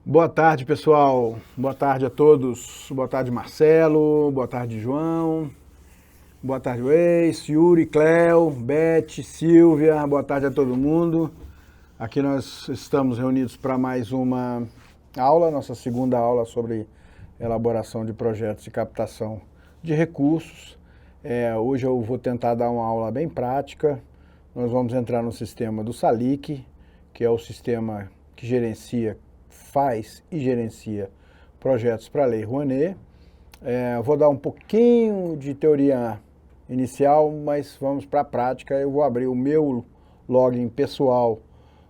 Boa tarde, pessoal. Boa tarde a todos. Boa tarde, Marcelo. Boa tarde, João. Boa tarde, Reis, Yuri, Cléo, Beth, Silvia. Boa tarde a todo mundo. Aqui nós estamos reunidos para mais uma aula, nossa segunda aula sobre elaboração de projetos de captação de recursos. Hoje eu vou tentar dar uma aula bem prática. Nós vamos entrar no sistema do SALIC, que é o sistema que faz e gerencia projetos para a Lei Rouanet. Vou dar um pouquinho de teoria inicial, mas vamos para a prática. Eu vou abrir o meu login pessoal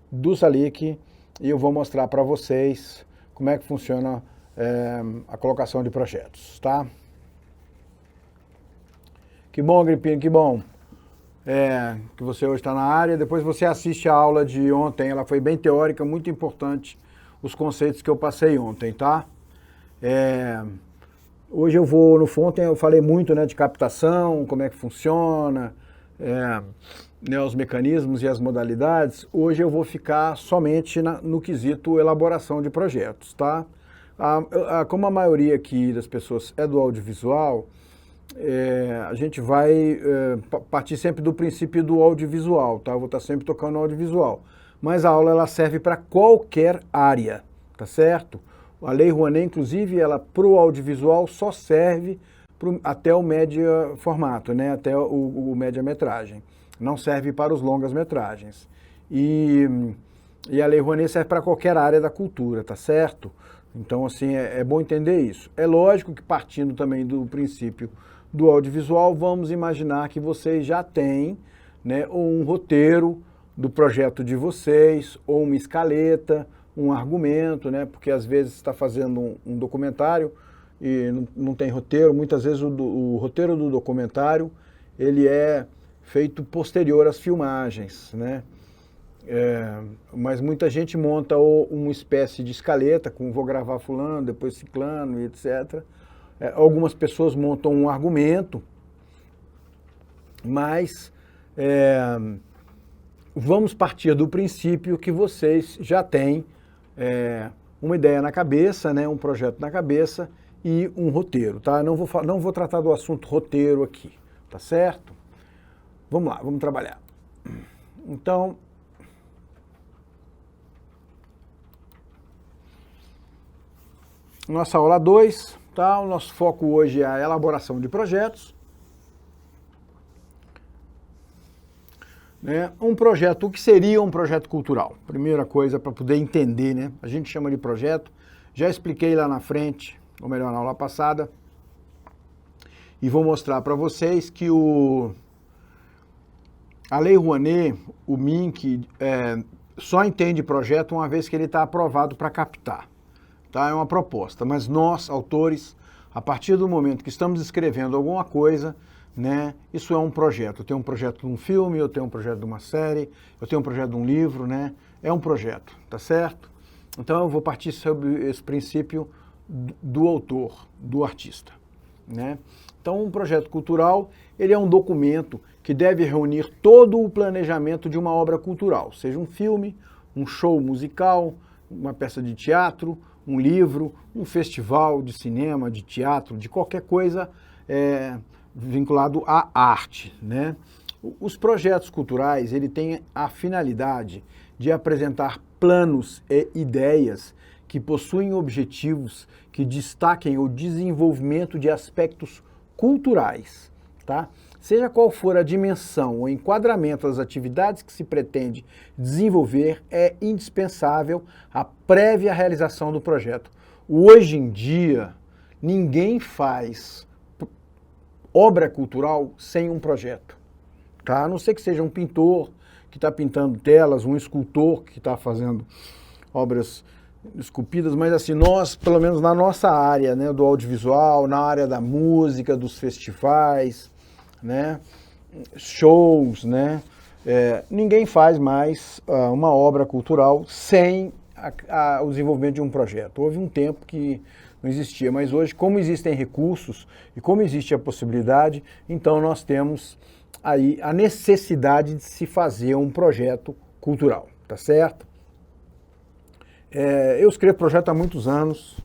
do SALIC e eu vou mostrar para vocês como é que funciona a colocação de projetos, tá? Que bom, Agripino, que bom que você hoje está na área. Depois você assiste a aula de ontem, ela foi bem teórica, muito importante, os conceitos que eu passei ontem, tá? Hoje eu vou, ontem eu falei muito, né, de captação, como é que funciona, os mecanismos e as modalidades. Hoje eu vou ficar somente no quesito elaboração de projetos, tá? Como a maioria aqui das pessoas é do audiovisual, a gente vai partir sempre do princípio do audiovisual, tá? Eu vou estar sempre tocando no audiovisual. Mas a aula ela serve para qualquer área, tá certo? A Lei Rouanet, inclusive, ela para o audiovisual só serve até o média formato, né? Até o média-metragem. Não serve para os longas-metragens. E a Lei Rouanet serve para qualquer área da cultura, tá certo? Então, assim, é bom entender isso. É lógico que partindo também do princípio do audiovisual, vamos imaginar que vocês já têm, né, um roteiro do projeto de vocês, ou uma escaleta, um argumento, né? Porque às vezes está fazendo um documentário e não tem roteiro. Muitas vezes o roteiro do documentário ele é feito posterior às filmagens, né? Mas muita gente monta uma espécie de escaleta, com vou gravar fulano, depois ciclano, etc. Algumas pessoas montam um argumento, mas vamos partir do princípio que vocês já têm uma ideia na cabeça, né, um projeto na cabeça e um roteiro, tá? Não vou tratar do assunto roteiro aqui, tá certo? Vamos lá, vamos trabalhar. Então, nossa aula 2, tá? O nosso foco hoje é a elaboração de projetos. Um projeto, o que seria um projeto cultural? Primeira coisa para poder entender, né? A gente chama de projeto, já expliquei lá na frente, ou melhor, na aula passada, e vou mostrar para vocês que a Lei Rouanet, o MINC, só entende projeto uma vez que ele está aprovado para captar, tá? É uma proposta, mas nós, autores, a partir do momento que estamos escrevendo alguma coisa, né, isso é um projeto. Eu tenho um projeto de um filme, eu tenho um projeto de uma série, eu tenho um projeto de um livro, né? É um projeto, tá certo? Então eu vou partir sobre esse princípio do autor, do artista, né? Então um projeto cultural, ele é um documento que deve reunir todo o planejamento de uma obra cultural, seja um filme, um show musical, uma peça de teatro, um livro, um festival de cinema, de teatro, de qualquer coisa vinculado à arte, né? Os projetos culturais, ele tem a finalidade de apresentar planos e ideias que possuem objetivos que destaquem o desenvolvimento de aspectos culturais, tá? Seja qual for a dimensão ou enquadramento das atividades que se pretende desenvolver, é indispensável a prévia realização do projeto. Hoje em dia, ninguém faz obra cultural sem um projeto, tá? A não ser que seja um pintor que está pintando telas, um escultor que está fazendo obras esculpidas, mas assim, nós, pelo menos na nossa área, né, do audiovisual, na área da música, dos festivais, né, shows, né, ninguém faz mais uma obra cultural sem o desenvolvimento de um projeto. Houve um tempo que não existia, mas hoje, como existem recursos e como existe a possibilidade, então nós temos aí a necessidade de se fazer um projeto cultural, tá certo? Eu escrevo projeto há muitos anos,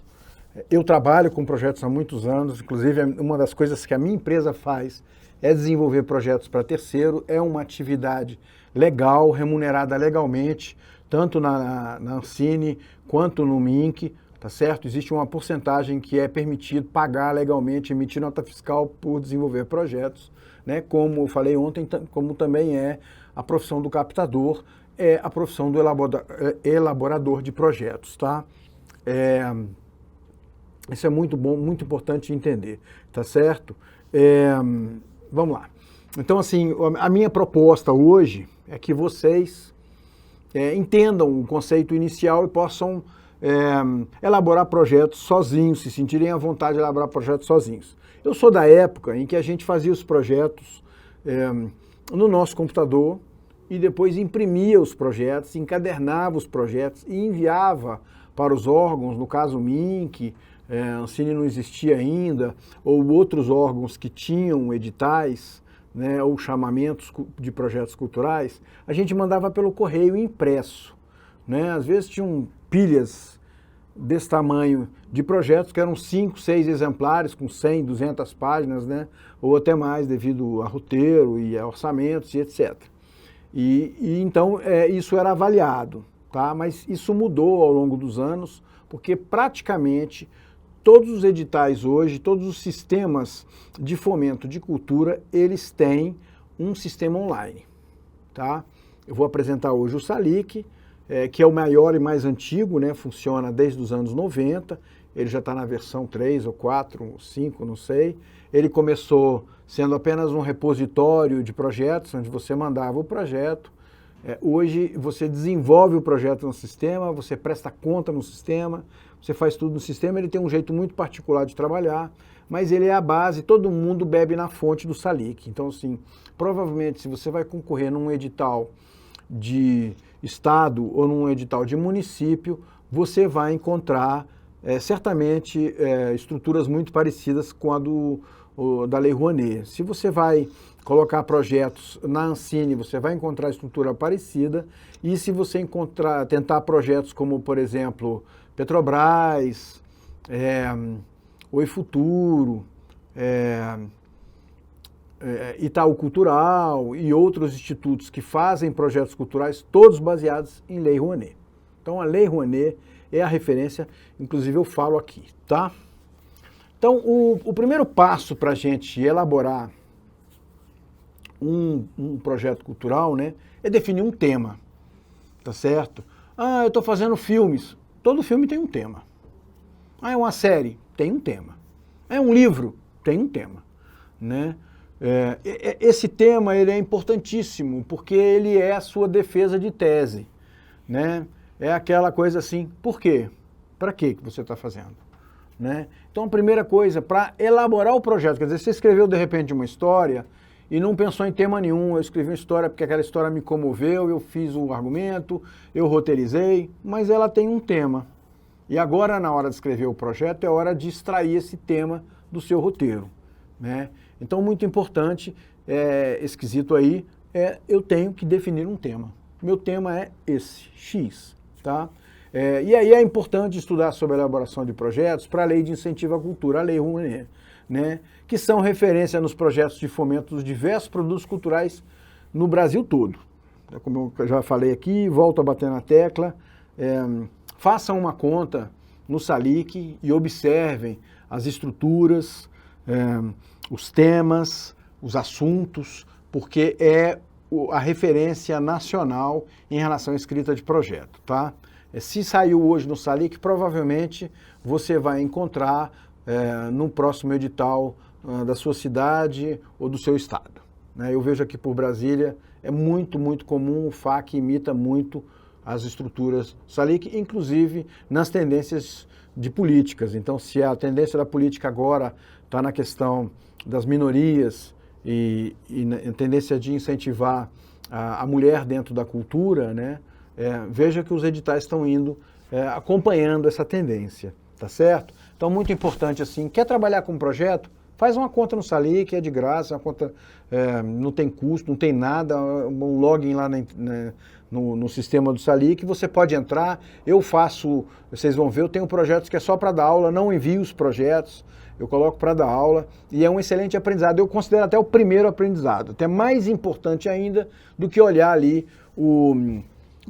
eu trabalho com projetos há muitos anos, inclusive uma das coisas que a minha empresa faz é desenvolver projetos para terceiro, é uma atividade legal, remunerada legalmente, tanto na Ancine quanto no MINC, tá certo? Existe uma porcentagem que é permitido pagar legalmente, emitir nota fiscal por desenvolver projetos, né? Como eu falei ontem, como também é a profissão do captador, é a profissão do elaborador de projetos, tá? Isso é muito bom, muito importante entender, tá certo? Vamos lá. Então, assim, a minha proposta hoje é que vocês entendam o conceito inicial e possam elaborar projetos sozinhos, se sentirem à vontade de elaborar projetos sozinhos. Eu sou da época em que a gente fazia os projetos no nosso computador e depois imprimia os projetos, encadernava os projetos e enviava para os órgãos, no caso o MINC, a Ancine não existia ainda, ou outros órgãos que tinham editais, né, ou chamamentos de projetos culturais, a gente mandava pelo correio impresso, né? Às vezes tinham pilhas desse tamanho de projetos que eram 5, 6 exemplares com 100, 200 páginas, né? Ou até mais devido a roteiro e a orçamentos e etc. E então isso era avaliado, tá? Mas isso mudou ao longo dos anos, porque praticamente todos os editais hoje, todos os sistemas de fomento de cultura, eles têm um sistema online, tá? Eu vou apresentar hoje o SALIC, que é o maior e mais antigo, né? Funciona desde os anos 90, ele já está na versão 3 ou 4, ou 5, não sei. Ele começou sendo apenas um repositório de projetos, onde você mandava o projeto. Hoje você desenvolve o projeto no sistema, você presta conta no sistema, você faz tudo no sistema, ele tem um jeito muito particular de trabalhar, mas ele é a base, todo mundo bebe na fonte do SALIC. Então, assim, provavelmente se você vai concorrer num edital de estado ou num edital de município, você vai encontrar certamente estruturas muito parecidas com a da Lei Rouanet. Se você vai colocar projetos na Ancine, você vai encontrar estrutura parecida, e se você tentar projetos como, por exemplo, Petrobras, Oi Futuro, Itaú Cultural e outros institutos que fazem projetos culturais, todos baseados em Lei Rouanet. Então a Lei Rouanet é a referência, inclusive eu falo aqui, tá? Então o primeiro passo para a gente elaborar um projeto cultural, né, é definir um tema, tá certo? Ah, eu estou fazendo filmes. Todo filme tem um tema. Ah, é uma série? Tem um tema. É um livro? Tem um tema, né? Esse tema ele é importantíssimo porque ele é a sua defesa de tese, né? É aquela coisa assim, por quê? Para que você está fazendo? Né? Então a primeira coisa, para elaborar o projeto, quer dizer, você escreveu de repente uma história e não pensou em tema nenhum, eu escrevi uma história porque aquela história me comoveu, eu fiz um argumento, eu roteirizei, mas ela tem um tema. E agora, na hora de escrever o projeto, é hora de extrair esse tema do seu roteiro, né? Então, muito importante, esse quesito aí, eu tenho que definir um tema. Meu tema é esse, X, tá? E aí é importante estudar sobre a elaboração de projetos para a Lei de Incentivo à Cultura, a Lei Rouanet, né? Que são referência nos projetos de fomento dos diversos produtos culturais no Brasil todo. Como eu já falei aqui, volto a bater na tecla, façam uma conta no SALIC e observem as estruturas, os temas, os assuntos, porque é a referência nacional em relação à escrita de projeto, tá? Se saiu hoje no SALIC, provavelmente você vai encontrar no próximo edital da sua cidade ou do seu estado, né? Eu vejo aqui por Brasília, é muito, muito comum, o FAC imita muito as estruturas SALIC, inclusive nas tendências de políticas. Então, se a tendência da política agora está na questão das minorias e na tendência de incentivar a mulher dentro da cultura, né? Veja que os editais estão indo acompanhando essa tendência, tá certo? Então, muito importante assim, quer trabalhar com um projeto? Faz uma conta no Salic, é de graça, uma conta não tem custo, não tem nada, um login lá no sistema do Salic, você pode entrar, eu faço, vocês vão ver, eu tenho projetos que é só para dar aula, não envio os projetos, eu coloco para dar aula e é um excelente aprendizado. Eu considero até o primeiro aprendizado, até mais importante ainda do que olhar ali o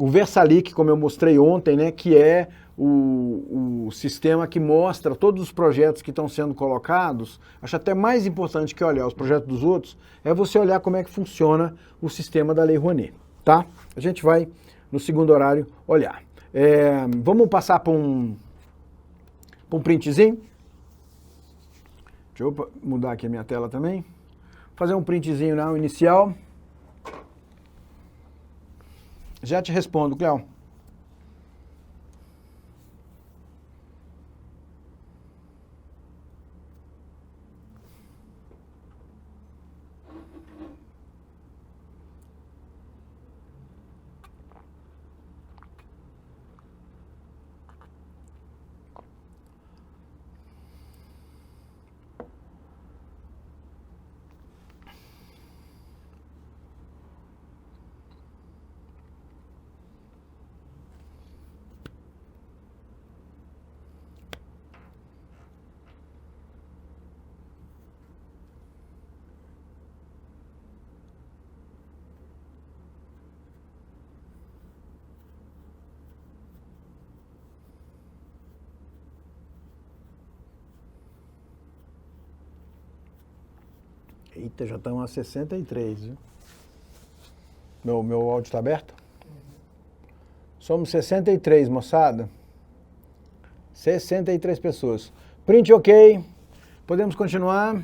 Versalic, como eu mostrei ontem, né, que é o sistema que mostra todos os projetos que estão sendo colocados. Acho até mais importante que olhar os projetos dos outros, é você olhar como é que funciona o sistema da Lei Rouanet, tá? A gente vai, no segundo horário, olhar. Vamos passar para um printzinho? Deixa eu mudar aqui a minha tela também. Fazer um printzinho na inicial. Já te respondo, Cléo. Eita, já estamos a 63, viu? Meu áudio está aberto? Somos 63, moçada. 63 pessoas. Print ok. Podemos continuar?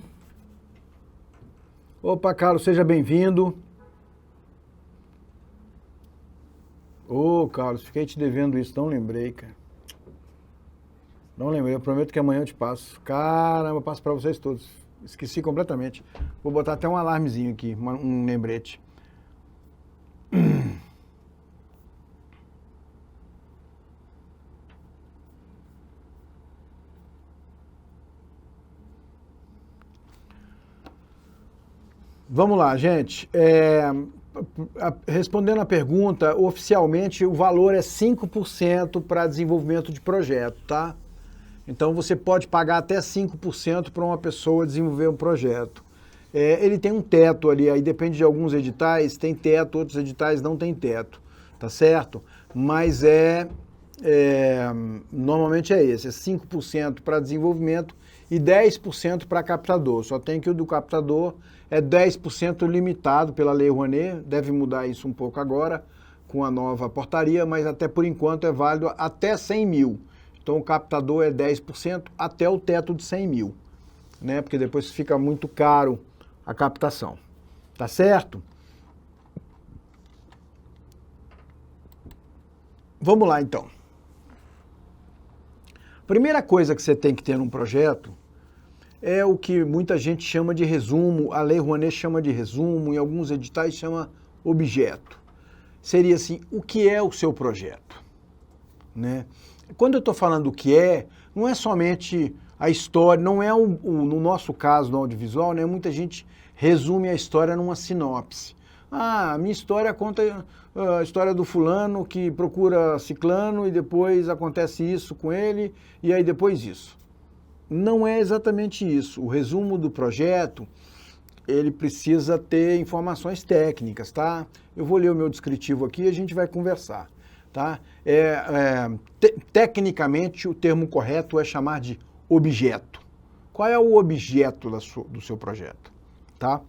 Opa, Carlos, seja bem-vindo. Ô, Carlos, fiquei te devendo isso, não lembrei, cara. Não lembrei, eu prometo que amanhã eu te passo. Caramba, eu passo para vocês todos. Esqueci completamente. Vou botar até um alarmezinho aqui, um lembrete. Vamos lá, gente. Respondendo a pergunta, oficialmente o valor é 5% para desenvolvimento de projeto, tá? Então você pode pagar até 5% para uma pessoa desenvolver um projeto. Ele tem um teto ali, aí depende de alguns editais, tem teto, outros editais não tem teto, tá certo? Mas normalmente é esse, é 5% para desenvolvimento e 10% para captador. Só tem que o do captador é 10% limitado pela Lei Rouanet, deve mudar isso um pouco agora com a nova portaria, mas até por enquanto é válido até 100 mil. Então o captador é 10% até o teto de 100 mil, né? Porque depois fica muito caro a captação, tá certo? Vamos lá então. Primeira coisa que você tem que ter num projeto é o que muita gente chama de resumo, a Lei Rouanet chama de resumo, em alguns editais chama objeto. Seria assim, o que é o seu projeto, né? Quando eu estou falando o que não é somente a história, não é no nosso caso no audiovisual, né? Muita gente resume a história numa sinopse. A minha história conta a história do fulano que procura ciclano e depois acontece isso com ele e aí depois isso. Não é exatamente isso. O resumo do projeto, ele precisa ter informações técnicas, tá? Eu vou ler o meu descritivo aqui e a gente vai conversar. Tá? Tecnicamente, o termo correto é chamar de objeto. Qual é o objeto do seu projeto? Tá?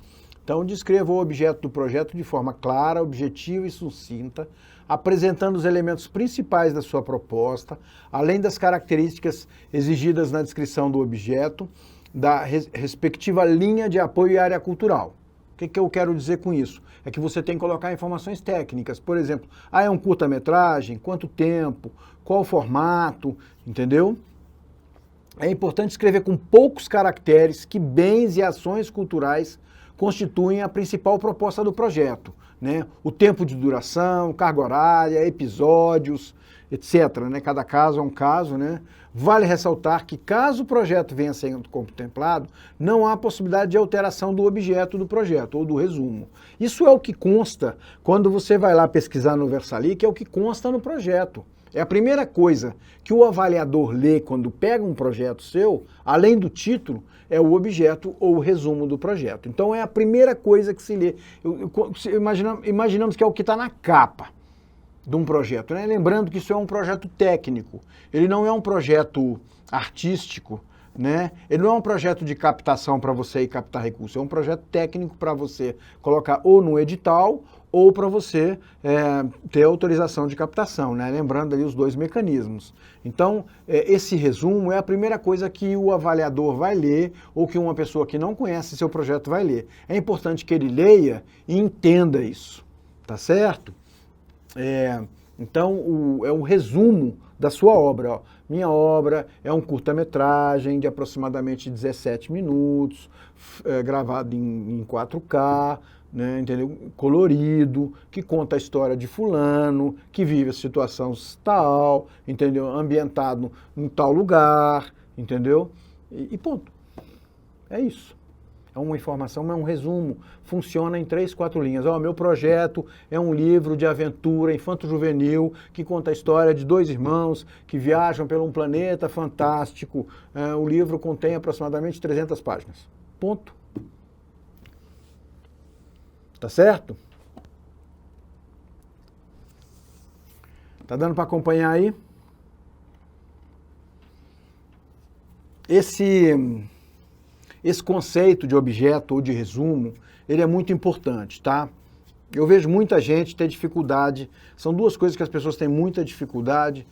Então, descreva o objeto do projeto de forma clara, objetiva e sucinta, apresentando os elementos principais da sua proposta, além das características exigidas na descrição do objeto, da respectiva linha de apoio e área cultural. O que eu quero dizer com isso? É que você tem que colocar informações técnicas. Por exemplo, é um curta-metragem? Quanto tempo? Qual o formato? Entendeu? É importante escrever com poucos caracteres que bens e ações culturais constituem a principal proposta do projeto, né? O tempo de duração, carga horária, episódios, etc., né? Cada caso é um caso, né? Vale ressaltar que, caso o projeto venha sendo contemplado, não há possibilidade de alteração do objeto do projeto ou do resumo. Isso é o que consta quando você vai lá pesquisar no Versali, que é o que consta no projeto. É a primeira coisa que o avaliador lê quando pega um projeto seu, além do título, é o objeto ou o resumo do projeto. Então é a primeira coisa que se lê. Imaginamos que é o que está na capa de um projeto, né? Lembrando que isso é um projeto técnico, ele não é um projeto artístico, né? Ele não é um projeto de captação para você ir captar recursos, é um projeto técnico para você colocar ou no edital ou para você ter autorização de captação, né? Lembrando ali os dois mecanismos. Então, esse resumo é a primeira coisa que o avaliador vai ler ou que uma pessoa que não conhece seu projeto vai ler. É importante que ele leia e entenda isso, tá certo? Então, é um resumo da sua obra. Ó. Minha obra é um curta-metragem de aproximadamente 17 minutos, gravado em 4K, né, entendeu? Colorido, que conta a história de fulano, que vive a situação tal, entendeu? Ambientado em tal lugar, entendeu? E ponto. É isso. É uma informação, é um resumo, funciona em 3, 4 linhas. Meu projeto é um livro de aventura infanto-juvenil que conta a história de 2 irmãos que viajam por um planeta fantástico. O livro contém aproximadamente 300 páginas. Ponto. Tá certo? Tá dando para acompanhar aí? Esse conceito de objeto ou de resumo, ele é muito importante, tá? Eu vejo muita gente ter dificuldade, são duas coisas que as pessoas têm muita dificuldade,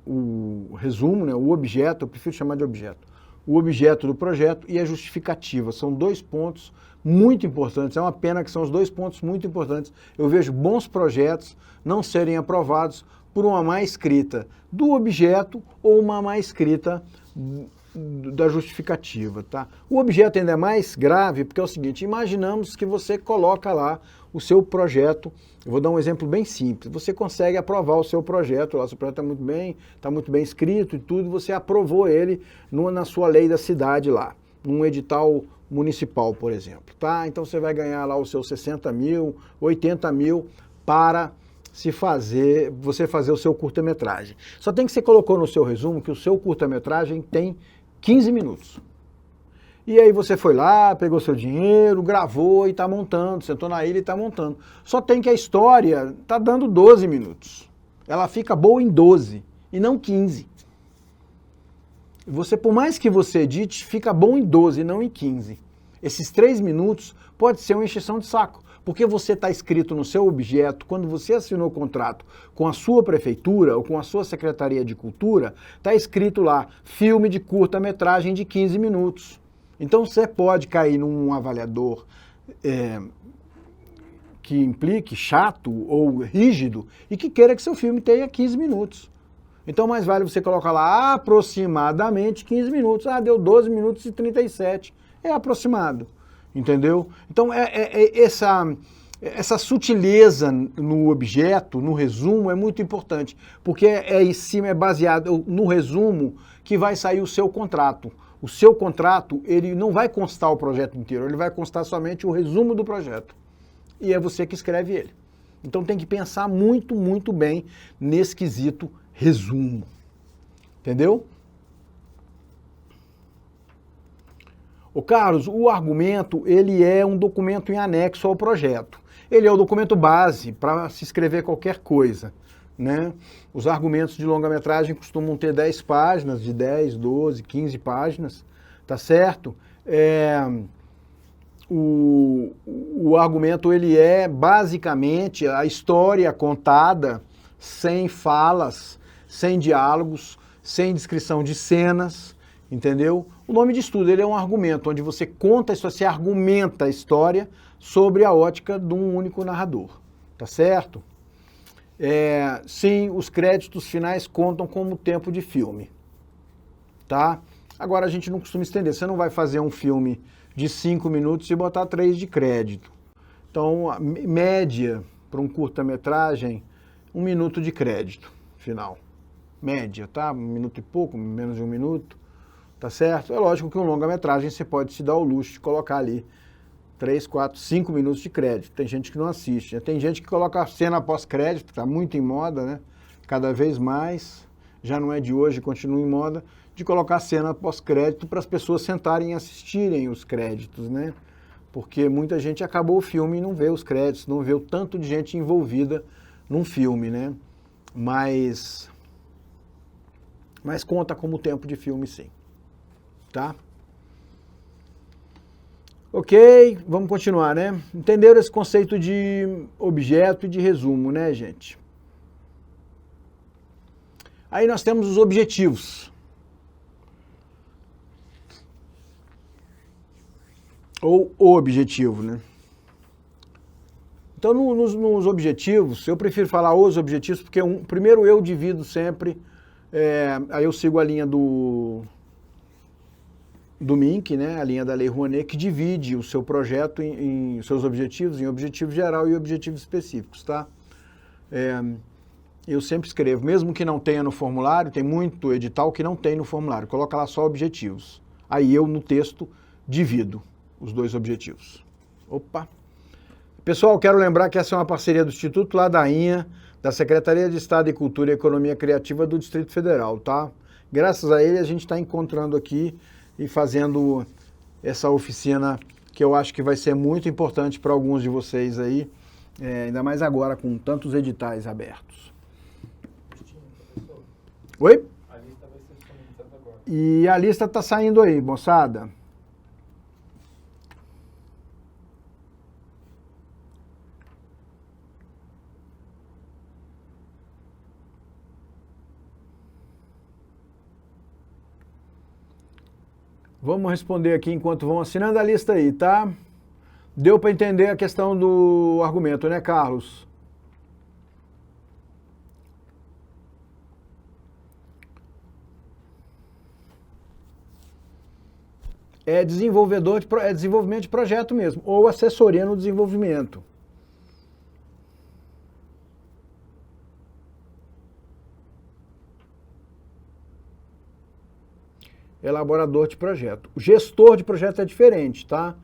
o resumo, né, o objeto, eu prefiro chamar de objeto, o objeto do projeto e a justificativa, são 2 pontos muito importantes, é uma pena que são os 2 pontos muito importantes. Eu vejo bons projetos não serem aprovados por uma má escrita do objeto ou uma má escrita da justificativa, tá? O objeto ainda é mais grave porque é o seguinte, imaginamos que você coloca lá o seu projeto, eu vou dar um exemplo bem simples, você consegue aprovar o seu projeto, lá, o seu projeto está muito bem escrito e tudo, você aprovou ele na sua lei da cidade lá, num edital municipal, por exemplo, tá? Então você vai ganhar lá os seus 60 mil, 80 mil para você fazer o seu curta-metragem. Só tem que você colocou no seu resumo que o seu curta-metragem tem 15 minutos. E aí você foi lá, pegou seu dinheiro, gravou e está montando, sentou na ilha e está montando. Só tem que a história está dando 12 minutos. Ela fica boa em 12 e não 15. Você, por mais que você edite, fica bom em 12 e não em 15. Esses 3 minutos pode ser uma encheção de saco, porque você está escrito no seu objeto, quando você assinou o contrato com a sua prefeitura ou com a sua Secretaria de Cultura, está escrito lá, filme de curta-metragem de 15 minutos. Então você pode cair num avaliador que implique chato ou rígido e que queira que seu filme tenha 15 minutos. Então mais vale você colocar lá aproximadamente 15 minutos. Deu 12 minutos e 37. É aproximado. Entendeu? Então, essa sutileza no objeto, no resumo, é muito importante, porque em cima é baseado no resumo que vai sair o seu contrato. O seu contrato, ele não vai constar o projeto inteiro, ele vai constar somente o resumo do projeto. E é você que escreve ele. Então tem que pensar muito, muito bem nesse quesito resumo. Entendeu? Ô Carlos, o argumento, ele é um documento em anexo ao projeto. Ele é o documento base para se escrever qualquer coisa, né? Os argumentos de longa-metragem costumam ter 10 páginas, de 10, 12, 15 páginas, tá certo? O argumento, ele é basicamente a história contada sem falas, sem diálogos, sem descrição de cenas, entendeu? O nome de estudo, ele é um argumento, onde você conta a história, você argumenta a história sobre a ótica de um único narrador, tá certo? Sim, os créditos finais contam como tempo de filme, tá? Agora a gente não costuma estender, você não vai fazer um filme de 5 minutos e botar 3 de crédito. Então, a média para um curta-metragem, 1 minuto de crédito. final. Média, tá? 1 minuto e pouco, menos de 1 minuto, tá certo? É lógico que um longa-metragem você pode se dar o luxo de colocar ali 3, 4, 5 minutos de crédito. Tem gente que não assiste, né? Tem gente que coloca a cena pós-crédito, tá muito em moda, né? Cada vez mais, já não é de hoje, continua em moda, de colocar a cena pós-crédito para as pessoas sentarem e assistirem os créditos, né? Porque muita gente acabou o filme e não vê os créditos, não vê o tanto de gente envolvida num filme, né? Mas conta como tempo de filme, sim. Tá? Ok, vamos continuar, né? Entenderam esse conceito de objeto e de resumo, né, gente? Aí nós temos os objetivos. Ou o objetivo, né? Então, nos objetivos, eu prefiro falar os objetivos, porque primeiro eu divido sempre, aí eu sigo a linha do Mink, né, a linha da Lei Rouanet, que divide o seu projeto em seus objetivos, em objetivo geral e objetivos específicos, tá? Eu sempre escrevo, mesmo que não tenha no formulário, tem muito edital que não tem no formulário, coloca lá só objetivos. Aí eu, no texto, divido os 2 objetivos. Opa! Pessoal, quero lembrar que essa é uma parceria do Instituto Ladainha, da Secretaria de Estado de Cultura e Economia Criativa do Distrito Federal, tá? Graças a ele a gente está encontrando aqui e fazendo essa oficina que eu acho que vai ser muito importante para alguns de vocês aí, ainda mais agora com tantos editais abertos. Oi? A lista vai ser disponibilizada agora. E a lista está saindo aí, moçada. Vamos responder aqui enquanto vão assinando a lista aí, tá? Deu para entender a questão do argumento, né, Carlos? É desenvolvimento de projeto mesmo, ou assessoria no desenvolvimento. Elaborador de projeto. O gestor de projeto é diferente, tá?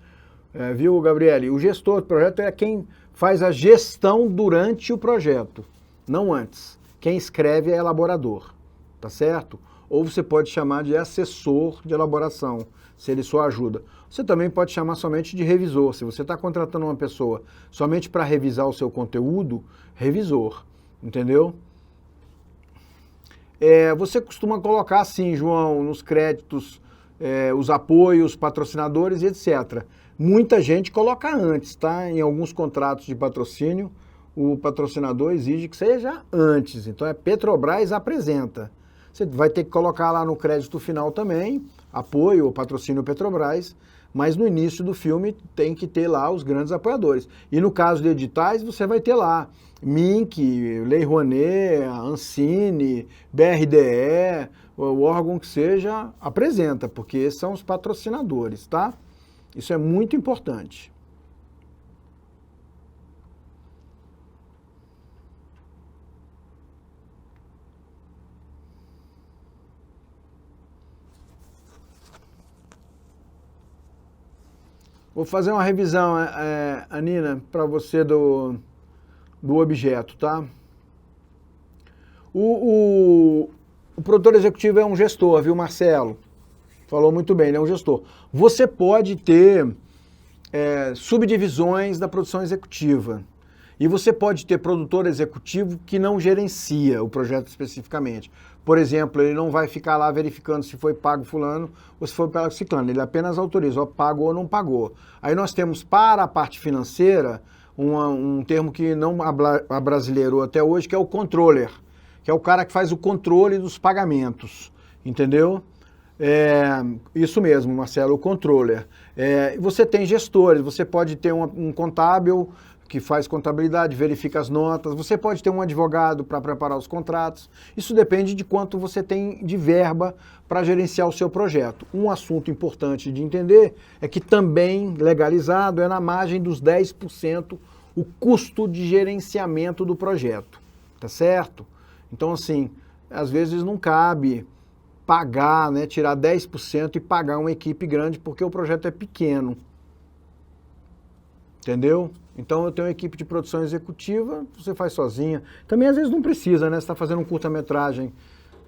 Viu, Gabriele? O gestor de projeto é quem faz a gestão durante o projeto, não antes. Quem escreve é elaborador, tá certo? Ou você pode chamar de assessor de elaboração, se ele só ajuda. Você também pode chamar somente de revisor. Se você está contratando uma pessoa somente para revisar o seu conteúdo, revisor, entendeu? Você costuma colocar assim, João, nos créditos, os apoios, patrocinadores, etc. Muita gente coloca antes, tá? Em alguns contratos de patrocínio, o patrocinador exige que seja antes. Então, Petrobras apresenta. Você vai ter que colocar lá no crédito final também, apoio ou patrocínio Petrobras, mas no início do filme tem que ter lá os grandes apoiadores. E no caso de editais, você vai ter lá Mink, Lei Rouanet, Ancine, BRDE, o órgão que seja, apresenta, porque esses são os patrocinadores, tá? Isso é muito importante. Vou fazer uma revisão, Anina, para você do objeto, tá? O produtor executivo é um gestor, viu, Marcelo? Falou muito bem, ele é um gestor. Você pode ter subdivisões da produção executiva. E você pode ter produtor executivo que não gerencia o projeto especificamente. Por exemplo, ele não vai ficar lá verificando se foi pago fulano ou se foi pago ciclano. Ele apenas autoriza, pagou ou não pagou. Aí nós temos para a parte financeira um termo que não abrasileirou até hoje, que é o controller, que é o cara que faz o controle dos pagamentos, entendeu? Isso mesmo, Marcelo, o controller. Você tem gestores, você pode ter um contábil que faz contabilidade, verifica as notas, você pode ter um advogado para preparar os contratos, isso depende de quanto você tem de verba para gerenciar o seu projeto. Um assunto importante de entender é que também legalizado é na margem dos 10% o custo de gerenciamento do projeto, tá certo? Então, assim, às vezes não cabe pagar, né, tirar 10% e pagar uma equipe grande porque o projeto é pequeno. Entendeu? Então eu tenho uma equipe de produção executiva, você faz sozinha. Também às vezes não precisa, né? Você está fazendo um curta-metragem,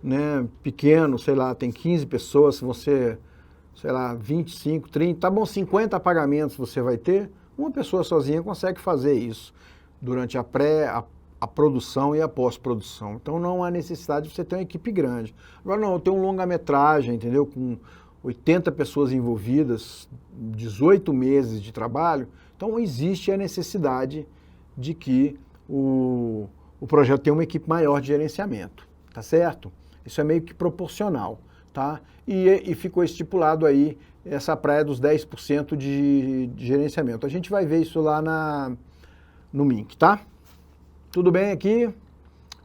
né, pequeno, sei lá, tem 15 pessoas, se você, sei lá, 25, 30, tá bom, 50 pagamentos você vai ter, uma pessoa sozinha consegue fazer isso durante a produção e a pós-produção. Então não há necessidade de você ter uma equipe grande. Agora não, eu tenho um longa-metragem, entendeu? Com 80 pessoas envolvidas, 18 meses de trabalho, então existe a necessidade de que o projeto tenha uma equipe maior de gerenciamento, tá certo? Isso é meio que proporcional, tá? E ficou estipulado aí essa praia dos 10% de gerenciamento. A gente vai ver isso lá no MINC, tá? Tudo bem aqui?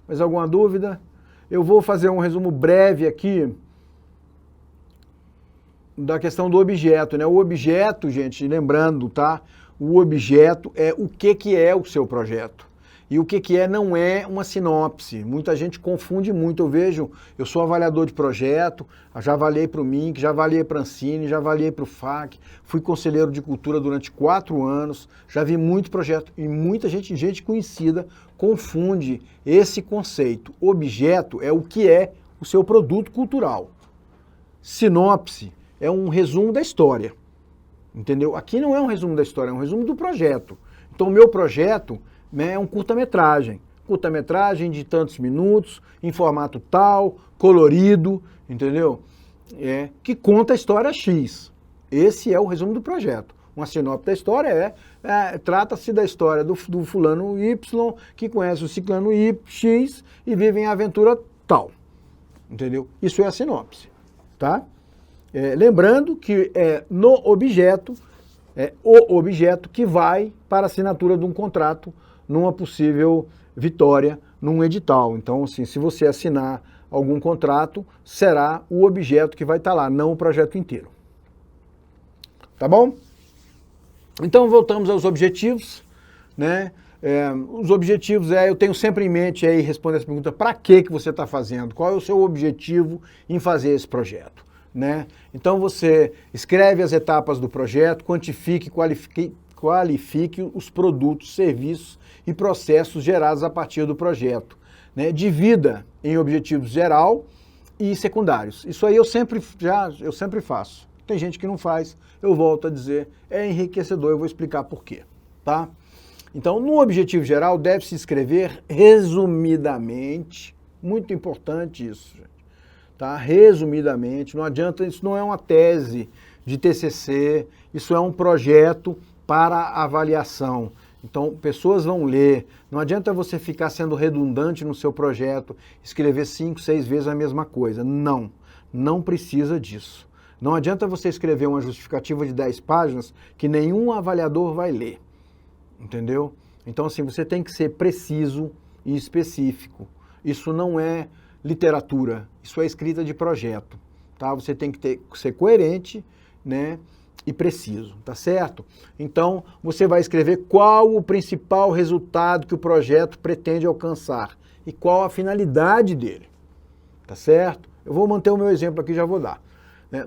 Mais alguma dúvida? Eu vou fazer um resumo breve aqui da questão do objeto, né? O objeto, gente, lembrando, tá? O objeto é o que é o seu projeto. E o que não é uma sinopse. Muita gente confunde muito. Eu sou avaliador de projeto, já avaliei para o MINC, já avaliei para a Ancine, já avaliei para o FAC, fui conselheiro de cultura durante 4 anos, já vi muito projeto e muita gente conhecida confunde esse conceito. Objeto é o que é o seu produto cultural. Sinopse é um resumo da história. Entendeu? Aqui não é um resumo da história, é um resumo do projeto. Então o meu projeto, né, é um curta-metragem. Curta-metragem de tantos minutos, em formato tal, colorido, entendeu? Que conta a história X. Esse é o resumo do projeto. Uma sinopse da história trata-se da história do fulano Y, que conhece o ciclano X e vive em aventura tal. Entendeu? Isso é a sinopse, tá? Lembrando que no objeto, o objeto que vai para a assinatura de um contrato numa possível vitória num edital. Então, assim, se você assinar algum contrato, será o objeto que vai estar lá, não o projeto inteiro. Tá bom? Então, voltamos aos objetivos, né? Os objetivos eu tenho sempre em mente aí responder essa pergunta: para que você está fazendo? Qual é o seu objetivo em fazer esse projeto? Né? Então você escreve as etapas do projeto, quantifique, qualifique os produtos, serviços e processos gerados a partir do projeto. Né? Divida em objetivos geral e secundários. Isso aí eu sempre faço. Tem gente que não faz, eu volto a dizer, é enriquecedor, eu vou explicar por quê. Tá? Então, no objetivo geral, deve-se escrever resumidamente, muito importante isso, gente. Tá? Resumidamente, não adianta, isso não é uma tese de TCC, isso é um projeto para avaliação. Então, pessoas vão ler, não adianta você ficar sendo redundante no seu projeto, escrever 5, 6 vezes a mesma coisa. Não precisa disso. Não adianta você escrever uma justificativa de 10 páginas que nenhum avaliador vai ler, entendeu? Então, assim, você tem que ser preciso e específico. Isso não é literatura, isso é escrita de projeto, tá? Você tem que ser coerente, né, e preciso, tá certo? Então, você vai escrever qual o principal resultado que o projeto pretende alcançar e qual a finalidade dele, tá certo? Eu vou manter o meu exemplo aqui, já vou dar.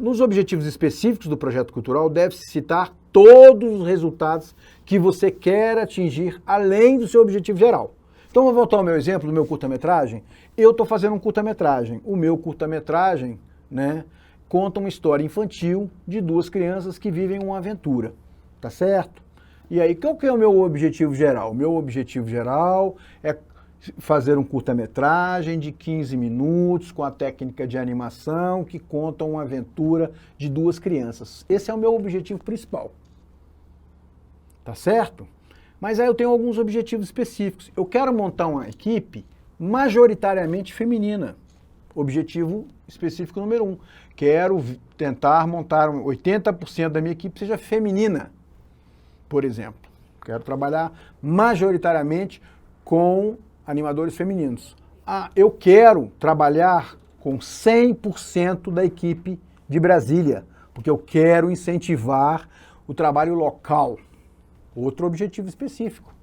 Nos objetivos específicos do projeto cultural, deve-se citar todos os resultados que você quer atingir, além do seu objetivo geral. Então, vou voltar ao meu exemplo do meu curta-metragem. Eu estou fazendo um curta-metragem. O meu curta-metragem, né, conta uma história infantil de 2 crianças que vivem uma aventura, tá certo? E aí, qual que é o meu objetivo geral? O meu objetivo geral é fazer um curta-metragem de 15 minutos com a técnica de animação que conta uma aventura de 2 crianças. Esse é o meu objetivo principal, tá certo? Mas aí eu tenho alguns objetivos específicos. Eu quero montar uma equipe majoritariamente feminina. Objetivo específico número 1. Quero tentar montar 80% da minha equipe seja feminina, por exemplo. Quero trabalhar majoritariamente com animadores femininos. Eu quero trabalhar com 100% da equipe de Brasília, porque eu quero incentivar o trabalho local. Outro objetivo específico.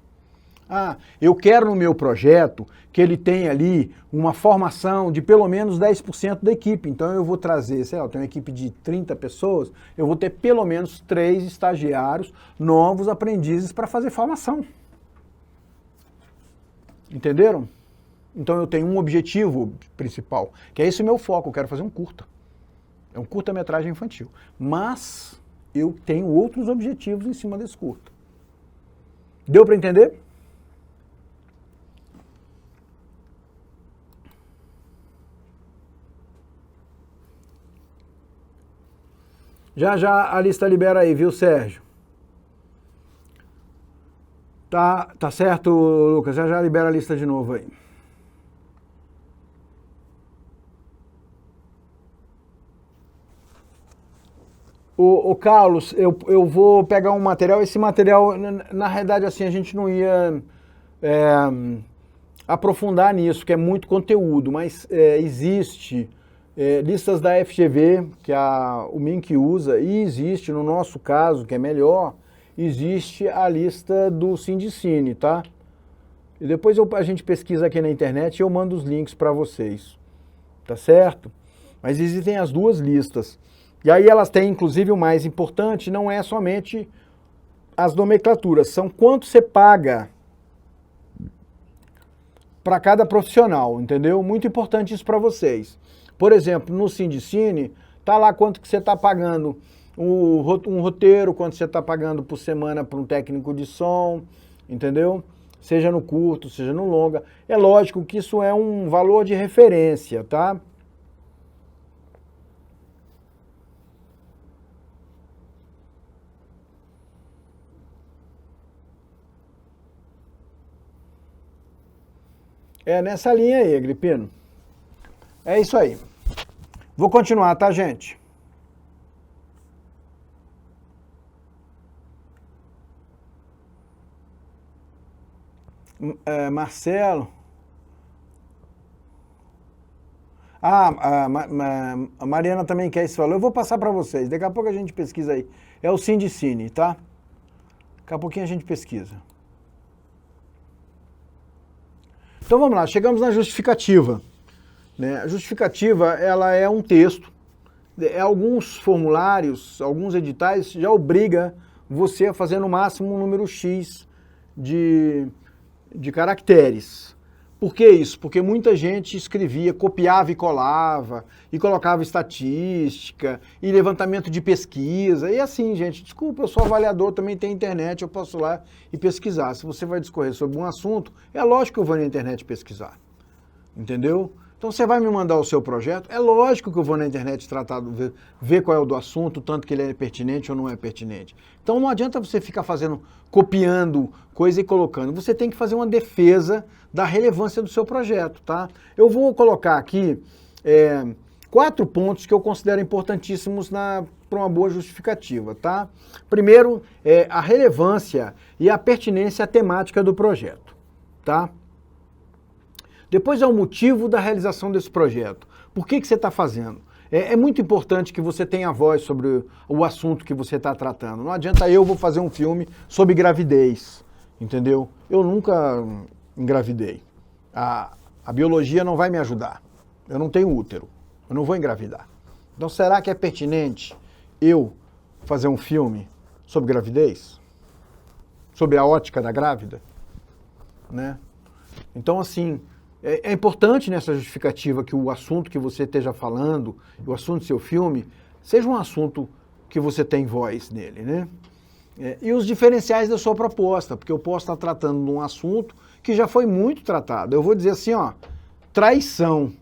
Ah, eu quero no meu projeto que ele tenha ali uma formação de pelo menos 10% da equipe. Então eu vou trazer, sei lá, eu tenho uma equipe de 30 pessoas, eu vou ter pelo menos 3 estagiários, novos aprendizes para fazer formação. Entenderam? Então eu tenho um objetivo principal, que é esse o meu foco, eu quero fazer um curta. É um curta-metragem infantil. Mas eu tenho outros objetivos em cima desse curta. Deu para entender? Já já a lista libera aí, viu, Sérgio? Tá certo, Lucas? Já já libera a lista de novo aí. O Carlos, eu vou pegar um material, esse material, na realidade, assim, a gente não ia aprofundar nisso, que é muito conteúdo, mas existe listas da FGV, que o MINC usa, e existe, no nosso caso, que é melhor, existe a lista do Sindicine, tá? E depois a gente pesquisa aqui na internet e eu mando os links para vocês, tá certo? Mas existem as duas listas. E aí elas têm, inclusive, o mais importante, não é somente as nomenclaturas, são quanto você paga para cada profissional, entendeu? Muito importante isso para vocês. Por exemplo, no Sindicine, tá lá quanto que você está pagando um roteiro, quanto você está pagando por semana para um técnico de som, entendeu? Seja no curto, seja no longa. É lógico que isso é um valor de referência, tá? É nessa linha aí, Agripino. É isso aí. Vou continuar, tá, gente? Marcelo. A Mariana também quer esse valor. Eu vou passar para vocês. Daqui a pouco a gente pesquisa aí. É o Sindicine, tá? Daqui a pouquinho a gente pesquisa. Então vamos lá, chegamos na justificativa. Né? A justificativa, ela é um texto. Alguns formulários, alguns editais já obriga você a fazer no máximo um número X de caracteres. Por que isso? Porque muita gente escrevia, copiava e colava, e colocava estatística, e levantamento de pesquisa, e assim, gente, desculpa, eu sou avaliador, também tenho internet, eu posso ir lá e pesquisar. Se você vai discorrer sobre um assunto, é lógico que eu vou na internet pesquisar, entendeu? Então você vai me mandar o seu projeto, é lógico que eu vou na internet tratar, ver qual é o do assunto, tanto que ele é pertinente ou não é pertinente. Então não adianta você ficar copiando coisa e colocando, você tem que fazer uma defesa da relevância do seu projeto, tá? Eu vou colocar aqui 4 pontos que eu considero importantíssimos para uma boa justificativa, tá? Primeiro, a relevância e a pertinência temática do projeto, tá? Depois é o motivo da realização desse projeto. Por que você está fazendo? É muito importante que você tenha voz sobre o assunto que você está tratando. Não adianta eu vou fazer um filme sobre gravidez, entendeu? Eu nunca engravidei. A biologia não vai me ajudar. Eu não tenho útero. Eu não vou engravidar. Então será que é pertinente eu fazer um filme sobre gravidez? Sobre a ótica da grávida? Né? Então assim... É importante nessa justificativa que o assunto que você esteja falando, o assunto do seu filme, seja um assunto que você tem voz nele, né? E os diferenciais da sua proposta, porque eu posso estar tratando de um assunto que já foi muito tratado. Eu vou dizer assim, ó, traição.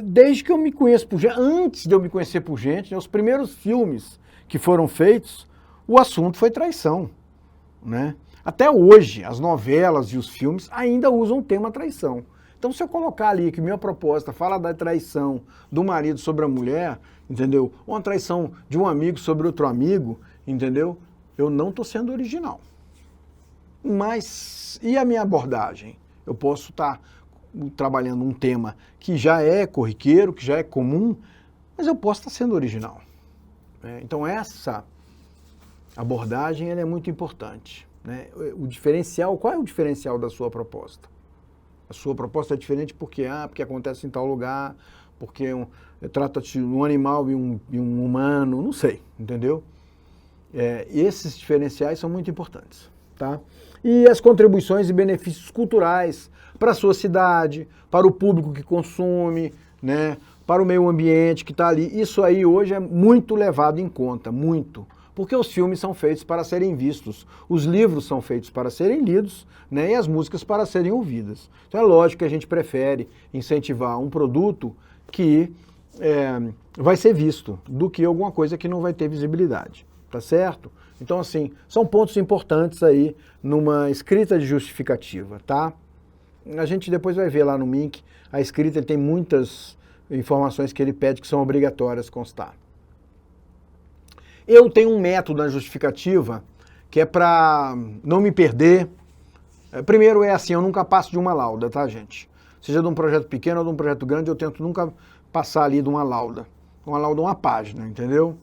Desde que eu me conheço por gente, antes de eu me conhecer por gente, né, os primeiros filmes que foram feitos, o assunto foi traição, né? Até hoje, as novelas e os filmes ainda usam o tema traição. Então, se eu colocar ali que minha proposta fala da traição do marido sobre a mulher, entendeu? Ou uma traição de um amigo sobre outro amigo, entendeu? Eu não estou sendo original. Mas, e a minha abordagem? Eu posso estar trabalhando um tema que já é corriqueiro, que já é comum, mas eu posso estar sendo original. Então, essa abordagem ela é muito importante. né? O diferencial, qual é o diferencial da sua proposta? A sua proposta é diferente porque acontece em tal lugar, porque trata-se de um animal e um humano, não sei, entendeu? Esses diferenciais são muito importantes, tá? E as contribuições e benefícios culturais para a sua cidade, para o público que consome, né? Para o meio ambiente que está ali. Isso aí hoje é muito levado em conta, muito. Porque os filmes são feitos para serem vistos, os livros são feitos para serem lidos, né? E as músicas para serem ouvidas. Então é lógico que a gente prefere incentivar um produto que vai ser visto do que alguma coisa que não vai ter visibilidade. Tá certo? Então, assim, são pontos importantes aí numa escrita de justificativa, tá? A gente depois vai ver lá no MINC, a escrita ele tem muitas informações que ele pede que são obrigatórias constar. Eu tenho um método na justificativa que é para não me perder. Primeiro é assim, eu nunca passo de uma lauda, tá, gente? Seja de um projeto pequeno ou de um projeto grande, eu tento nunca passar ali de uma lauda. Uma página, entendeu?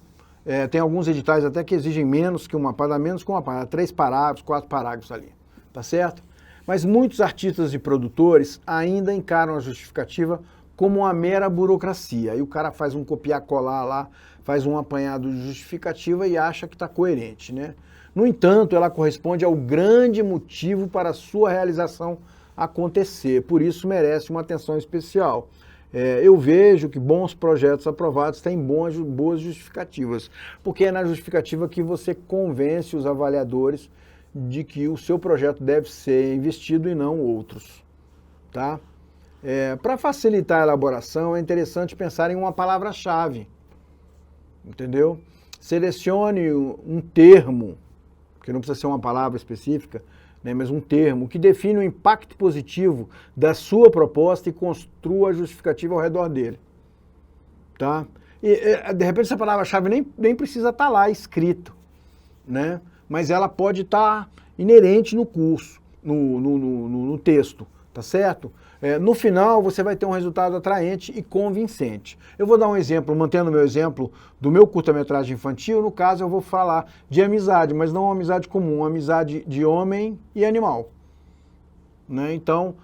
Tem alguns editais até que exigem menos que uma página, menos que uma página, 3 parágrafos, 4 parágrafos ali, tá certo? Mas muitos artistas e produtores ainda encaram a justificativa como uma mera burocracia. Aí o cara faz um copiar-colar lá, faz um apanhado de justificativa e acha que está coerente, né? No entanto, ela corresponde ao grande motivo para a sua realização acontecer, por isso merece uma atenção especial. Eu vejo que bons projetos aprovados têm boas justificativas, porque é na justificativa que você convence os avaliadores de que o seu projeto deve ser investido e não outros, tá? Para facilitar a elaboração, é interessante pensar em uma palavra-chave, entendeu? Selecione um termo, que não precisa ser uma palavra específica, né, mas um termo que define o impacto positivo da sua proposta e construa a justificativa ao redor dele. Tá? E, de repente, essa palavra-chave nem precisa estar lá escrito, né? Mas ela pode estar inerente no curso, no texto, tá certo? No final, você vai ter um resultado atraente e convincente. Eu vou dar um exemplo, mantendo o meu exemplo do meu curta-metragem infantil. No caso, eu vou falar de amizade, mas não uma amizade comum, uma amizade de homem e animal. Né? Então,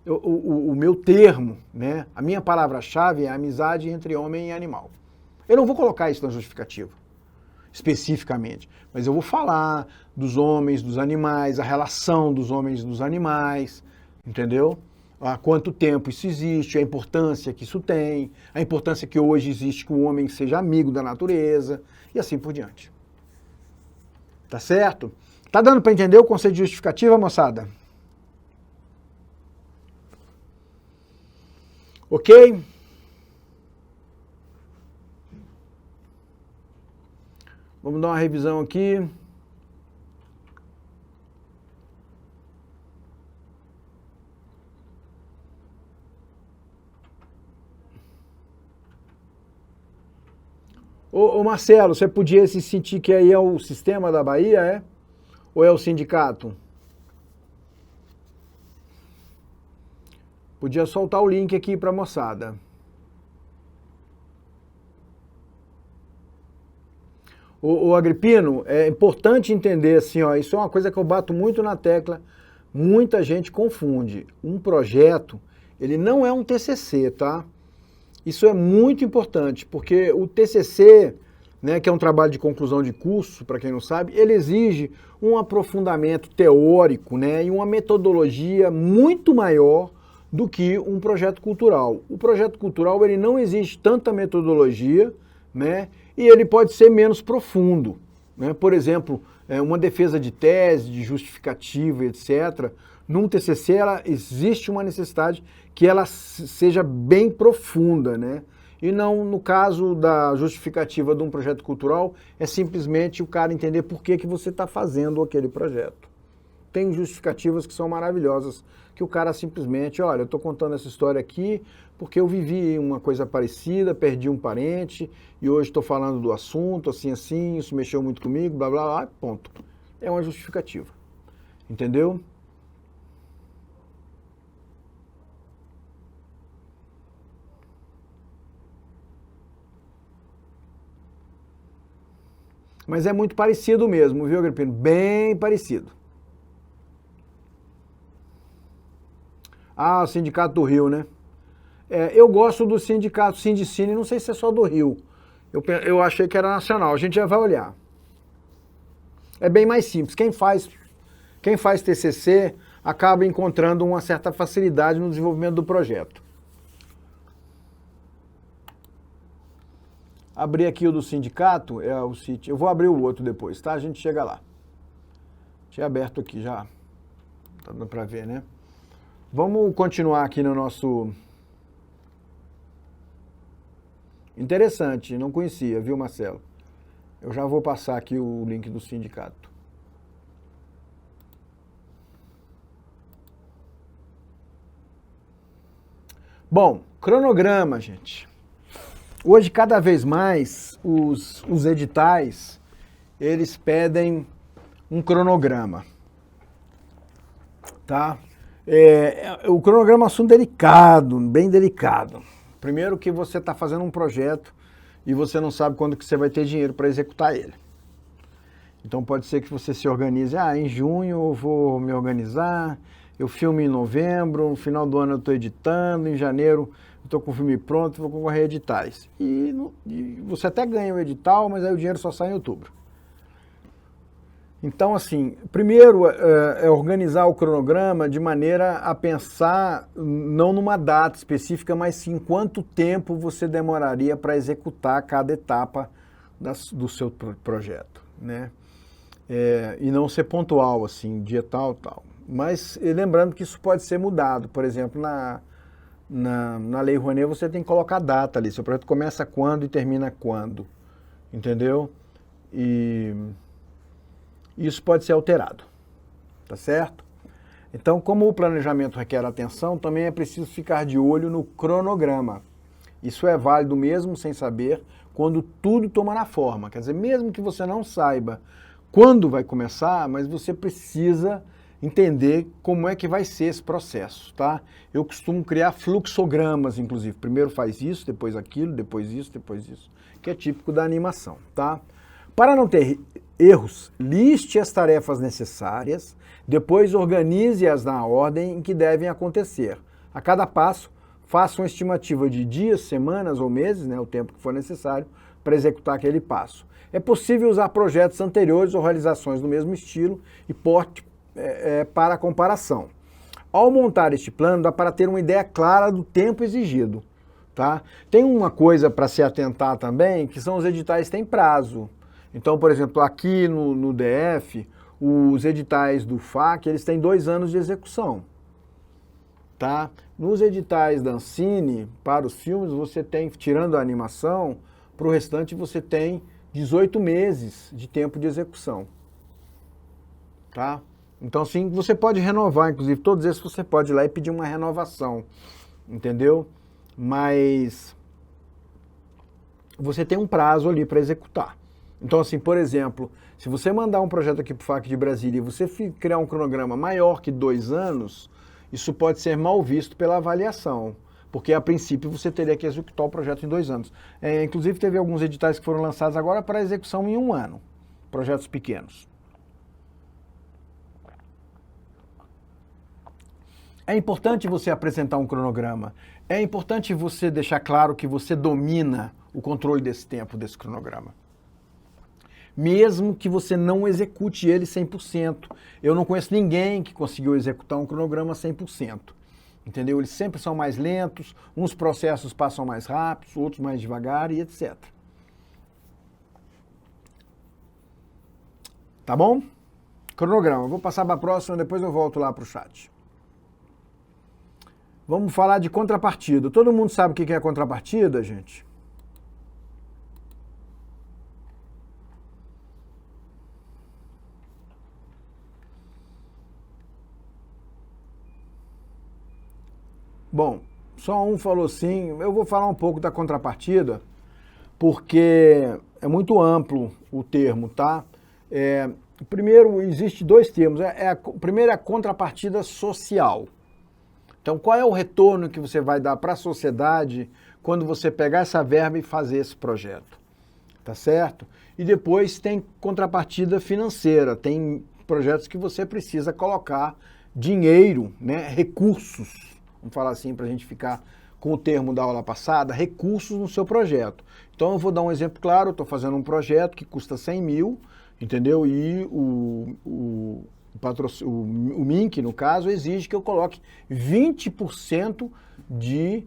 o meu termo, né? A minha palavra-chave é amizade entre homem e animal. Eu não vou colocar isso na justificativa, especificamente, mas eu vou falar dos homens, dos animais, a relação dos homens e dos animais, entendeu? Há quanto tempo isso existe, a importância que isso tem, a importância que hoje existe que o homem seja amigo da natureza, e assim por diante. Tá certo? Tá dando para entender o conceito de justificativa, moçada? Ok? Vamos dar uma revisão aqui. Ô Marcelo, você podia se sentir que aí é o sistema da Bahia, é? Ou é o sindicato? Podia soltar o link aqui para a moçada. O Agripino, é importante entender assim, ó, isso é uma coisa que eu bato muito na tecla, muita gente confunde. Um projeto, ele não é um TCC, tá? Isso é muito importante, porque o TCC, né, que é um trabalho de conclusão de curso, para quem não sabe, ele exige um aprofundamento teórico, né, e uma metodologia muito maior do que um projeto cultural. O projeto cultural ele não exige tanta metodologia, né, e ele pode ser menos profundo. Né? Por exemplo, uma defesa de tese, de justificativa, etc., num TCC existe uma necessidade que ela seja bem profunda, né? E não no caso da justificativa de um projeto cultural, é simplesmente o cara entender por que você está fazendo aquele projeto. Tem justificativas que são maravilhosas, que o cara simplesmente, olha, eu estou contando essa história aqui porque eu vivi uma coisa parecida, perdi um parente e hoje estou falando do assunto, assim, assim, isso mexeu muito comigo, blá, blá, blá, ponto. É uma justificativa, entendeu? Mas é muito parecido mesmo, viu, Agripino? Bem parecido. Ah, o Sindicato do Rio, né? Eu gosto do sindicato Sindicine, não sei se é só do Rio. Eu achei que era nacional, a gente já vai olhar. É bem mais simples. Quem faz TCC acaba encontrando uma certa facilidade no desenvolvimento do projeto. Abri aqui o do sindicato, o sítio. Eu vou abrir o outro depois, tá? A gente chega lá. Tinha aberto aqui já. Tá dando pra ver, né? Vamos continuar aqui no nosso... Interessante, não conhecia, viu, Marcelo? Eu já vou passar aqui o link do sindicato. Bom, cronograma, gente. Hoje, cada vez mais, os editais, eles pedem um cronograma, tá? O cronograma é um assunto delicado, bem delicado. Primeiro que você está fazendo um projeto e você não sabe quando que você vai ter dinheiro para executar ele. Então pode ser que você se organize, em junho eu vou me organizar, eu filmo em novembro, no final do ano eu estou editando, em janeiro eu estou com o filme pronto, vou concorrer a editais. E você até ganha o edital, mas aí o dinheiro só sai em outubro. Então, assim, primeiro é organizar o cronograma de maneira a pensar não numa data específica, mas sim quanto tempo você demoraria para executar cada etapa do seu projeto, né? E não ser pontual, assim, dia tal, tal. Mas lembrando que isso pode ser mudado. Por exemplo, na Lei Rouanet você tem que colocar data ali. Seu projeto começa quando e termina quando, entendeu? E... isso pode ser alterado, tá certo? Então, como o planejamento requer atenção, também é preciso ficar de olho no cronograma. Isso é válido mesmo sem saber quando tudo tomará forma. Quer dizer, mesmo que você não saiba quando vai começar, mas você precisa entender como é que vai ser esse processo, tá? Eu costumo criar fluxogramas, inclusive. Primeiro faz isso, depois aquilo, depois isso, que é típico da animação, tá? Para não ter erros, liste as tarefas necessárias, depois organize-as na ordem em que devem acontecer. A cada passo, faça uma estimativa de dias, semanas ou meses, né, o tempo que for necessário, para executar aquele passo. É possível usar projetos anteriores ou realizações do mesmo estilo e porte para comparação. Ao montar este plano, dá para ter uma ideia clara do tempo exigido, tá? Tem uma coisa para se atentar também, que são os editais que têm prazo. Então, por exemplo, aqui no DF, os editais do FAC, eles têm 2 anos de execução, tá? Nos editais da Ancine, para os filmes, você tem, tirando a animação, para o restante você tem 18 meses de tempo de execução, tá? Então, sim, você pode renovar, inclusive, todos esses você pode ir lá e pedir uma renovação, entendeu? Mas você tem um prazo ali para executar. Então, assim, por exemplo, se você mandar um projeto aqui para o FAC de Brasília e você criar um cronograma maior que 2 anos, isso pode ser mal visto pela avaliação, porque a princípio você teria que executar o projeto em 2 anos. Inclusive, teve alguns editais que foram lançados agora para execução em 1 ano, projetos pequenos. É importante você apresentar um cronograma, é importante você deixar claro que você domina o controle desse tempo, desse cronograma. Mesmo que você não execute ele 100%. Eu não conheço ninguém que conseguiu executar um cronograma 100%. Entendeu? Eles sempre são mais lentos, uns processos passam mais rápidos, outros mais devagar e etc. Tá bom? Cronograma. Vou passar para a próxima, depois eu volto lá para o chat. Vamos falar de contrapartida. Todo mundo sabe o que é contrapartida, gente? Bom, só um falou sim. Eu vou falar um pouco da contrapartida, porque é muito amplo o termo, tá? Primeiro, existe 2 termos. Primeiro é a contrapartida social. Então, qual é o retorno que você vai dar para a sociedade quando você pegar essa verba e fazer esse projeto? tá certo? E depois tem contrapartida financeira, tem projetos que você precisa colocar dinheiro, né, recursos, vamos falar assim para a gente ficar com o termo da aula passada, recursos no seu projeto. Então eu vou dar um exemplo claro, eu estou fazendo um projeto que custa 100 mil, entendeu? E o MINC, no caso, exige que eu coloque 20% de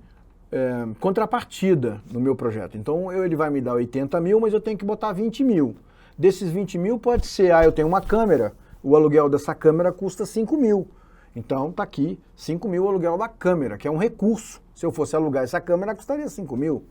contrapartida no meu projeto. Então ele vai me dar 80 mil, mas eu tenho que botar 20 mil. Desses 20 mil pode ser, eu tenho uma câmera, o aluguel dessa câmera custa 5 mil. Então tá aqui 5 mil o aluguel da câmera, que é um recurso. Se eu fosse alugar essa câmera, custaria 5 mil.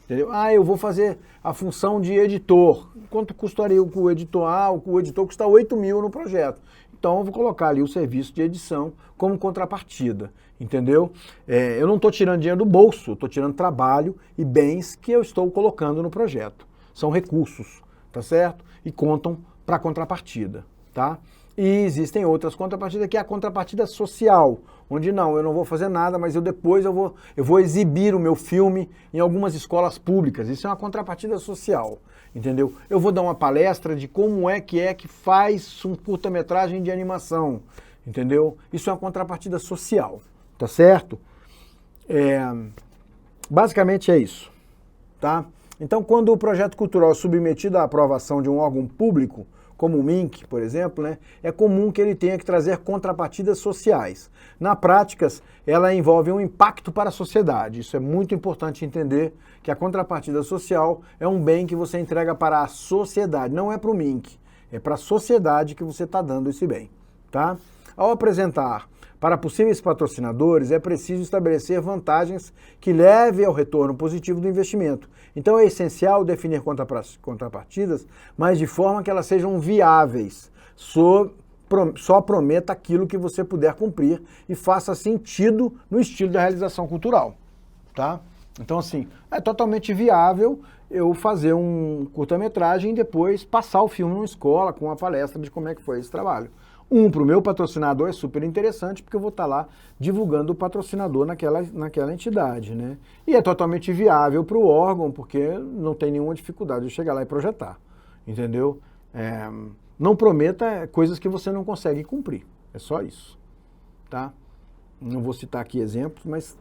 Entendeu? Eu vou fazer a função de editor. Quanto custaria o editor? O editor custa 8 mil no projeto. Então eu vou colocar ali o serviço de edição como contrapartida. Entendeu? Eu não estou tirando dinheiro do bolso, estou tirando trabalho e bens que eu estou colocando no projeto. São recursos, tá certo? E contam para contrapartida, tá? E existem outras contrapartidas, que é a contrapartida social, onde eu não vou fazer nada, mas depois eu vou exibir o meu filme em algumas escolas públicas. Isso é uma contrapartida social, entendeu? Eu vou dar uma palestra de como é que faz um curta-metragem de animação, entendeu? Isso é uma contrapartida social, tá certo? Basicamente é isso, tá? Então, quando o projeto cultural é submetido à aprovação de um órgão público, como o MINC, por exemplo, né, é comum que ele tenha que trazer contrapartidas sociais. Na prática, ela envolve um impacto para a sociedade. Isso é muito importante entender, que a contrapartida social é um bem que você entrega para a sociedade, não é para o MINC, é para a sociedade que você está dando esse bem, tá? Ao apresentar para possíveis patrocinadores, é preciso estabelecer vantagens que levem ao retorno positivo do investimento. Então é essencial definir contrapartidas, mas de forma que elas sejam viáveis. Só prometa aquilo que você puder cumprir e faça sentido no estilo da realização cultural, tá? Então, assim, é totalmente viável eu fazer um curta-metragem e depois passar o filme numa escola com uma palestra de como é que foi esse trabalho. Para o meu patrocinador é super interessante, porque eu vou estar lá divulgando o patrocinador naquela entidade, né? E é totalmente viável para o órgão, porque não tem nenhuma dificuldade de chegar lá e projetar, entendeu? Não prometa coisas que você não consegue cumprir, é só isso, tá? Não vou citar aqui exemplos, mas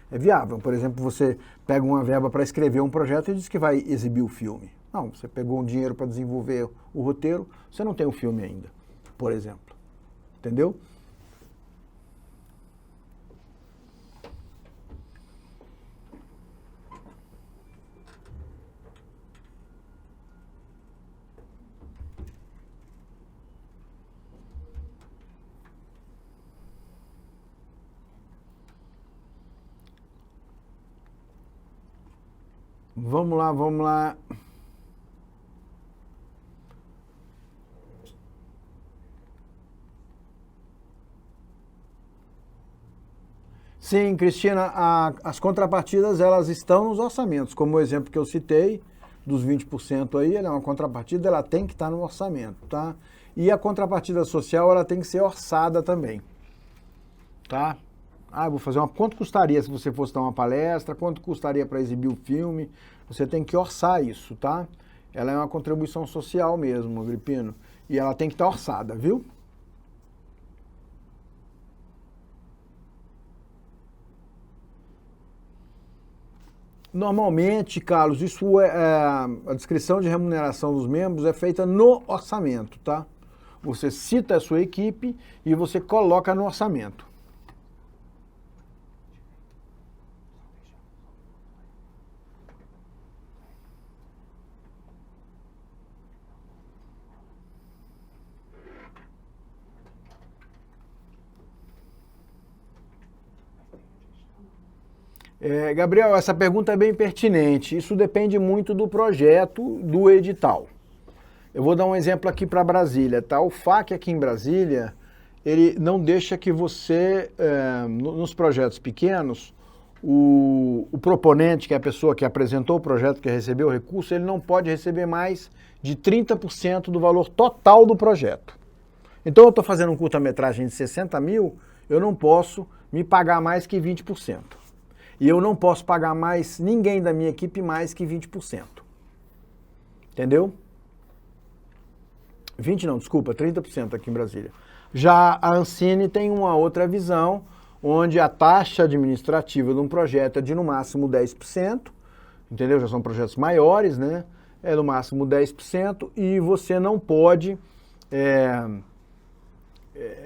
é viável. Por exemplo, você pega uma verba para escrever um projeto e diz que vai exibir o filme. Não, você pegou um dinheiro para desenvolver o roteiro, você não tem o filme ainda, por exemplo. Entendeu? Vamos lá, vamos lá. Sim, Cristina, as contrapartidas elas estão nos orçamentos, como o exemplo que eu citei, dos 20% aí, ela é uma contrapartida, ela tem que estar no orçamento, tá? E a contrapartida social, ela tem que ser orçada também, tá? Eu vou fazer quanto custaria se você fosse dar uma palestra, quanto custaria para exibir o filme, você tem que orçar isso, tá? Ela é uma contribuição social mesmo, Agripino, e ela tem que estar orçada, viu? Normalmente, Carlos, isso a descrição de remuneração dos membros é feita no orçamento, tá? Você cita a sua equipe e você coloca no orçamento. Gabriel, essa pergunta é bem pertinente. Isso depende muito do projeto, do edital. Eu vou dar um exemplo aqui para Brasília, tá? O FAC aqui em Brasília, ele não deixa que você, nos projetos pequenos, o proponente, que é a pessoa que apresentou o projeto, que recebeu o recurso, ele não pode receber mais de 30% do valor total do projeto. Então eu estou fazendo um curta-metragem de 60 mil, eu não posso me pagar mais que 20%. E eu não posso pagar mais ninguém da minha equipe mais que 20%. Entendeu? 20 não, desculpa, 30% aqui em Brasília. Já a Ancine tem uma outra visão, onde a taxa administrativa de um projeto é de no máximo 10%, entendeu? Já são projetos maiores, né? É no máximo 10% e você não pode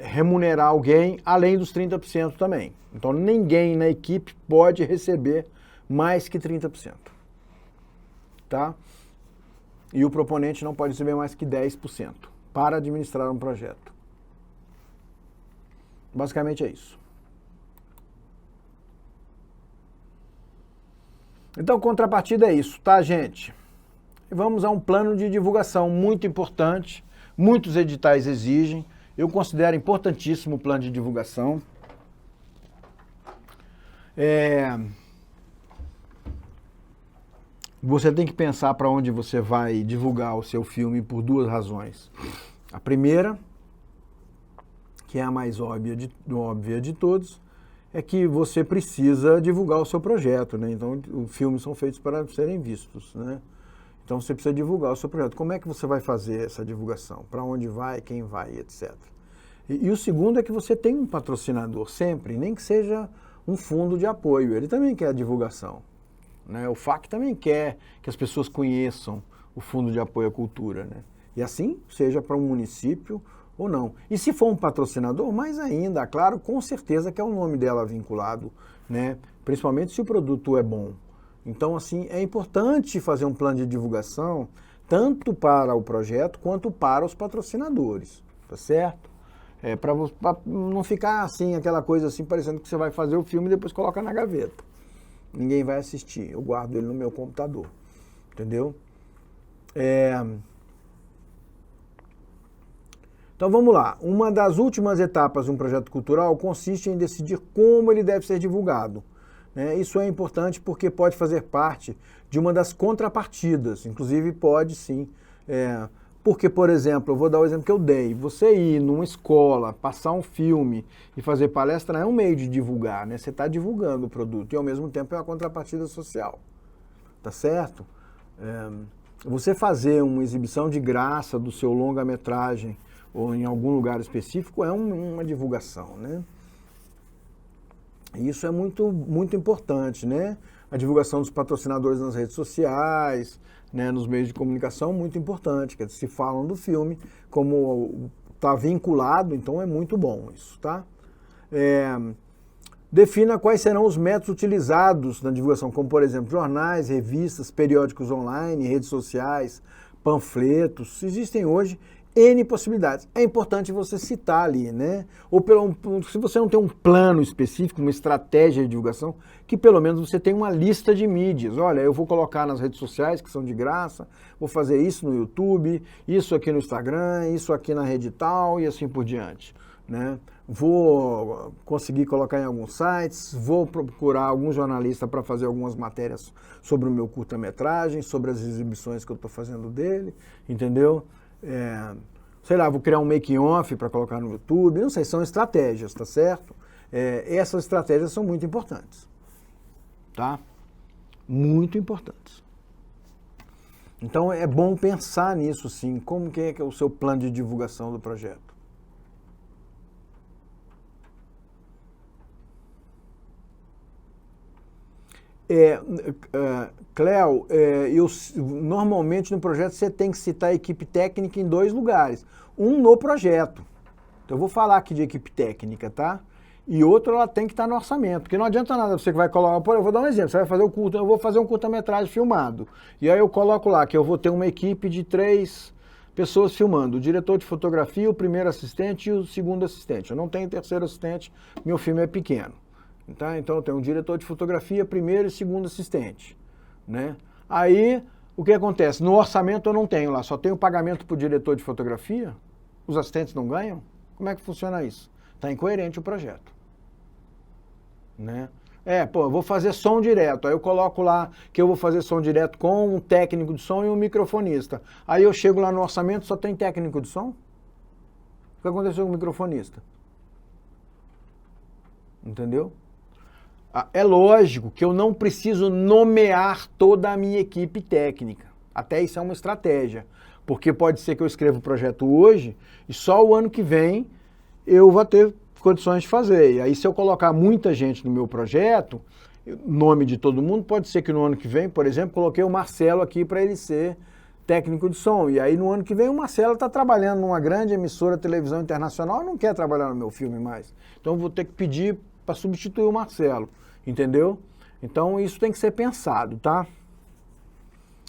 remunerar alguém além dos 30% também. Então ninguém na equipe pode receber mais que 30%. Tá? E o proponente não pode receber mais que 10% para administrar um projeto. Basicamente é isso. Então, contrapartida é isso, tá, gente? E vamos a um plano de divulgação muito importante. Muitos editais exigem. Eu considero importantíssimo o plano de divulgação. Você tem que pensar para onde você vai divulgar o seu filme por duas razões. A primeira, que é a mais óbvia de todos, é que você precisa divulgar o seu projeto, né? Então, os filmes são feitos para serem vistos, né? Então, você precisa divulgar o seu projeto. Como é que você vai fazer essa divulgação? Para onde vai, quem vai, etc. E o segundo é que você tem um patrocinador sempre, nem que seja um fundo de apoio. Ele também quer a divulgação, né? O FAC também quer que as pessoas conheçam o Fundo de Apoio à Cultura, né? E assim, seja para um município ou não. E se for um patrocinador, mais ainda, claro, com certeza que é o nome dela vinculado, né? Principalmente se o produto é bom. Então, assim, é importante fazer um plano de divulgação, tanto para o projeto quanto para os patrocinadores, tá certo? Para não ficar assim, aquela coisa assim, parecendo que você vai fazer o filme e depois coloca na gaveta. Ninguém vai assistir, eu guardo ele no meu computador, entendeu? Então vamos lá, uma das últimas etapas de um projeto cultural consiste em decidir como ele deve ser divulgado. Isso é importante porque pode fazer parte de uma das contrapartidas, inclusive pode sim, porque, por exemplo, eu vou dar o exemplo que eu dei, você ir numa escola, passar um filme e fazer palestra é um meio de divulgar, né? Você está divulgando o produto e ao mesmo tempo é uma contrapartida social, tá certo? Você fazer uma exibição de graça do seu longa-metragem ou em algum lugar específico é uma divulgação, né? E isso é muito, muito importante, né? A divulgação dos patrocinadores nas redes sociais, né, nos meios de comunicação, muito importante, que se falam do filme, como está vinculado, então é muito bom isso, tá? Defina quais serão os métodos utilizados na divulgação, como, por exemplo, jornais, revistas, periódicos online, redes sociais, panfletos. Existem hoje N possibilidades. É importante você citar ali, né? Ou se você não tem um plano específico, uma estratégia de divulgação, que pelo menos você tenha uma lista de mídias. Olha, eu vou colocar nas redes sociais, que são de graça, vou fazer isso no YouTube, isso aqui no Instagram, isso aqui na rede tal e assim por diante, né? Vou conseguir colocar em alguns sites, vou procurar algum jornalista para fazer algumas matérias sobre o meu curta-metragem, sobre as exibições que eu estou fazendo dele, entendeu? Sei lá, vou criar um making-off para colocar no YouTube, não sei, são estratégias, tá certo? Essas estratégias são muito importantes, tá? Muito importantes. Então é bom pensar nisso sim, como que é o seu plano de divulgação do projeto. Cléo, normalmente no projeto você tem que citar a equipe técnica em 2 lugares. Um no projeto. Então eu vou falar aqui de equipe técnica, tá? E outro ela tem que estar no orçamento. Porque não adianta nada você que vai colocar... Eu vou dar um exemplo. Você vai fazer eu vou fazer um curta-metragem filmado. E aí eu coloco lá que eu vou ter uma equipe de 3 pessoas filmando. O diretor de fotografia, o primeiro assistente e o segundo assistente. Eu não tenho terceiro assistente, meu filme é pequeno. Tá? Então eu tenho um diretor de fotografia, primeiro e segundo assistente, né? Aí, o que acontece? No orçamento eu não tenho lá, só tenho pagamento para o diretor de fotografia, os assistentes não ganham? Como é que funciona isso? Está incoerente o projeto, né? Eu vou fazer som direto, aí eu coloco lá que eu vou fazer som direto com um técnico de som e um microfonista. Aí eu chego lá no orçamento, só tem técnico de som? O que aconteceu com o microfonista? Entendeu? É lógico que eu não preciso nomear toda a minha equipe técnica. Até isso é uma estratégia, porque pode ser que eu escreva o projeto hoje e só o ano que vem eu vou ter condições de fazer. E aí se eu colocar muita gente no meu projeto, nome de todo mundo, pode ser que no ano que vem, por exemplo, coloquei o Marcelo aqui para ele ser técnico de som. E aí no ano que vem o Marcelo está trabalhando numa grande emissora de televisão internacional e não quer trabalhar no meu filme mais. Então eu vou ter que pedir para substituir o Marcelo, entendeu? Então isso tem que ser pensado, tá?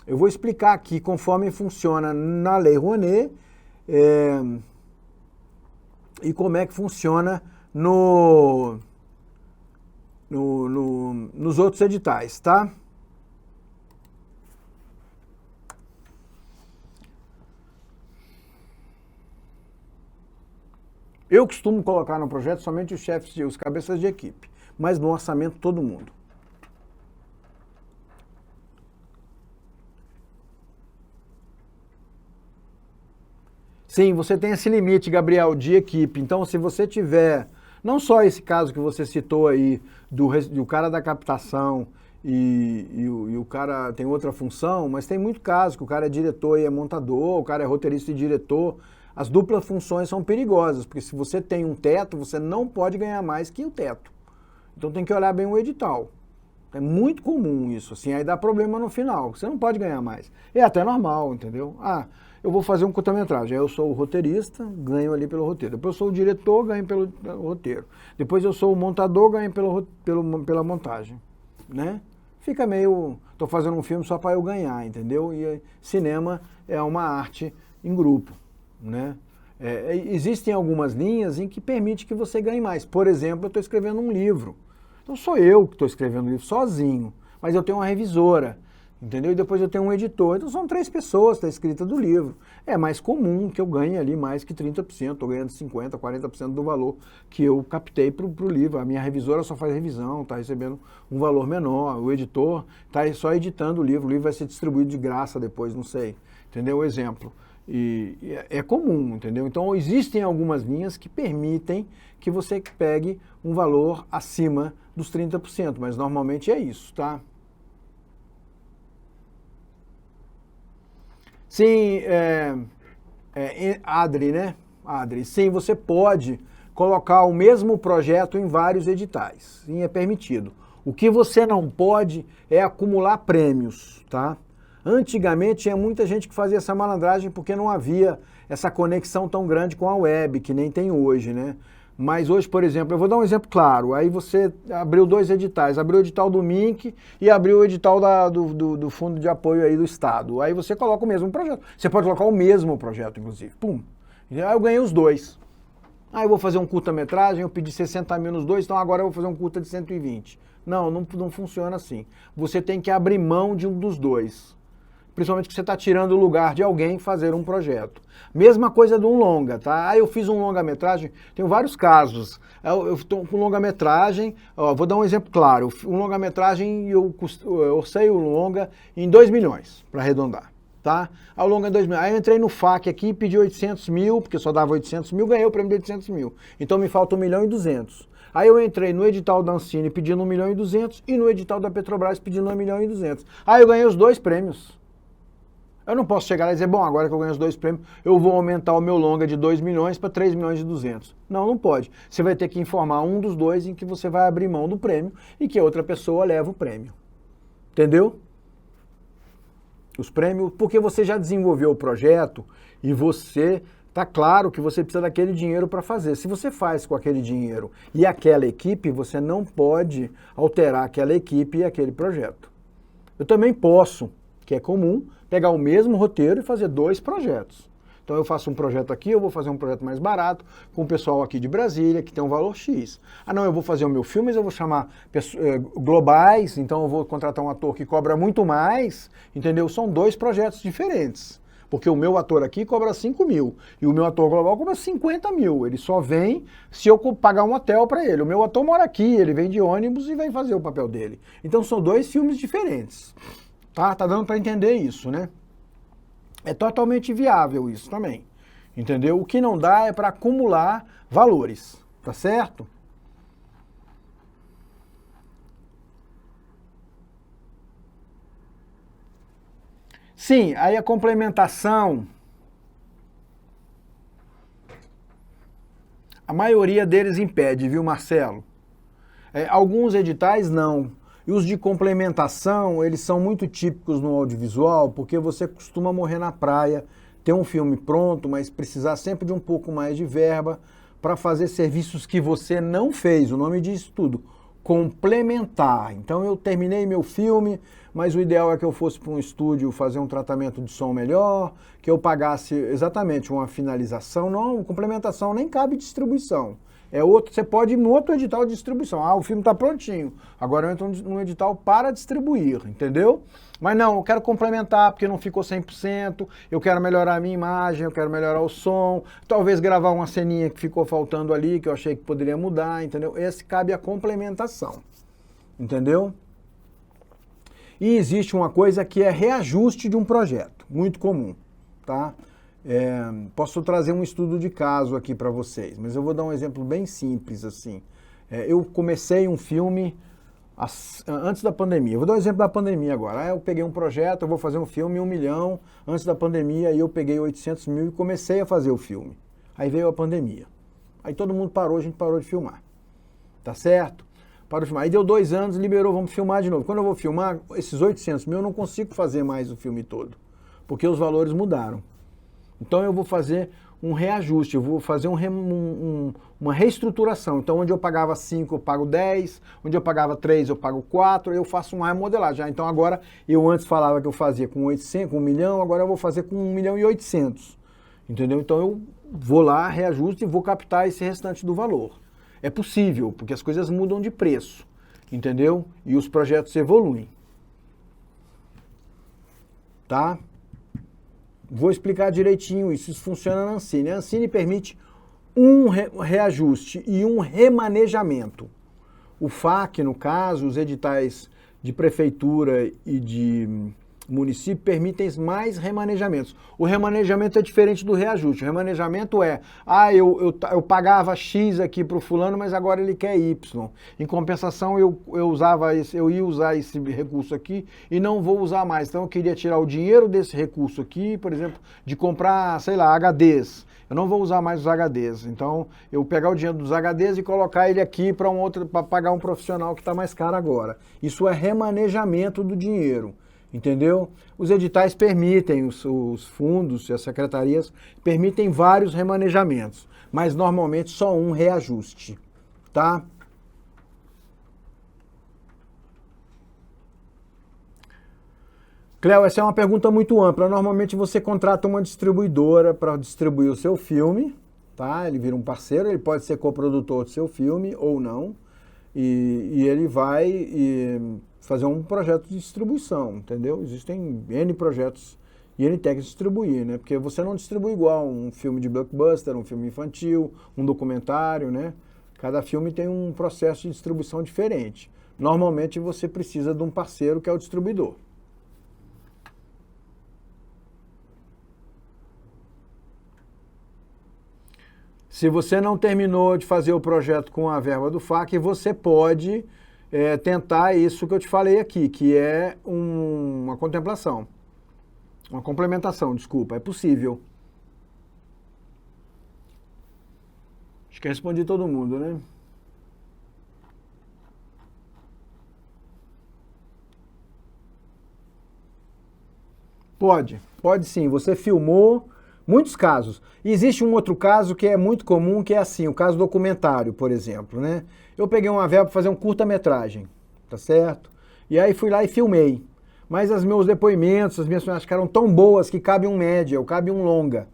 Eu vou explicar aqui conforme funciona na Lei Rouanet e como é que funciona nos outros editais, tá? Eu costumo colocar no projeto somente os chefes, os cabeças de equipe, mas no orçamento todo mundo. Sim, você tem esse limite, Gabriel, de equipe. Então, se você tiver, não só esse caso que você citou aí, do cara da captação e o cara tem outra função, mas tem muito caso que o cara é diretor e é montador, o cara é roteirista e diretor. As duplas funções são perigosas, porque se você tem um teto, você não pode ganhar mais que o teto. Então tem que olhar bem o edital. É muito comum isso, assim, aí dá problema no final, você não pode ganhar mais. É até normal, entendeu? Ah, eu vou fazer um curta-metragem, aí eu sou o roteirista, ganho ali pelo roteiro. Depois eu sou o diretor, ganho pelo roteiro. Depois eu sou o montador, ganho pela montagem, né? Fica meio, tô fazendo um filme só para eu ganhar, entendeu? E cinema é uma arte em grupo, né? Existem algumas linhas em que permite que você ganhe mais. Por exemplo, eu estou escrevendo um livro. Então sou eu que estou escrevendo o livro sozinho, mas eu tenho uma revisora, entendeu? E depois eu tenho um editor. Então são 3 pessoas, está escrita do livro. É mais comum que eu ganhe ali mais que 30%, estou ganhando 50%, 40% do valor que eu captei para o livro. A minha revisora só faz revisão, está recebendo um valor menor. O editor está só editando o livro vai ser distribuído de graça depois, não sei. Entendeu? Exemplo. E é comum, entendeu? Então existem algumas linhas que permitem que você pegue um valor acima dos 30%, mas normalmente é isso, tá? Sim, Adri, né? Adri, sim, você pode colocar o mesmo projeto em vários editais, sim, é permitido. O que você não pode é acumular prêmios, tá? Antigamente tinha muita gente que fazia essa malandragem porque não havia essa conexão tão grande com a web, que nem tem hoje, né? Mas hoje, por exemplo, eu vou dar um exemplo claro, aí você abriu 2 editais, abriu o edital do MINC e abriu o edital do Fundo de Apoio aí do Estado. Aí você coloca o mesmo projeto. Você pode colocar o mesmo projeto, inclusive. Pum! Aí eu ganhei os 2. Aí eu vou fazer um curta-metragem, eu pedi 60 mil nos 2, então agora eu vou fazer um curta de 120. Não funciona assim. Você tem que abrir mão de um dos 2. Principalmente que você está tirando o lugar de alguém fazer um projeto. Mesma coisa de um longa, tá? Eu fiz um longa-metragem, tenho vários casos. Eu estou com longa-metragem, vou dar um exemplo claro. Um longa-metragem, eu orcei o longa em 2 milhões, para arredondar, tá? A longa em 2 milhões. Aí eu entrei no FAQ aqui, pedi 800 mil, porque só dava 800 mil, ganhei o prêmio de 800 mil. Então me falta 1 milhão e 200. Aí eu entrei no edital da Ancine pedindo 1 milhão e 200 e no edital da Petrobras pedindo 1 milhão e 200. Aí eu ganhei os 2 prêmios. Eu não posso chegar lá e dizer, bom, agora que eu ganho os 2 prêmios, eu vou aumentar o meu longa de 2 milhões para 3 milhões e 200. Não pode. Você vai ter que informar um dos 2 em que você vai abrir mão do prêmio e que a outra pessoa leva o prêmio. Entendeu? Os prêmios, porque você já desenvolveu o projeto e você, tá claro que você precisa daquele dinheiro para fazer. Se você faz com aquele dinheiro e aquela equipe, você não pode alterar aquela equipe e aquele projeto. Eu também posso, que é comum, pegar o mesmo roteiro e fazer 2 projetos. Então eu faço um projeto aqui, eu vou fazer um projeto mais barato, com o pessoal aqui de Brasília, que tem um valor X. Ah não, eu vou fazer o meu filme, mas eu vou chamar globais, então eu vou contratar um ator que cobra muito mais, entendeu? São 2 projetos diferentes. Porque o meu ator aqui cobra 5 mil e o meu ator global cobra 50 mil. Ele só vem se eu pagar um hotel para ele. O meu ator mora aqui, ele vem de ônibus e vem fazer o papel dele. Então são 2 filmes diferentes. Tá dando para entender isso, né? É totalmente viável isso também, entendeu? O que não dá é para acumular valores, tá certo? Sim, aí a complementação, a maioria deles impede, viu, Marcelo? Alguns editais não. E os de complementação, eles são muito típicos no audiovisual, porque você costuma morrer na praia, ter um filme pronto, mas precisar sempre de um pouco mais de verba para fazer serviços que você não fez. O nome diz tudo, complementar. Então eu terminei meu filme, mas o ideal é que eu fosse para um estúdio fazer um tratamento de som melhor, que eu pagasse exatamente uma finalização. Não, complementação nem cabe distribuição. É outro, você pode ir no outro edital de distribuição. Ah, o filme está prontinho. Agora eu entro num edital para distribuir, entendeu? Mas não, eu quero complementar porque não ficou 100%, eu quero melhorar a minha imagem, eu quero melhorar o som, talvez gravar uma ceninha que ficou faltando ali, que eu achei que poderia mudar, entendeu? Esse cabe a complementação, entendeu? E existe uma coisa que é reajuste de um projeto, muito comum, tá? Posso trazer um estudo de caso aqui para vocês, mas eu vou dar um exemplo bem simples assim. Eu comecei um filme antes da pandemia. Eu vou dar um exemplo da pandemia agora. Eu peguei um projeto, eu vou fazer um filme 1 milhão antes da pandemia, e eu peguei 800 mil e comecei a fazer o filme. Aí veio a pandemia. Aí todo mundo parou, a gente parou de filmar. Tá certo? Parou de filmar. Aí deu 2 anos, liberou, vamos filmar de novo. Quando eu vou filmar, esses 800 mil eu não consigo fazer mais o filme todo, porque os valores mudaram. Então eu vou fazer um reajuste, eu vou fazer uma reestruturação. Então onde eu pagava 5 eu pago 10, onde eu pagava 3 eu pago 4, eu faço uma remodelagem. Então agora eu antes falava que eu fazia com 800, com 1 milhão, agora eu vou fazer com 1 milhão e 800. Entendeu? Então eu vou lá, reajuste e vou captar esse restante do valor. É possível, porque as coisas mudam de preço, entendeu? E os projetos evoluem. Tá? Vou explicar direitinho isso. Isso funciona na Ancine. A Ancine permite um reajuste e um remanejamento. O FAC, no caso, os editais de prefeitura e de município permitem mais remanejamentos. O remanejamento é diferente do reajuste. O remanejamento é, eu pagava X aqui para o fulano, mas agora ele quer Y. Em compensação, eu ia usar esse recurso aqui e não vou usar mais. Então eu queria tirar o dinheiro desse recurso aqui, por exemplo, de comprar, sei lá, HDs. Eu não vou usar mais os HDs. Então eu pegar o dinheiro dos HDs e colocar ele aqui para pagar um profissional que está mais caro agora. Isso é remanejamento do dinheiro. Entendeu? Os editais permitem, os fundos e as secretarias permitem vários remanejamentos, mas normalmente só um reajuste, tá? Cléo, essa é uma pergunta muito ampla. Normalmente você contrata uma distribuidora para distribuir o seu filme, tá? Ele vira um parceiro, ele pode ser coprodutor do seu filme ou não, e ele vai fazer um projeto de distribuição, entendeu? Existem N projetos e N técnicas de distribuir, né? Porque você não distribui igual um filme de blockbuster, um filme infantil, um documentário, né? Cada filme tem um processo de distribuição diferente. Normalmente você precisa de um parceiro que é o distribuidor. Se você não terminou de fazer o projeto com a verba do FAC, você pode tentar isso que eu te falei aqui, que é uma contemplação. Uma complementação, desculpa, é possível. Acho que respondi todo mundo, né? Pode sim. Você filmou, muitos casos. E existe um outro caso que é muito comum, que é assim, o caso documentário, por exemplo, né? Eu peguei uma verba para fazer um curta-metragem, tá certo? E aí fui lá e filmei. Mas os meus depoimentos, as minhas filmagens ficaram tão boas que cabe um média, ou cabe um longa.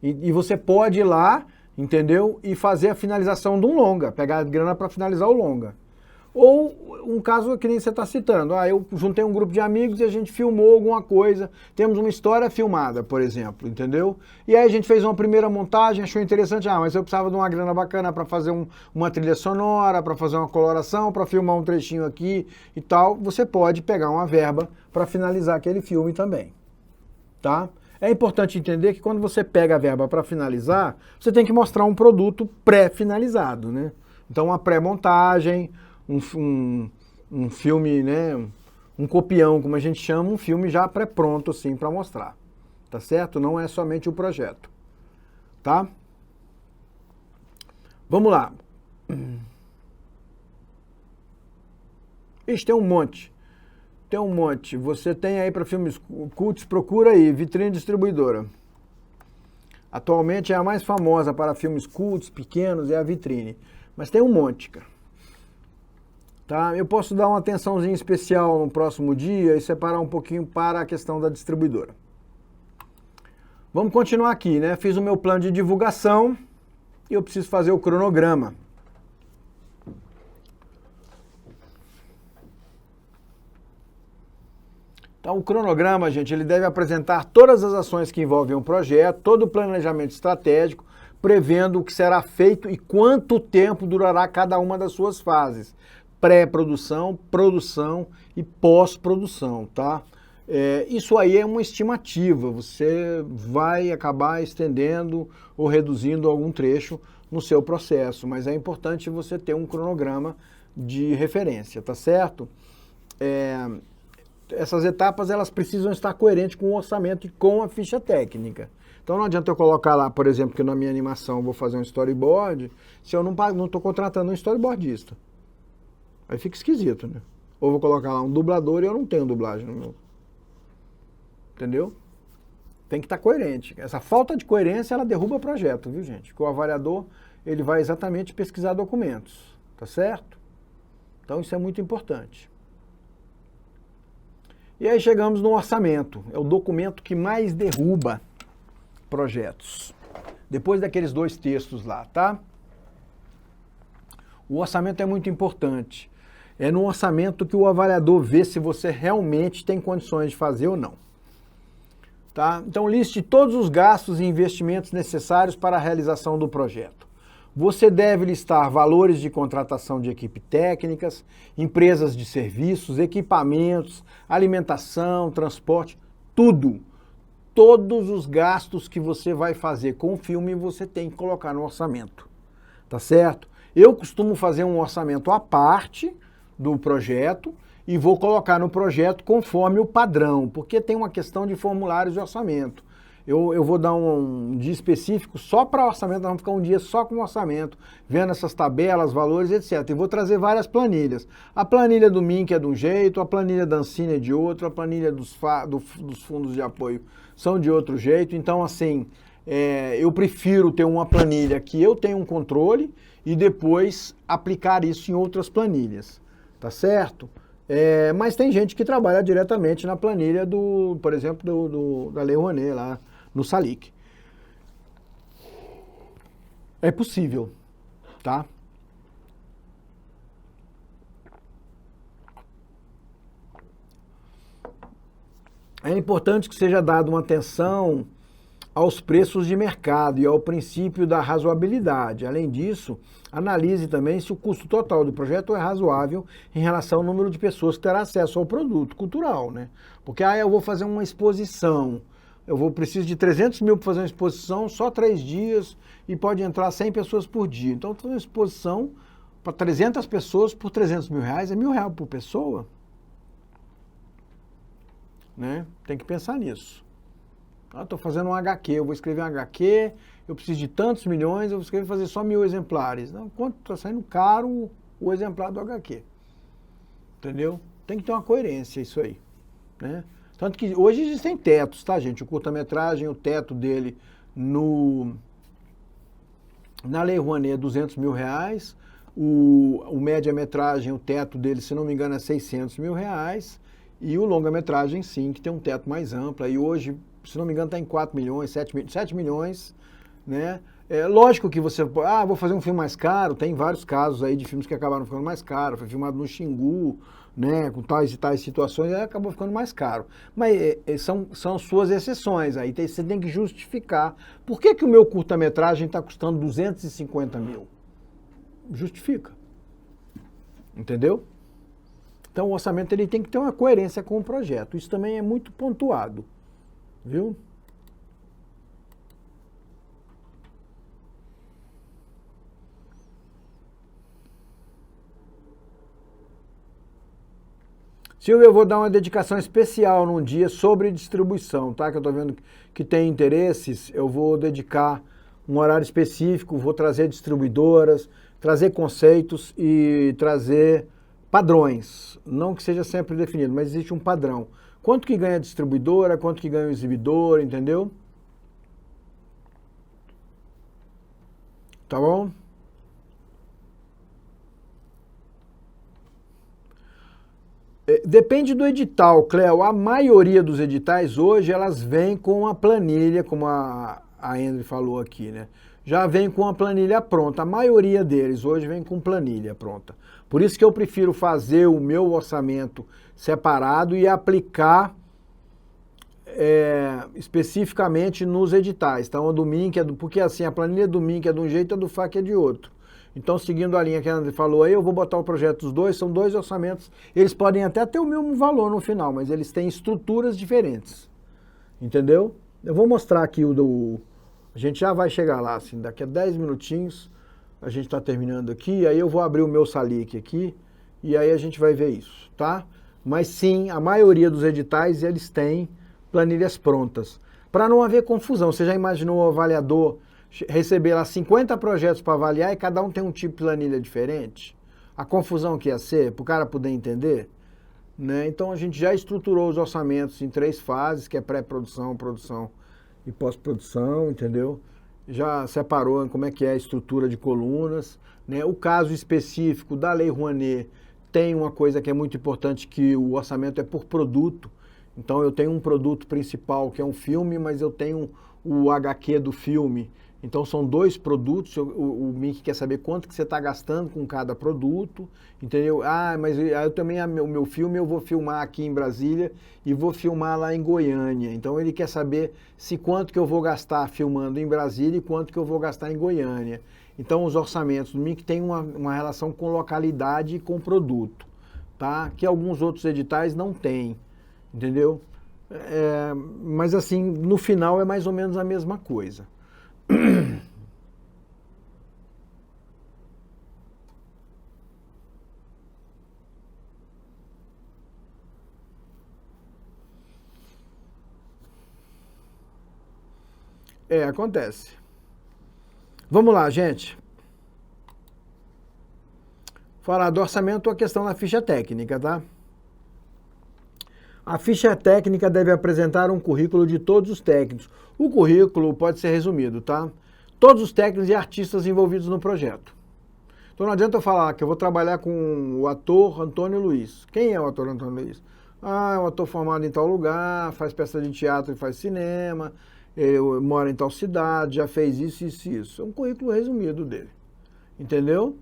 E você pode ir lá, entendeu? E fazer a finalização de um longa, pegar a grana para finalizar o longa. Ou um caso que nem você está citando, eu juntei um grupo de amigos e a gente filmou alguma coisa, temos uma história filmada, por exemplo, entendeu? E aí a gente fez uma primeira montagem, achou interessante, mas eu precisava de uma grana bacana para fazer uma trilha sonora, para fazer uma coloração, para filmar um trechinho aqui e tal. Você pode pegar uma verba para finalizar aquele filme também, tá? É importante entender que quando você pega a verba para finalizar, você tem que mostrar um produto pré-finalizado, né? Então uma pré-montagem, um filme, né, um copião, como a gente chama, um filme já pré-pronto assim para mostrar. Tá certo? Não é somente o projeto. Tá? Vamos lá. Ixi, tem um monte. Tem um monte. Você tem aí para filmes cultos, procura aí, Vitrine Distribuidora. Atualmente é a mais famosa para filmes cultos, pequenos, é a Vitrine. Mas tem um monte, cara. Tá? Eu posso dar uma atençãozinha especial no próximo dia e separar um pouquinho para a questão da distribuidora. Vamos continuar aqui, né? Fiz o meu plano de divulgação e eu preciso fazer o cronograma. Então, o cronograma, gente, ele deve apresentar todas as ações que envolvem um projeto, todo o planejamento estratégico, prevendo o que será feito e quanto tempo durará cada uma das suas fases. Pré-produção, produção e pós-produção, tá? Isso aí é uma estimativa, você vai acabar estendendo ou reduzindo algum trecho no seu processo, mas é importante você ter um cronograma de referência, tá certo? Essas etapas elas precisam estar coerentes com o orçamento e com a ficha técnica. Então não adianta eu colocar lá, por exemplo, que na minha animação eu vou fazer um storyboard, se eu não estou contratando um storyboardista. Aí fica esquisito, né? Ou vou colocar lá um dublador e eu não tenho dublagem no meu. Entendeu? Tem que estar coerente. Essa falta de coerência, ela derruba o projeto, viu, gente? Porque o avaliador, ele vai exatamente pesquisar documentos, tá certo? Então isso é muito importante. E aí chegamos no orçamento. É o documento que mais derruba projetos. Depois daqueles 2 textos lá, tá? O orçamento é muito importante. É no orçamento que o avaliador vê se você realmente tem condições de fazer ou não. Tá? Então liste todos os gastos e investimentos necessários para a realização do projeto. Você deve listar valores de contratação de equipe técnicas, empresas de serviços, equipamentos, alimentação, transporte, tudo. Todos os gastos que você vai fazer com o filme você tem que colocar no orçamento. Tá certo? Eu costumo fazer um orçamento à parte do projeto e vou colocar no projeto conforme o padrão, porque tem uma questão de formulários de orçamento. Eu vou dar um dia específico só para orçamento, nós vamos ficar um dia só com orçamento, vendo essas tabelas, valores, etc. E vou trazer várias planilhas. A planilha do MINC é de um jeito, a planilha da Ancine é de outro, a planilha dos fundos de apoio são de outro jeito. Então, assim, eu prefiro ter uma planilha que eu tenho um controle e depois aplicar isso em outras planilhas, tá certo? Mas tem gente que trabalha diretamente na planilha por exemplo, da Lei Rouanet lá no Salic. É possível, tá? É importante que seja dada uma atenção aos preços de mercado e ao princípio da razoabilidade. Além disso, analise também se o custo total do projeto é razoável em relação ao número de pessoas que terá acesso ao produto cultural, né? Porque eu vou fazer uma exposição, preciso de 300 mil para fazer uma exposição, só 3 dias e pode entrar 100 pessoas por dia. Então, fazer uma exposição para 300 pessoas por 300 mil reais, é R$1.000 por pessoa, né? Tem que pensar nisso. Estou fazendo um HQ, eu vou escrever um HQ, eu preciso de tantos milhões, eu vou fazer só 1.000 exemplares. Não, quanto está saindo caro o exemplar do HQ? Entendeu? Tem que ter uma coerência isso aí, né? Tanto que hoje existem tetos, tá, gente? O curta-metragem, o teto dele na Lei Rouanet é 200 mil reais, o média-metragem, o teto dele, se não me engano, é 600 mil reais, e o longa-metragem, sim, que tem um teto mais amplo. E hoje, se não me engano, está em 4 milhões, 7 milhões, né? Lógico que você, vou fazer um filme mais caro, tem vários casos aí de filmes que acabaram ficando mais caros, foi filmado no Xingu, né, com tais e tais situações, aí acabou ficando mais caro. Mas são suas exceções, aí você tem que justificar. Por que o meu curta-metragem está custando 250 mil? Justifica. Entendeu? Então o orçamento ele tem que ter uma coerência com o projeto. Isso também é muito pontuado, viu? Silvio, eu vou dar uma dedicação especial num dia sobre distribuição, tá? Que eu tô vendo que tem interesses, eu vou dedicar um horário específico, vou trazer distribuidoras, trazer conceitos e trazer padrões. Não que seja sempre definido, mas existe um padrão. Quanto que ganha a distribuidora, quanto que ganha o exibidor, entendeu? Tá bom? Depende do edital, Cléo. A maioria dos editais hoje, elas vêm com a planilha, como a André falou aqui, né? Já vem com a planilha pronta. A maioria deles hoje vem com planilha pronta. Por isso que eu prefiro fazer o meu orçamento separado e aplicar especificamente nos editais. Então, a do MINC, porque assim, a planilha do MINC é de um jeito e a do FAC é de outro. Então, seguindo a linha que a André falou aí, eu vou botar o projeto dos dois, são dois orçamentos, eles podem até ter o mesmo valor no final, mas eles têm estruturas diferentes, entendeu? Eu vou mostrar aqui o do... A gente já vai chegar lá, assim, daqui a 10 minutinhos, a gente está terminando aqui, aí eu vou abrir o meu Salic aqui, e aí a gente vai ver isso, tá? Mas sim, a maioria dos editais, eles têm planilhas prontas, para não haver confusão. Você já imaginou o avaliador receber lá 50 projetos para avaliar e cada um tem um tipo de planilha diferente? A confusão que ia ser, para o cara poder entender, né? Então a gente já estruturou os orçamentos em 3 fases, que é pré-produção, produção e pós-produção, entendeu? Já separou como é que é a estrutura de colunas, né? O caso específico da Lei Rouanet tem uma coisa que é muito importante, que o orçamento é por produto. Então eu tenho um produto principal que é um filme, mas eu tenho o HQ do filme. Então são 2 produtos, o MINC quer saber quanto que você está gastando com cada produto, entendeu? Ah, mas eu também, o meu filme eu vou filmar aqui em Brasília e vou filmar lá em Goiânia. Então ele quer saber se quanto que eu vou gastar filmando em Brasília e quanto que eu vou gastar em Goiânia. Então os orçamentos do MINC têm uma relação com localidade e com produto, tá? Que alguns outros editais não têm, entendeu? Mas assim, no final é mais ou menos a mesma coisa. Acontece. Vamos lá, gente. Falar do orçamento, a questão da ficha técnica, tá? A ficha técnica deve apresentar um currículo de todos os técnicos. O currículo pode ser resumido, tá? Todos os técnicos e artistas envolvidos no projeto. Então não adianta eu falar que eu vou trabalhar com o ator Antônio Luiz. Quem é o ator Antônio Luiz? Ah, é um ator formado em tal lugar, faz peça de teatro e faz cinema, mora em tal cidade, já fez isso, isso e isso. É um currículo resumido dele. Entendeu?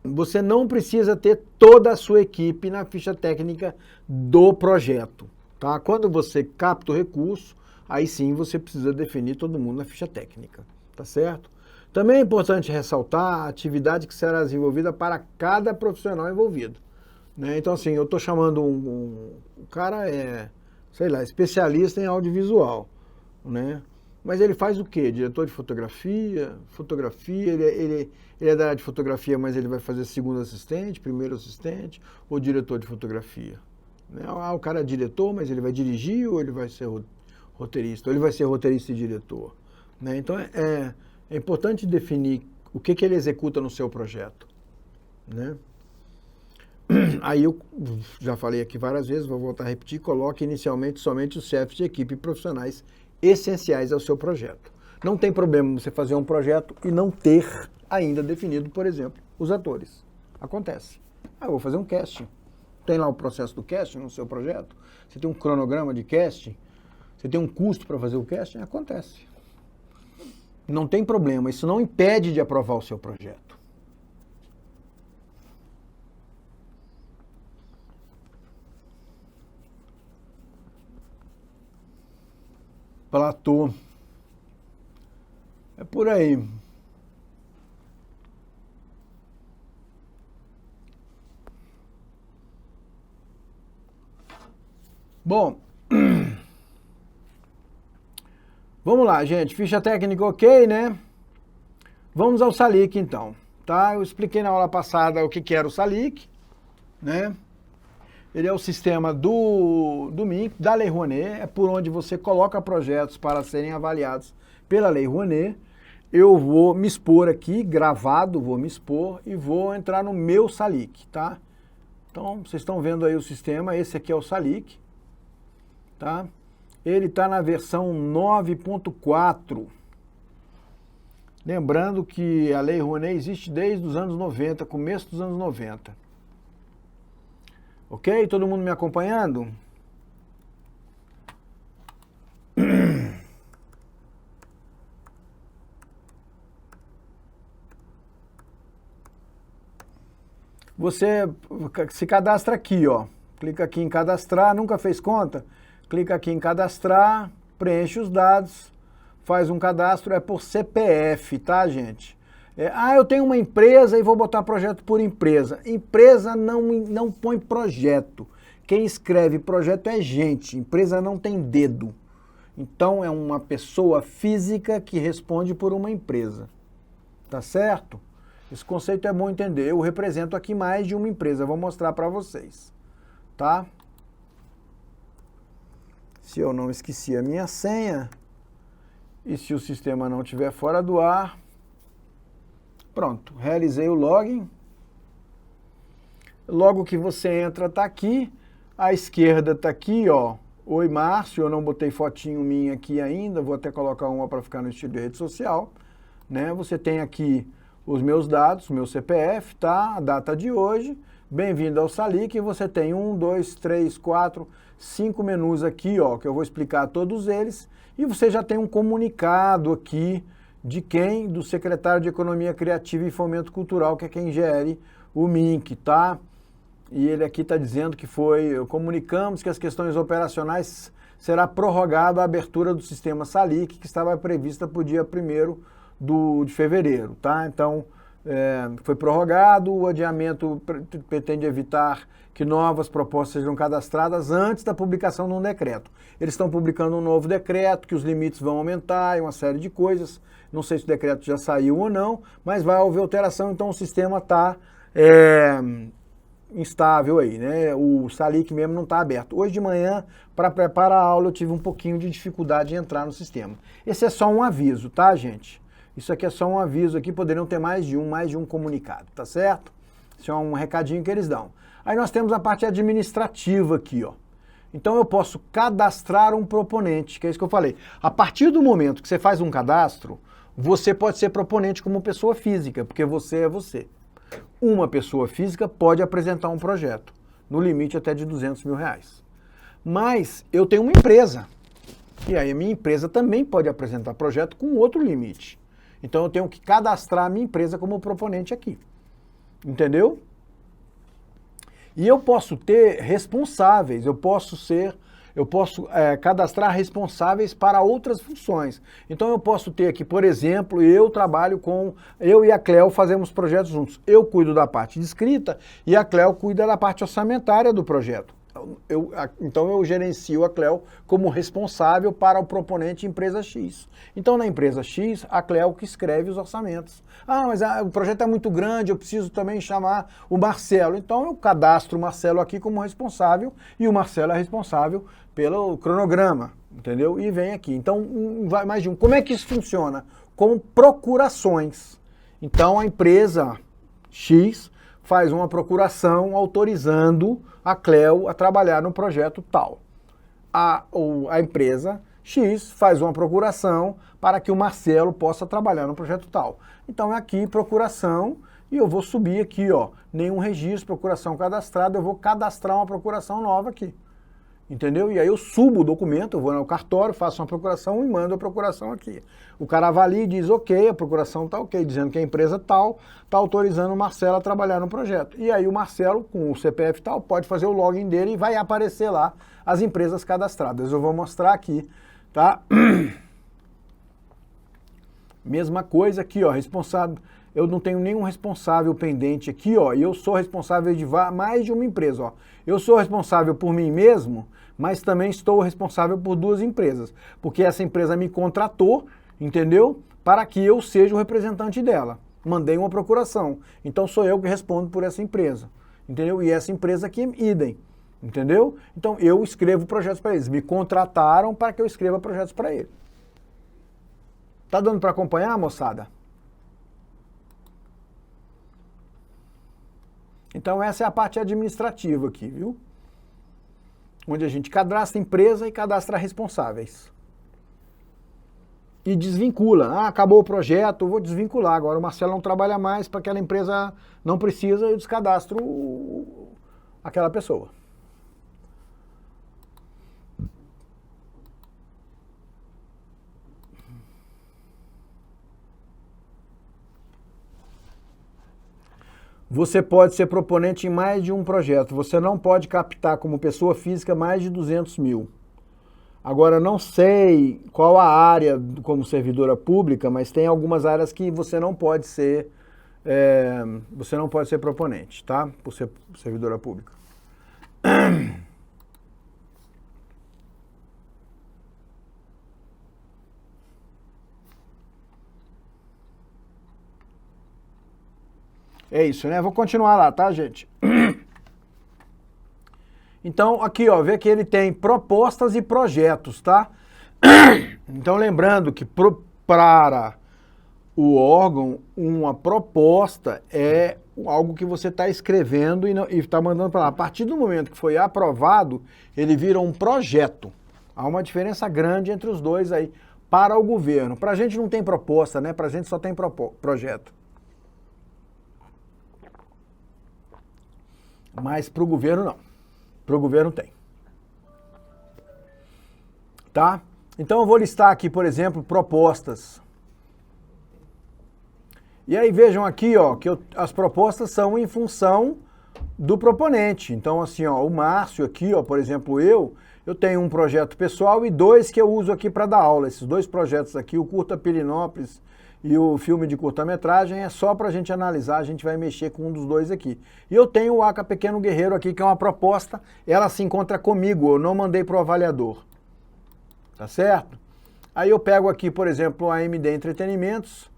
Você não precisa ter toda a sua equipe na ficha técnica do projeto, tá? Quando você capta o recurso, aí sim você precisa definir todo mundo na ficha técnica, tá certo? Também é importante ressaltar a atividade que será desenvolvida para cada profissional envolvido, né? Então assim, eu estou chamando o cara sei lá, especialista em audiovisual, né? Mas ele faz o quê? Diretor de fotografia, ele é da área de fotografia, mas ele vai fazer segundo assistente, primeiro assistente, ou diretor de fotografia. Né? O cara é diretor, mas ele vai dirigir, ou ele vai ser roteirista, ou ele vai ser roteirista e diretor. Né? Então é importante definir o que ele executa no seu projeto. Né? Aí eu já falei aqui várias vezes, vou voltar a repetir, coloque inicialmente somente os chefes de equipe profissionais essenciais ao seu projeto. Não tem problema você fazer um projeto e não ter ainda definido, por exemplo, os atores. Acontece. Eu vou fazer um casting. Tem lá o processo do casting no seu projeto? Você tem um cronograma de casting? Você tem um custo para fazer o casting? Acontece. Não tem problema. Isso não impede de aprovar o seu projeto. Platô. É por aí. Bom, vamos lá, gente. Ficha técnica ok, né? Vamos ao Salic, então. Tá? Eu expliquei na aula passada o que era o Salic, né? Ele é o sistema do MINC, da Lei Rouanet, é por onde você coloca projetos para serem avaliados pela Lei Rouanet. Eu vou me expor aqui, gravado, vou me expor e vou entrar no meu SALIC, tá? Então, vocês estão vendo aí o sistema, esse aqui é o SALIC, tá? Ele está na versão 9.4. Lembrando que a Lei Rouanet existe desde os anos 90, começo dos anos 90. Ok? Todo mundo me acompanhando? Você se cadastra aqui, ó. Clica aqui em cadastrar, nunca fez conta? Clica aqui em cadastrar, preenche os dados, faz um cadastro, é por CPF, tá, gente? Eu tenho uma empresa e vou botar projeto por empresa. Empresa não põe projeto. Quem escreve projeto é gente, empresa não tem dedo. Então é uma pessoa física que responde por uma empresa. Tá certo? Esse conceito é bom entender. Eu represento aqui mais de uma empresa, vou mostrar para vocês. Tá? Se eu não esqueci a minha senha e se o sistema não estiver fora do ar, pronto, realizei o login. Logo que você entra, tá aqui. À esquerda tá aqui, ó. Oi, Márcio, eu não botei fotinho minha aqui ainda, vou até colocar uma para ficar no estilo de rede social, né? Você tem aqui os meus dados, meu CPF, tá? A data de hoje. Bem-vindo ao SALIC. Você tem 1, 2, 3, 4, 5 menus aqui, ó, que eu vou explicar todos eles. E você já tem um comunicado aqui de quem? Do secretário de Economia Criativa e Fomento Cultural, que é quem gere o MINC, tá? E ele aqui está dizendo que comunicamos que as questões operacionais será prorrogada a abertura do sistema SALIC, que estava prevista para o dia 1º de fevereiro, tá? Então, foi prorrogado, o adiamento pretende evitar que novas propostas sejam cadastradas antes da publicação de um decreto. Eles estão publicando um novo decreto, que os limites vão aumentar e uma série de coisas. Não sei se o decreto já saiu ou não, mas vai haver alteração, então o sistema está instável aí, né? O SALIC mesmo não está aberto. Hoje de manhã, para preparar a aula, eu tive um pouquinho de dificuldade de entrar no sistema. Esse é só um aviso, tá, gente? Isso aqui é só um aviso aqui, poderiam ter mais de um comunicado, tá certo? Isso é um recadinho que eles dão. Aí nós temos a parte administrativa aqui, ó. Então eu posso cadastrar um proponente, que é isso que eu falei. A partir do momento que você faz um cadastro, você pode ser proponente como pessoa física, porque você é você. Uma pessoa física pode apresentar um projeto, no limite até de R$200 mil. Mas eu tenho uma empresa, e aí a minha empresa também pode apresentar projeto com outro limite. Então eu tenho que cadastrar a minha empresa como proponente aqui. Entendeu? E eu posso ter responsáveis, eu posso cadastrar responsáveis para outras funções. Então eu posso ter aqui, por exemplo, eu e a Cleo fazemos projetos juntos. Eu cuido da parte de escrita e a Cleo cuida da parte orçamentária do projeto. Então eu gerencio a Cleo como responsável para o proponente empresa X. Então na empresa X, a Cleo que escreve os orçamentos. Mas o projeto é muito grande, eu preciso também chamar o Marcelo. Então eu cadastro o Marcelo aqui como responsável e o Marcelo é responsável pelo cronograma, entendeu? E vem aqui. Então vai mais de um. Como é que isso funciona? Com procurações. Então a empresa X faz uma procuração autorizando a Cleo a trabalhar no projeto tal. A empresa X faz uma procuração para que o Marcelo possa trabalhar no projeto tal. Então é aqui procuração e eu vou subir aqui, ó, nenhum registro, procuração cadastrada, eu vou cadastrar uma procuração nova aqui. Entendeu? E aí eu subo o documento, eu vou no cartório, faço uma procuração e mando a procuração aqui. O cara avalia e diz, ok, a procuração está ok, dizendo que a empresa tal está autorizando o Marcelo a trabalhar no projeto. E aí o Marcelo, com o CPF tal, pode fazer o login dele e vai aparecer lá as empresas cadastradas. Eu vou mostrar aqui, tá? Mesma coisa aqui, ó, responsável. Eu não tenho nenhum responsável pendente aqui, ó, e eu sou responsável de mais de uma empresa, ó. Eu sou responsável por mim mesmo, mas também estou responsável por 2 empresas, porque essa empresa me contratou, entendeu? Para que eu seja o representante dela. Mandei uma procuração, então sou eu que respondo por essa empresa, entendeu? E essa empresa aqui, idem, Entendeu? Então eu escrevo projetos para eles. Me contrataram para que eu escreva projetos para eles. Tá dando para acompanhar, moçada? Então essa é a parte administrativa aqui, viu? Onde a gente cadastra empresa e cadastra responsáveis. E desvincula. Ah, acabou o projeto, vou desvincular. Agora o Marcelo não trabalha mais, para aquela empresa não precisa, eu descadastro aquela pessoa. Você pode ser proponente em mais de um projeto. Você não pode captar como pessoa física mais de 200 mil. Agora, não sei qual a área como servidora pública, mas tem algumas áreas que você não pode ser, proponente, tá? Por ser servidora pública. É isso, né? Vou continuar lá, tá, gente? Então, aqui, ó, vê que ele tem propostas e projetos, tá? Então, lembrando que para o órgão, uma proposta é algo que você está escrevendo e está mandando para lá. A partir do momento que foi aprovado, ele vira um projeto. Há uma diferença grande entre os dois aí para o governo. Para a gente não tem proposta, né? Para a gente só tem projeto. Mas para o governo não. Para o governo tem. Tá? Então eu vou listar aqui, por exemplo, propostas. E aí vejam aqui, ó, que as propostas são em função do proponente. Então assim, ó, o Márcio aqui, ó, por exemplo, eu tenho um projeto pessoal e 2 que eu uso aqui para dar aula. Esses 2 projetos aqui, o Curta Pirinópolis e o filme de curta-metragem, é só para a gente analisar, a gente vai mexer com um dos 2 aqui. E eu tenho o Aca Pequeno Guerreiro aqui, que é uma proposta, ela se encontra comigo, eu não mandei para o avaliador. Tá certo? Aí eu pego aqui, por exemplo, a AMD Entretenimentos,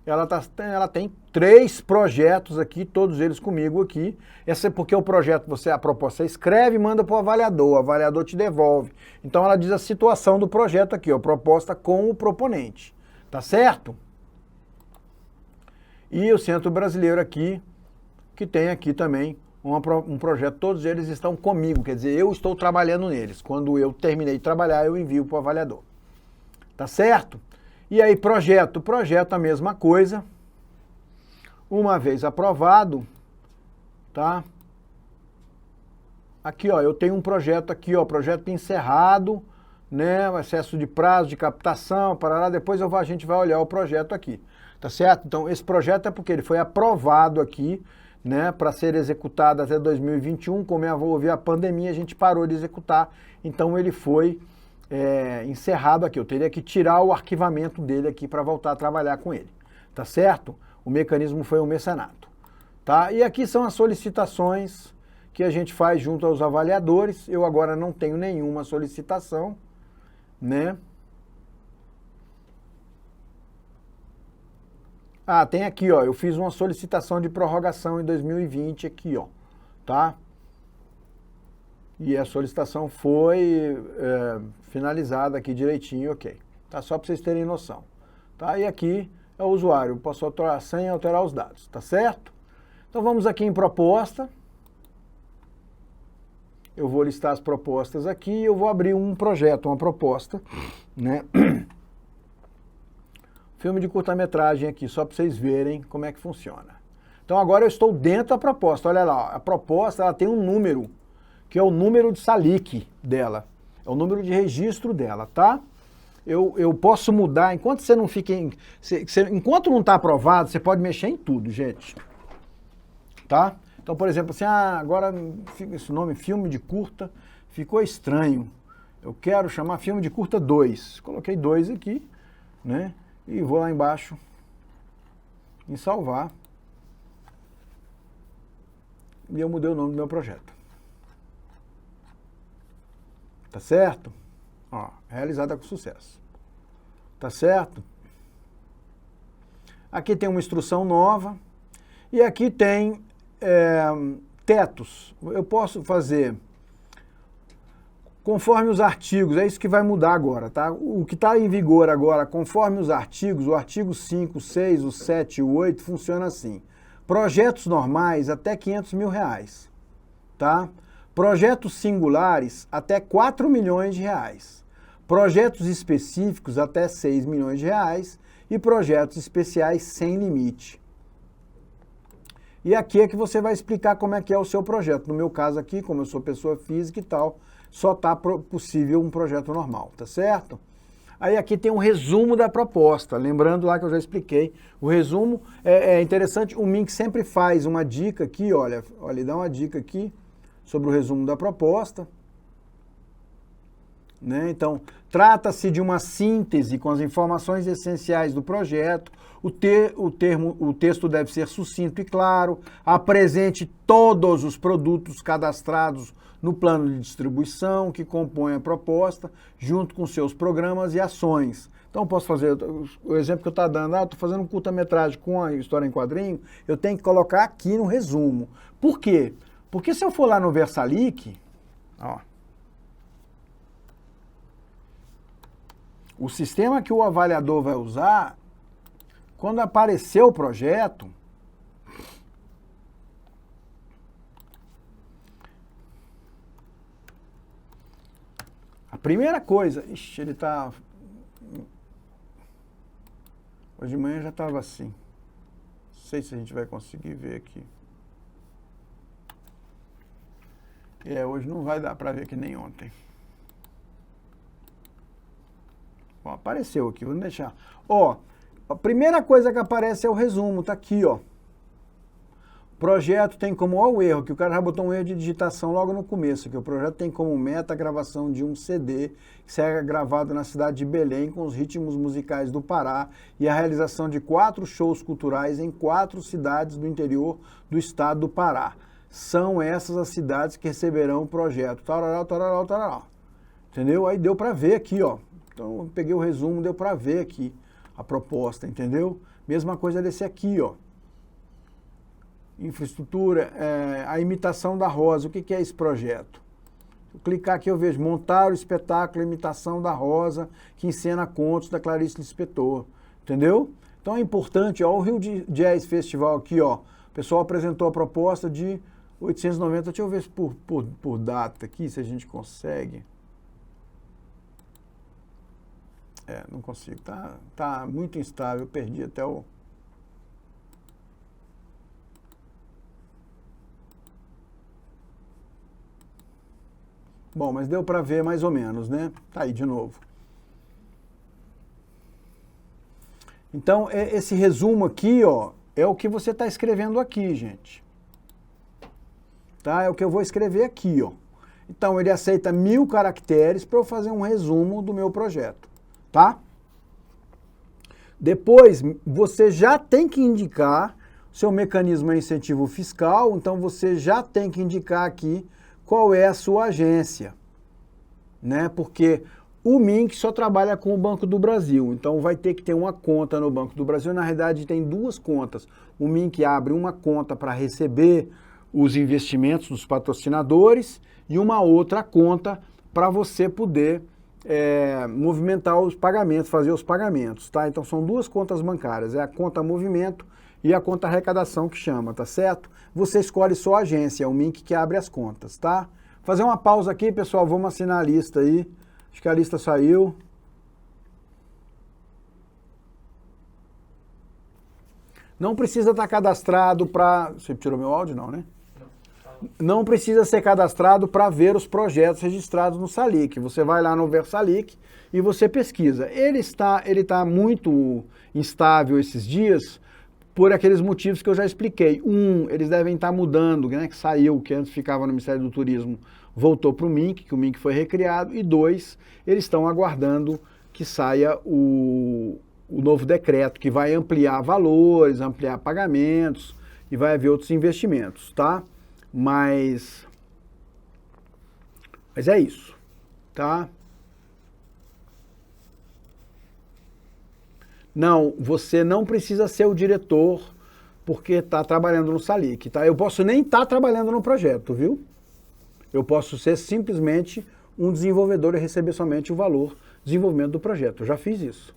ela tem 3 projetos aqui, todos eles comigo aqui. Essa é porque o projeto, a proposta você escreve e manda para o avaliador te devolve. Então ela diz a situação do projeto aqui, ó, proposta com o proponente. Tá certo? E o Centro Brasileiro aqui, que tem aqui também um projeto, todos eles estão comigo, quer dizer, eu estou trabalhando neles. Quando eu terminei de trabalhar, eu envio para o avaliador. Tá certo? E aí, projeto a mesma coisa. Uma vez aprovado, tá? Aqui, ó, eu tenho um projeto aqui, ó, projeto encerrado, né? O excesso de prazo de captação, parará, depois a gente vai olhar o projeto aqui. Tá certo? Então, esse projeto é porque ele foi aprovado aqui, né, para ser executado até 2021. Como houve a pandemia, a gente parou de executar, então ele foi encerrado aqui. Eu teria que tirar o arquivamento dele aqui para voltar a trabalhar com ele. Tá certo? O mecanismo foi o mecenato. Tá? E aqui são as solicitações que a gente faz junto aos avaliadores. Eu agora não tenho nenhuma solicitação, né? Ah, tem aqui, ó, eu fiz uma solicitação de prorrogação em 2020 aqui, ó, tá? E a solicitação foi finalizada aqui direitinho, ok. Tá? Só para vocês terem noção. Tá? E aqui é o usuário, eu posso alterar sem alterar os dados, tá certo? Então vamos aqui em proposta. Eu vou listar as propostas aqui e eu vou abrir um projeto, uma proposta, né? Filme de curta-metragem aqui, só para vocês verem como é que funciona. Então agora eu estou dentro da proposta, olha lá, a proposta ela tem um número, que é o número de SALIC dela, é o número de registro dela, tá? Eu posso mudar, enquanto você não fica enquanto não está aprovado, você pode mexer em tudo, gente. Tá? Então, por exemplo, assim, agora esse nome, filme de curta, ficou estranho. Eu quero chamar filme de curta 2. Coloquei 2 aqui, né? E vou lá embaixo em salvar. E eu mudei o nome do meu projeto. Tá certo? Ó, realizada com sucesso. Tá certo? Aqui tem uma instrução nova. E aqui tem tetos. Eu posso fazer Conforme os artigos, é isso que vai mudar agora, tá? O que está em vigor agora, conforme os artigos, o artigo 5, 6, o 7 e o 8 funciona assim. Projetos normais até R$500 mil, tá? Projetos singulares até R$4 milhões. Projetos específicos até R$6 milhões e projetos especiais sem limite. E aqui é que você vai explicar como é que é o seu projeto. No meu caso aqui, como eu sou pessoa física e tal, só está possível um projeto normal, tá certo? Aí aqui tem um resumo da proposta, lembrando lá que eu já expliquei. O resumo é interessante, o Mink sempre faz uma dica aqui, olha, ele dá uma dica aqui sobre o resumo da proposta. Né? Então, trata-se de uma síntese com as informações essenciais do projeto, o texto deve ser sucinto e claro, apresente todos os produtos cadastrados no plano de distribuição que compõe a proposta, junto com seus programas e ações. Então, posso fazer o exemplo que eu estou dando, estou fazendo um curta-metragem com a história em quadrinho, eu tenho que colocar aqui no resumo. Por quê? Porque se eu for lá no Versalic, ó, o sistema que o avaliador vai usar, quando aparecer o projeto, a primeira coisa, ixi, ele tá, hoje de manhã já estava assim, não sei se a gente vai conseguir ver aqui. Hoje não vai dar para ver que nem ontem. Bom, apareceu aqui, vamos deixar. Ó, a primeira coisa que aparece é o resumo, tá aqui, ó. Projeto tem como, ó, o erro, que o cara já botou um erro de digitação logo no começo, que o projeto tem como meta a gravação de um CD que será gravado na cidade de Belém com os ritmos musicais do Pará e a realização de 4 shows culturais em 4 cidades do interior do estado do Pará. São essas as cidades que receberão o projeto. Tarará, tarará, tarará. Entendeu? Aí deu para ver aqui, ó. Então eu peguei o resumo, deu para ver aqui a proposta, entendeu? Mesma coisa desse aqui, ó. Infraestrutura, a imitação da Rosa. O que é esse projeto? Se eu clicar aqui eu vejo montar o espetáculo Imitação da Rosa, que encena contos da Clarice Lispector, entendeu? Então é importante, ó, o Rio Jazz Festival aqui, ó. O pessoal apresentou a proposta de 890, deixa eu ver se por data aqui, se a gente consegue. Não consigo, tá muito instável, eu perdi até o... Bom, mas deu para ver mais ou menos, né? Tá aí de novo. Então, esse resumo aqui, ó, é o que você está escrevendo aqui, gente. Tá? É o que eu vou escrever aqui, ó. Então, ele aceita 1000 caracteres para eu fazer um resumo do meu projeto, tá? Depois, você já tem que indicar, seu mecanismo é incentivo fiscal, então você já tem que indicar aqui qual é a sua agência, né? Porque o Mink só trabalha com o Banco do Brasil, então vai ter que ter uma conta no Banco do Brasil. Na realidade, tem 2 contas. O Mink abre uma conta para receber os investimentos dos patrocinadores e uma outra conta para você poder movimentar os pagamentos, fazer os pagamentos, tá? Então são 2 contas bancárias, é a conta movimento e a conta arrecadação que chama, tá certo? Você escolhe só a agência, é o Mink que abre as contas, tá? Fazer uma pausa aqui, pessoal, vamos assinar a lista aí. Acho que a lista saiu. Não precisa estar cadastrado para... Você tirou meu áudio? Não, né? Não precisa ser cadastrado para ver os projetos registrados no Salic. Você vai lá no Versalic e você pesquisa. Ele está muito instável esses dias por aqueles motivos que eu já expliquei. Eles devem estar mudando, né? Que saiu, que antes ficava no Ministério do Turismo, voltou para o Mink, que o Mink foi recriado. E 2, eles estão aguardando que saia o novo decreto, que vai ampliar valores, ampliar pagamentos e vai haver outros investimentos, tá? Mas é isso, tá? Não, você não precisa ser o diretor porque está trabalhando no Salic, tá? Eu posso nem estar trabalhando no projeto, viu? Eu posso ser simplesmente um desenvolvedor ia receber somente o valor desenvolvimento do projeto. Eu já fiz isso.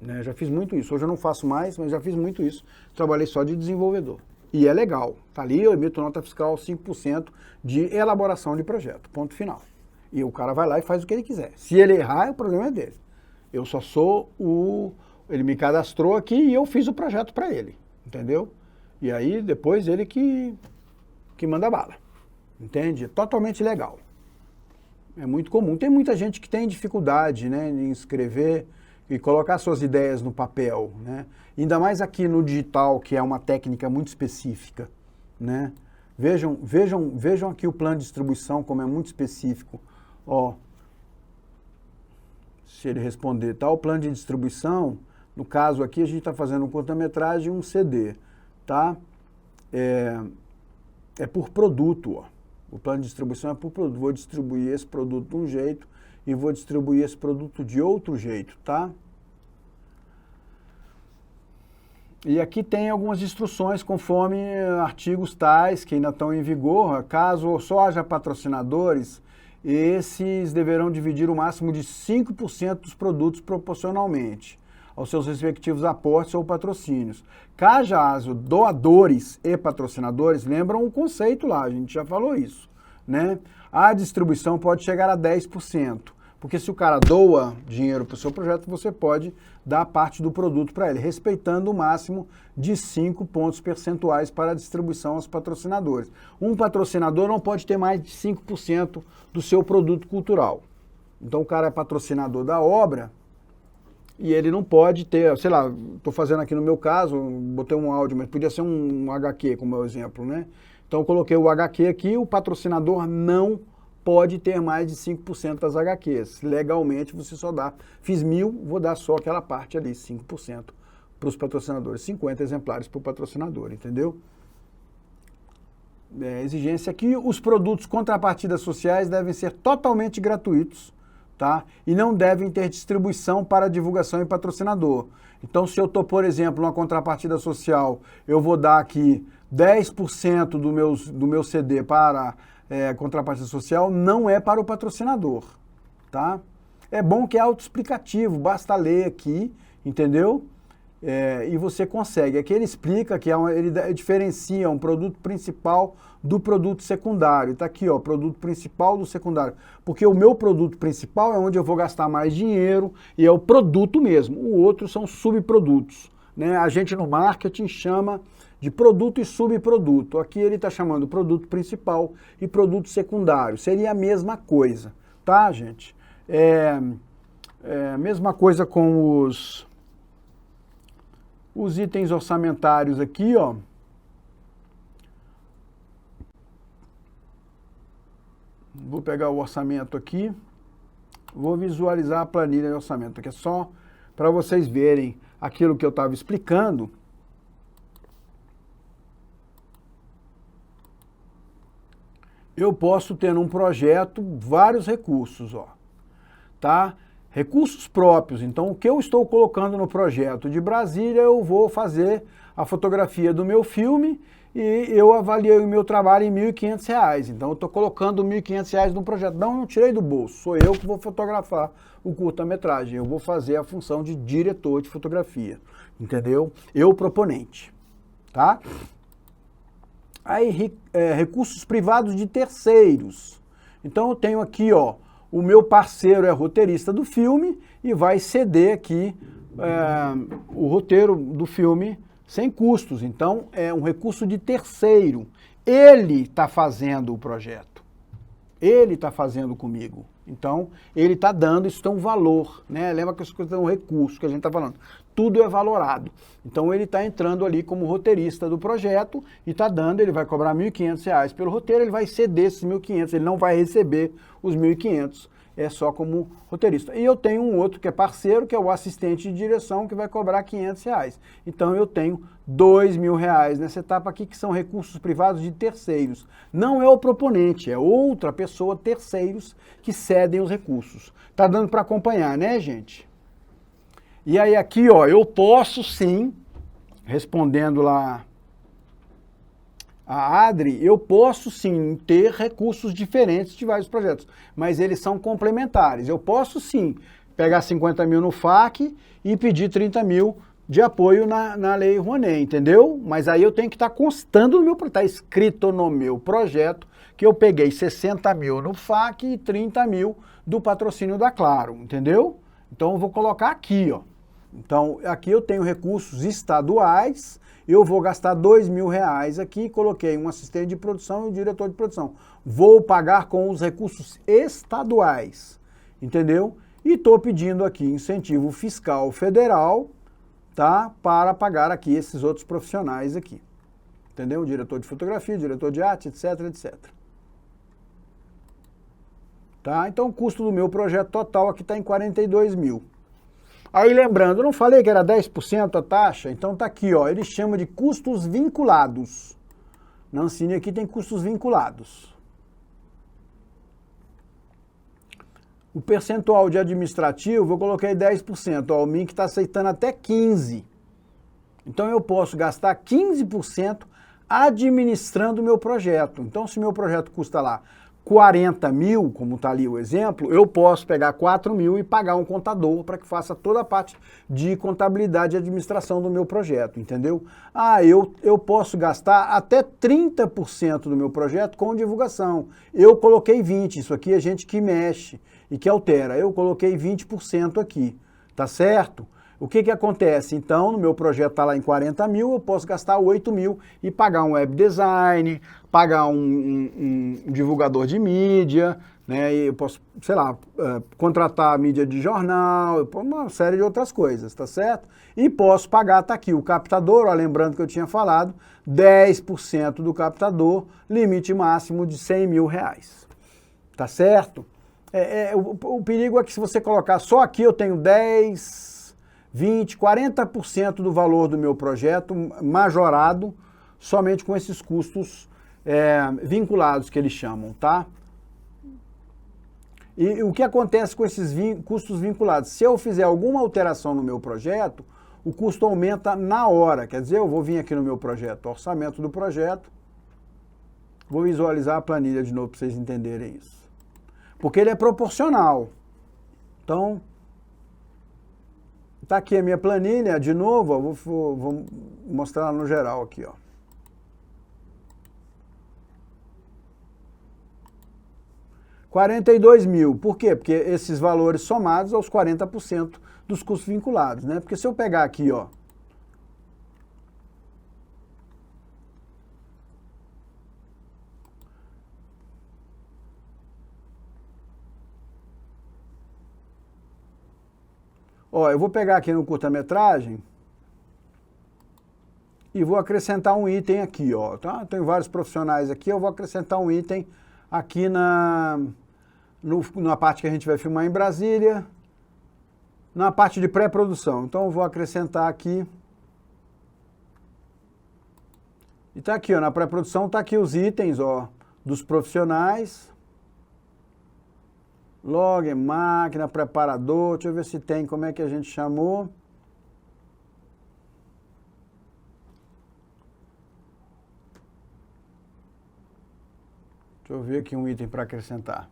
Né? Já fiz muito isso. Hoje eu não faço mais, mas já fiz muito isso. Trabalhei só de desenvolvedor. E é legal. Tá ali, eu emito nota fiscal 5% de elaboração de projeto. Ponto final. E o cara vai lá e faz o que ele quiser. Se ele errar, o problema é dele. Eu só sou o... Ele me cadastrou aqui e eu fiz o projeto para ele. Entendeu? E aí, depois, ele que manda bala. Entende? É totalmente legal. É muito comum. Tem muita gente que tem dificuldade, né, em escrever e colocar suas ideias no papel, né? Ainda mais aqui no digital, que é uma técnica muito específica, né? Vejam aqui o plano de distribuição, como é muito específico. Ó, se ele responder, tá? O plano de distribuição, no caso aqui, a gente está fazendo um curta-metragem e um CD, tá? É por produto, ó. O plano de distribuição é por produto. Vou distribuir esse produto de um jeito e vou distribuir esse produto de outro jeito, tá? E aqui tem algumas instruções conforme artigos tais que ainda estão em vigor. Caso só haja patrocinadores, esses deverão dividir o máximo de 5% dos produtos proporcionalmente aos seus respectivos aportes ou patrocínios. Caso doadores e patrocinadores, lembram o conceito lá, a gente já falou isso, né? A distribuição pode chegar a 10%, porque se o cara doa dinheiro para o seu projeto, você pode dar parte do produto para ele, respeitando o máximo de 5 pontos percentuais para a distribuição aos patrocinadores. Um patrocinador não pode ter mais de 5% do seu produto cultural. Então o cara é patrocinador da obra, e ele não pode ter, sei lá, estou fazendo aqui no meu caso, botei um áudio, mas podia ser um HQ, como é o exemplo, né? Então eu coloquei o HQ aqui, o patrocinador não pode ter mais de 5% das HQs. Legalmente você só dá, fiz 1.000, vou dar só aquela parte ali, 5% para os patrocinadores, 50 exemplares para o patrocinador, entendeu? Exigência aqui, os produtos contrapartidas sociais devem ser totalmente gratuitos, tá? E não devem ter distribuição para divulgação e patrocinador. Então, se eu estou, por exemplo, numa contrapartida social, eu vou dar aqui 10% do meu CD para contrapartida social, não é para o patrocinador, tá? É bom que é autoexplicativo, basta ler aqui, entendeu? E você consegue. Aqui ele explica que ele diferencia um produto principal do produto secundário. Está aqui, ó, produto principal do secundário. Porque o meu produto principal é onde eu vou gastar mais dinheiro e é o produto mesmo. O outro são subprodutos, né? A gente no marketing chama de produto e subproduto. Aqui ele está chamando produto principal e produto secundário. Seria a mesma coisa, tá, gente? Mesma coisa com os itens orçamentários aqui, ó. Vou pegar o orçamento aqui, vou visualizar a planilha de orçamento, que é só para vocês verem aquilo que eu estava explicando. Eu posso ter num projeto vários recursos, ó, tá? Recursos próprios. Então, o que eu estou colocando no projeto de Brasília, eu vou fazer a fotografia do meu filme e eu avaliei o meu trabalho em R$ 1.500. Então, eu estou colocando R$ 1.500 no projeto. Não tirei do bolso, sou eu que vou fotografar o curta-metragem. Eu vou fazer a função de diretor de fotografia, entendeu? Eu, proponente, tá? Aí, recursos privados de terceiros. Então, eu tenho aqui, ó, o meu parceiro é roteirista do filme e vai ceder aqui o roteiro do filme sem custos. Então, é um recurso de terceiro. Ele está fazendo o projeto. Ele está fazendo comigo. Então, ele está dando, isso tem um valor, né? Lembra que as coisas têm um recurso que a gente está falando. Tudo é valorado. Então, ele está entrando ali como roteirista do projeto e está dando, ele vai cobrar R$ 1.500 pelo roteiro, ele vai ceder esses 1.500, ele não vai receber os 1.500, é só como roteirista. E eu tenho um outro que é parceiro, que é o assistente de direção, que vai cobrar R$ 500. Então, eu tenho R$ 2.000 nessa etapa aqui, que são recursos privados de terceiros. Não é o proponente, é outra pessoa, terceiros, que cedem os recursos. Tá dando para acompanhar, né, gente? E aí aqui, ó, eu posso sim, respondendo lá A ADRI, eu posso sim ter recursos diferentes de vários projetos, mas eles são complementares. Eu posso sim pegar 50 mil no FAC e pedir 30 mil de apoio na Lei Rouanet, entendeu? Mas aí eu tenho que estar constando no meu projeto, está escrito no meu projeto que eu peguei 60 mil no FAC e 30 mil do patrocínio da Claro, entendeu? Então eu vou colocar aqui, ó. Então aqui eu tenho recursos estaduais, eu vou gastar R$2.000 aqui, coloquei um assistente de produção e um diretor de produção. Vou pagar com os recursos estaduais, entendeu? E estou pedindo aqui incentivo fiscal federal, tá? Para pagar aqui esses outros profissionais aqui, entendeu? Diretor de fotografia, diretor de arte, etc, etc. Tá? Então o custo do meu projeto total aqui está em 42 mil. Aí lembrando, eu não falei que era 10% a taxa? Então tá aqui, ó, ele chama de custos vinculados. Na Ancine aqui tem custos vinculados. O percentual de administrativo eu coloquei 10%, ó, o MINC está aceitando até 15%. Então eu posso gastar 15% administrando o meu projeto. Então se meu projeto custa lá 40 mil, como está ali o exemplo, eu posso pegar 4 mil e pagar um contador para que faça toda a parte de contabilidade e administração do meu projeto, entendeu? Ah, eu posso gastar até 30% do meu projeto com divulgação. Eu coloquei 20%, isso aqui é gente que mexe e que altera. Eu coloquei 20% aqui, tá certo? O que acontece? Então, no meu projeto está lá em 40 mil, eu posso gastar 8 mil e pagar um web design, pagar um divulgador de mídia, né? E eu posso, sei lá, contratar a mídia de jornal, uma série de outras coisas, tá certo? E posso pagar, tá aqui, o captador, ó, lembrando que eu tinha falado, 10% do captador, limite máximo de R$100.000, tá certo? O perigo é que se você colocar só aqui, eu tenho 10... 20%, 40% do valor do meu projeto majorado somente com esses custos vinculados que eles chamam, tá? E o que acontece com esses custos vinculados? Se eu fizer alguma alteração no meu projeto, o custo aumenta na hora. Quer dizer, eu vou vir aqui no meu projeto, orçamento do projeto, vou visualizar a planilha de novo para vocês entenderem isso. Porque ele é proporcional. Então, tá aqui a minha planilha, de novo, ó, vou mostrar no geral aqui, ó. R$42 mil, por quê? Porque esses valores somados aos 40% dos custos vinculados, né? Porque se eu pegar aqui, ó, eu vou pegar aqui no curta-metragem e vou acrescentar um item aqui, ó, tá? Tem vários profissionais aqui, eu vou acrescentar um item aqui na parte que a gente vai filmar em Brasília, na parte de pré-produção. Então eu vou acrescentar aqui. E tá aqui, ó, na pré-produção tá aqui os itens, ó, dos profissionais. Log, máquina, preparador, deixa eu ver se tem, como é que a gente chamou. Deixa eu ver aqui um item para acrescentar.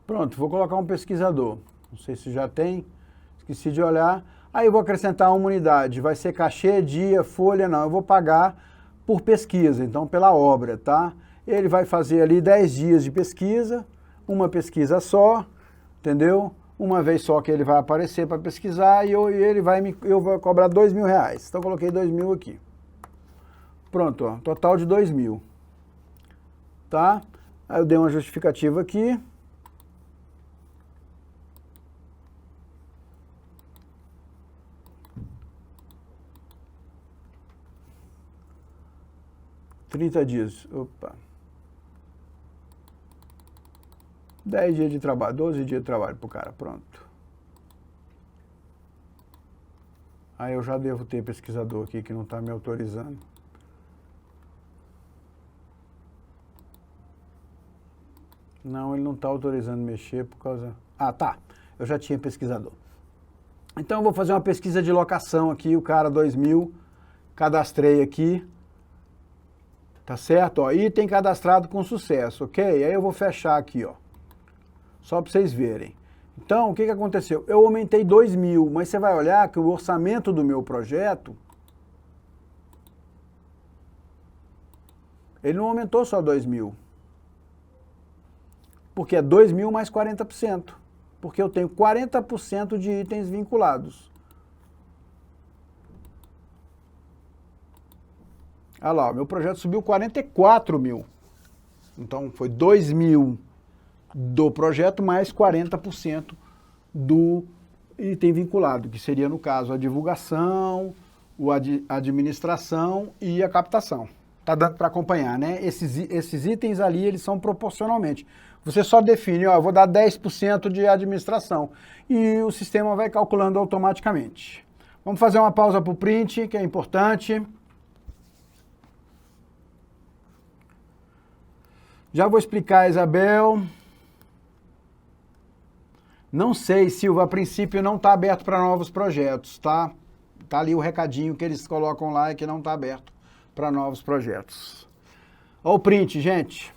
Pronto, vou colocar um pesquisador. Não sei se já tem, esqueci de olhar. Aí eu vou acrescentar uma unidade, vai ser cachê, dia, folha, não. Eu vou pagar por pesquisa, então pela obra, tá? Ele vai fazer ali 10 dias de pesquisa, uma pesquisa só, entendeu? Uma vez só que ele vai aparecer para pesquisar e eu vou cobrar R$2.000. Então coloquei 2.000 aqui. Pronto, ó, total de 2.000. Tá? Aí eu dei uma justificativa aqui. $30 dias. Opa. 10 dias de trabalho, 12 dias de trabalho pro cara, pronto. Aí eu já devo ter pesquisador aqui que não está me autorizando. Não, ele não está autorizando mexer por causa... Ah, tá. Eu já tinha pesquisador. Então eu vou fazer uma pesquisa de locação aqui, o cara 2000, cadastrei aqui. Tá certo? Ó, item cadastrado com sucesso, ok? Aí eu vou fechar aqui, ó. Só para vocês verem. Então, o que aconteceu? Eu aumentei 2.000, mas você vai olhar que o orçamento do meu projeto, ele não aumentou só 2.000. Porque é 2.000 mais 40%. Porque eu tenho 40% de itens vinculados. Olha lá, meu projeto subiu 44.000. Então, foi 2.000 do projeto mais 40% do item vinculado, que seria, no caso, a divulgação, a administração e a captação. Tá dando para acompanhar, né? Esses itens ali, eles são proporcionalmente. Você só define, ó, eu vou dar 10% de administração e o sistema vai calculando automaticamente. Vamos fazer uma pausa para o print, que é importante. Já vou explicar, Isabel. Não sei, Silva, a princípio não está aberto para novos projetos, tá? Tá ali o recadinho que eles colocam lá, é que não está aberto para novos projetos. Olha o print, gente.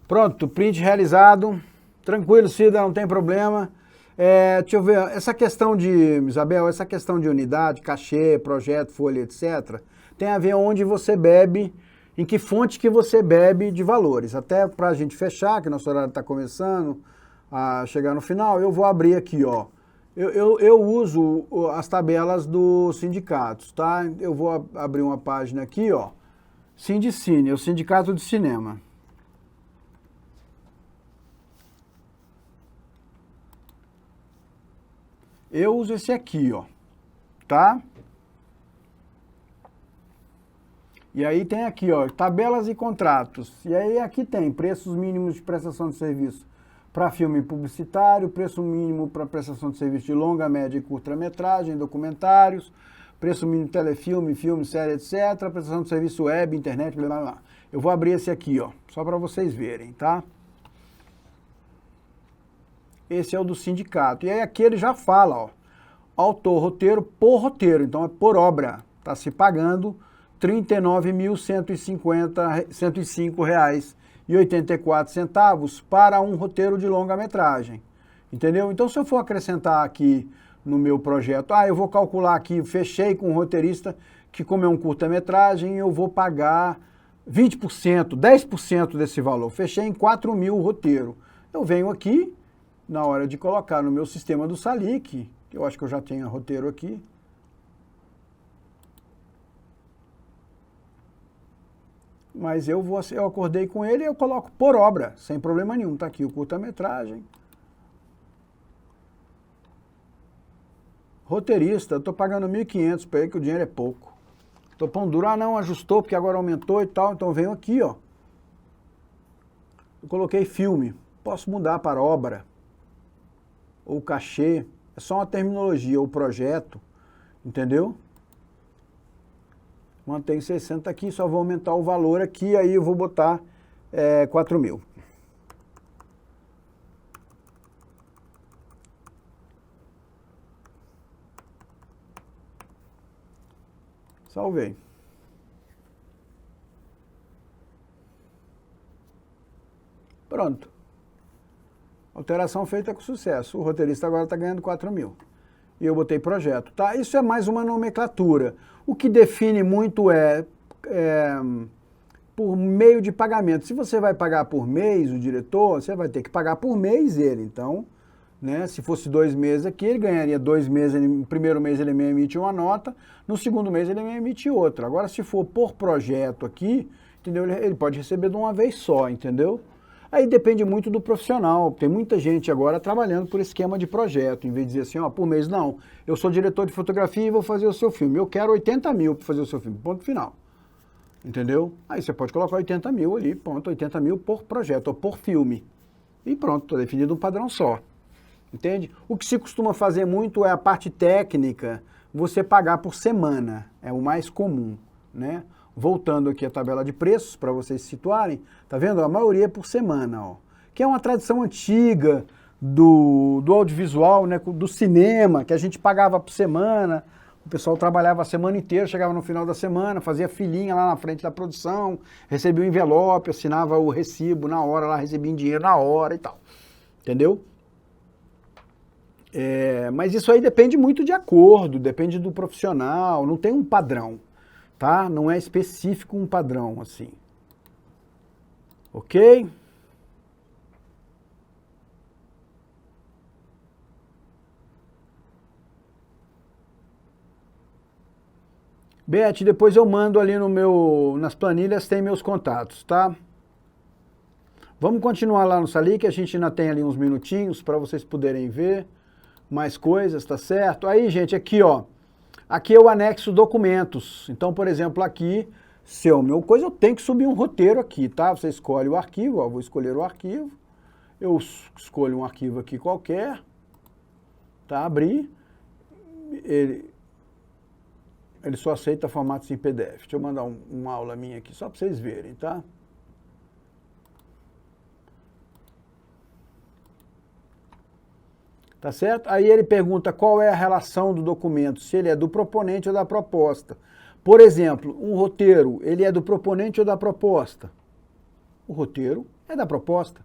Pronto, print realizado. Tranquilo, Cida, não tem problema. Deixa eu ver, essa questão de, Isabel, essa questão de unidade, cachê, projeto, folha, etc., tem a ver onde você bebe, em que fonte que você bebe de valores. Até para a gente fechar, que nosso horário está começando a chegar no final, eu vou abrir aqui, ó. Eu uso as tabelas dos sindicatos, tá? Eu vou abrir uma página aqui, ó. Sindicine, o Sindicato de Cinema. Eu uso esse aqui, ó, tá? E aí tem aqui, ó, tabelas e contratos. E aí aqui tem preços mínimos de prestação de serviço para filme publicitário, preço mínimo para prestação de serviço de longa, média e curta-metragem, documentários, preço mínimo de telefilme, filme, série, etc., prestação de serviço web, internet, blá, blá, blá. Eu vou abrir esse aqui, ó, só para vocês verem, tá? Esse é o do sindicato. E aí aqui ele já fala, ó, autor, roteiro por roteiro, então é por obra. Está se pagando R$ 39.105,84 para um roteiro de longa-metragem. Entendeu? Então, se eu for acrescentar aqui no meu projeto, eu vou calcular aqui, fechei com um roteirista que, como é um curta-metragem, eu vou pagar 20%, 10% desse valor. Fechei em 4.000 o roteiro. Eu venho aqui, na hora de colocar no meu sistema do Salic, que eu acho que eu já tenho roteiro aqui. Mas eu acordei com ele e eu coloco por obra, sem problema nenhum. Tá aqui o curta-metragem. Roteirista, eu tô pagando 1.500 para ele, que o dinheiro é pouco. Tô pão duro, não, ajustou, porque agora aumentou e tal, então venho aqui, ó. Eu coloquei filme, posso mudar para obra, ou cachê, é só uma terminologia, ou projeto, entendeu? Mantém 60 aqui, só vou aumentar o valor aqui, aí eu vou botar 4.000. Salvei. Pronto. Alteração feita com sucesso. O roteirista agora está ganhando 4.000. E eu botei projeto, tá? Isso é mais uma nomenclatura. O que define muito por meio de pagamento. Se você vai pagar por mês o diretor, você vai ter que pagar por mês ele. Então, né, se fosse 2 meses aqui, ele ganharia 2 meses, no primeiro mês ele me emite uma nota, no segundo mês ele me emite outra. Agora, se for por projeto aqui, entendeu? Ele pode receber de uma vez só, entendeu? Aí depende muito do profissional. Tem muita gente agora trabalhando por esquema de projeto, em vez de dizer assim, ó, por mês, não, eu sou diretor de fotografia e vou fazer o seu filme. Eu quero 80 mil para fazer o seu filme, ponto final. Entendeu? Aí você pode colocar 80 mil ali, ponto, 80 mil por projeto ou por filme. E pronto, está definido um padrão só. Entende? O que se costuma fazer muito é a parte técnica, você pagar por semana, é o mais comum, né? Voltando aqui à tabela de preços, para vocês se situarem, tá vendo? A maioria é por semana, ó. Que é uma tradição antiga do audiovisual, né? Do cinema, que a gente pagava por semana. O pessoal trabalhava a semana inteira, chegava no final da semana, fazia filinha lá na frente da produção, recebia o envelope, assinava o recibo na hora, lá recebia dinheiro na hora e tal. Entendeu? Mas isso aí depende muito de acordo, depende do profissional, não tem um padrão, tá? Não é específico um padrão, assim. Ok? Beth, depois eu mando ali nas planilhas, tem meus contatos, tá? Vamos continuar lá no Salic, a gente ainda tem ali uns minutinhos para vocês poderem ver mais coisas, tá certo? Aí, gente, aqui, ó, aqui é o anexo documentos. Então, por exemplo, aqui, se é o meu coisa, eu tenho que subir um roteiro aqui, tá? Você escolhe o arquivo, ó, vou escolher o arquivo, eu escolho um arquivo aqui qualquer, tá? Abrir, ele só aceita formatos em PDF. Deixa eu mandar uma aula minha aqui, só para vocês verem, tá? Tá certo? Aí ele pergunta qual é a relação do documento, se ele é do proponente ou da proposta. Por exemplo, um roteiro, ele é do proponente ou da proposta? O roteiro é da proposta,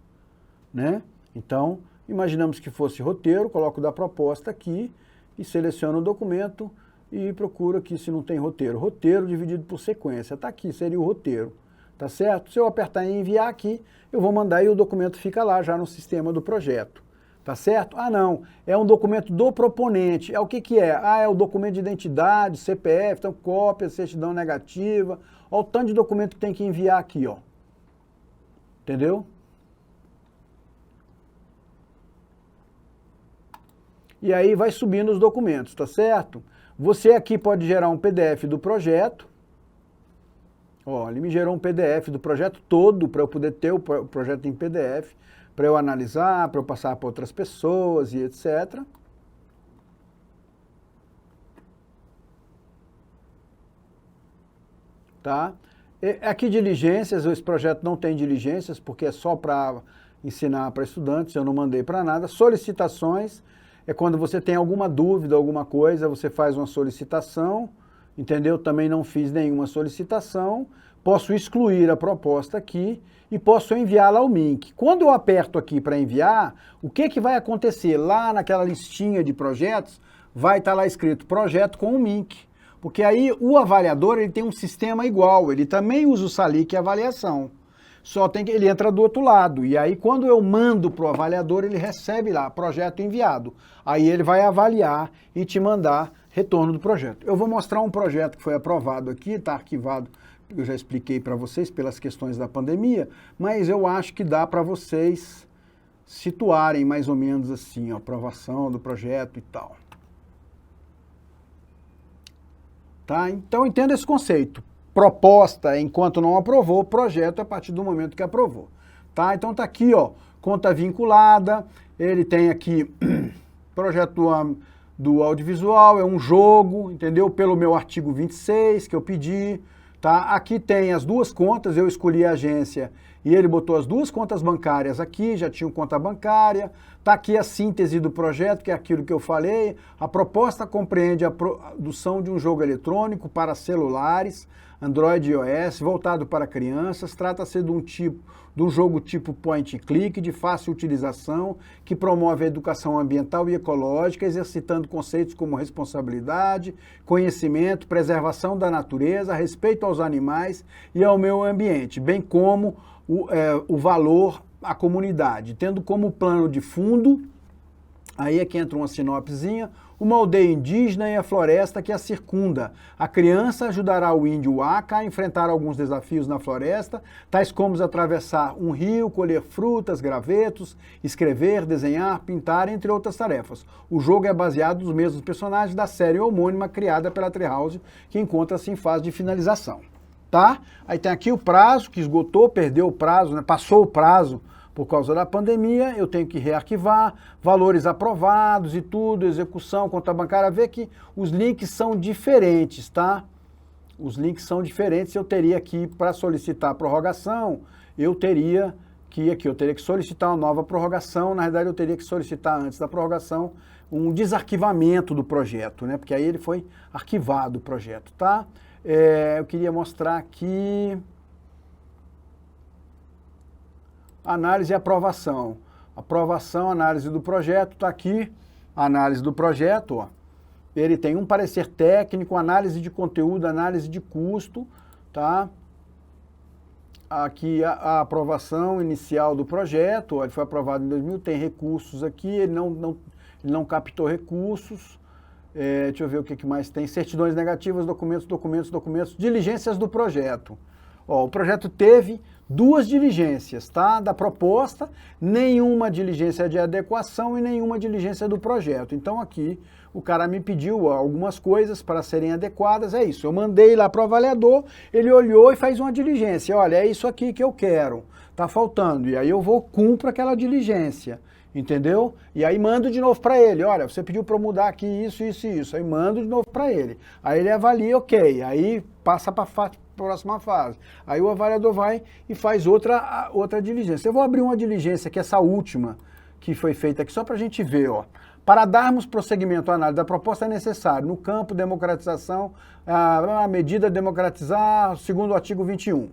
né? Então, imaginamos que fosse roteiro, coloco da proposta aqui e seleciono o documento e procuro aqui se não tem roteiro. Roteiro dividido por sequência, tá aqui, seria o roteiro, tá certo? Se eu apertar em enviar aqui, eu vou mandar e o documento fica lá já no sistema do projeto. Tá certo? Ah, não, é um documento do proponente. É o que que é? Ah, é o documento de identidade, CPF, então cópia, certidão negativa. Olha o tanto de documento que tem que enviar aqui, ó. Entendeu? E aí vai subindo os documentos, tá certo? Você aqui pode gerar um PDF do projeto. Ó, ele me gerou um PDF do projeto todo para eu poder ter o projeto em PDF, para eu analisar, para eu passar para outras pessoas e etc. Tá? Aqui diligências, esse projeto não tem diligências, porque é só para ensinar para estudantes, eu não mandei para nada. Solicitações, é quando você tem alguma dúvida, alguma coisa, você faz uma solicitação, entendeu? Também não fiz nenhuma solicitação, posso excluir a proposta aqui e posso enviá-la ao MINC. Quando eu aperto aqui para enviar, o que que vai acontecer? Lá naquela listinha de projetos, vai estar lá escrito projeto com o MINC. Porque aí o avaliador ele tem um sistema igual, ele também usa o Salic avaliação. Só tem que ele entra do outro lado. E aí quando eu mando para o avaliador, ele recebe lá, projeto enviado. Aí ele vai avaliar e te mandar retorno do projeto. Eu vou mostrar um projeto que foi aprovado aqui, está arquivado, eu já expliquei para vocês pelas questões da pandemia, mas eu acho que dá para vocês situarem mais ou menos assim, a aprovação do projeto e tal. Tá? Então entenda esse conceito. Proposta enquanto não aprovou, projeto a partir do momento que aprovou. Tá? Então tá aqui, ó, conta vinculada, ele tem aqui projeto do audiovisual, é um jogo, entendeu? Pelo meu artigo 26 que eu pedi, tá? Aqui tem as duas contas, eu escolhi a agência e ele botou as duas contas bancárias aqui, já tinha conta bancária, Está aqui a síntese do projeto, que é aquilo que eu falei. A proposta compreende a produção de um jogo eletrônico para celulares, Android e iOS, voltado para crianças. Trata-se de um jogo tipo point and click, de fácil utilização, que promove a educação ambiental e ecológica, exercitando conceitos como responsabilidade, conhecimento, preservação da natureza, respeito aos animais e ao meio ambiente, bem como o valor à comunidade, tendo como plano de fundo, aí é que entra uma sinopsezinha, uma aldeia indígena e a floresta que a circunda. A criança ajudará o índio Waka a enfrentar alguns desafios na floresta, tais como atravessar um rio, colher frutas, gravetos, escrever, desenhar, pintar, entre outras tarefas. O jogo é baseado nos mesmos personagens da série homônima criada pela Treehouse, que encontra-se em fase de finalização. Tá? Aí tem aqui o prazo, que esgotou, perdeu o prazo, né? Passou o prazo por causa da pandemia, eu tenho que rearquivar, valores aprovados e tudo, execução, conta bancária, vê que os links são diferentes, tá? Os links são diferentes, eu teria aqui, para solicitar a prorrogação, eu teria que solicitar uma nova prorrogação, na verdade eu teria que solicitar antes da prorrogação um desarquivamento do projeto, né? Porque aí ele foi arquivado o projeto, tá? Eu queria mostrar aqui análise e aprovação. Aprovação, análise do projeto, está aqui, análise do projeto, ó. Ele tem um parecer técnico, análise de conteúdo, análise de custo, tá? Aqui a aprovação inicial do projeto, ó, ele foi aprovado em 2000, tem recursos aqui, ele não captou recursos. Deixa eu ver o que mais tem. Certidões negativas, documentos, diligências do projeto. Ó, o projeto teve 2 diligências, tá? Da proposta, nenhuma diligência de adequação e nenhuma diligência do projeto. Então aqui o cara me pediu algumas coisas para serem adequadas, é isso. Eu mandei lá para o avaliador, ele olhou e faz uma diligência. Olha, é isso aqui que eu quero, tá faltando. E aí eu cumpro aquela diligência. Entendeu? E aí mando de novo para ele, olha, você pediu para eu mudar aqui isso, isso e isso, aí mando de novo para ele. Aí ele avalia, ok, aí passa para a próxima fase. Aí o avaliador vai e faz outra diligência. Eu vou abrir uma diligência, que é essa última que foi feita aqui, só para a gente ver, ó. Para darmos prosseguimento à análise da proposta é necessário, no campo democratização, a medida democratizar, segundo o artigo 21.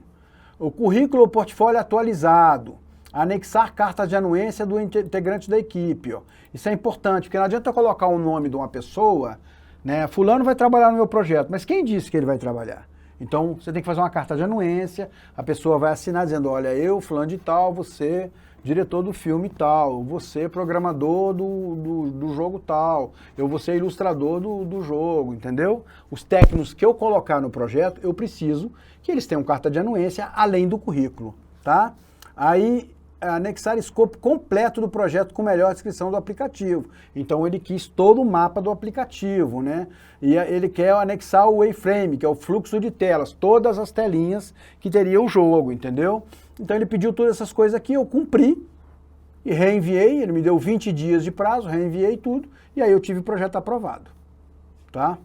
O currículo ou portfólio atualizado. Anexar carta de anuência do integrante da equipe. Ó. Isso é importante, porque não adianta eu colocar o nome de uma pessoa, né? Fulano vai trabalhar no meu projeto, mas quem disse que ele vai trabalhar? Então, você tem que fazer uma carta de anuência, a pessoa vai assinar dizendo, olha, eu, fulano de tal, você, diretor do filme tal, você, programador do jogo tal, eu vou ser ilustrador do jogo, entendeu? Os técnicos que eu colocar no projeto, eu preciso que eles tenham carta de anuência além do currículo, tá? Aí, anexar escopo completo do projeto com melhor descrição do aplicativo. Então ele quis todo o mapa do aplicativo, né? E ele quer anexar o Wayframe, que é o fluxo de telas, todas as telinhas que teria o jogo, entendeu? Então ele pediu todas essas coisas aqui, eu cumpri e reenviei, ele me deu 20 dias de prazo, reenviei tudo, e aí eu tive o projeto aprovado, tá?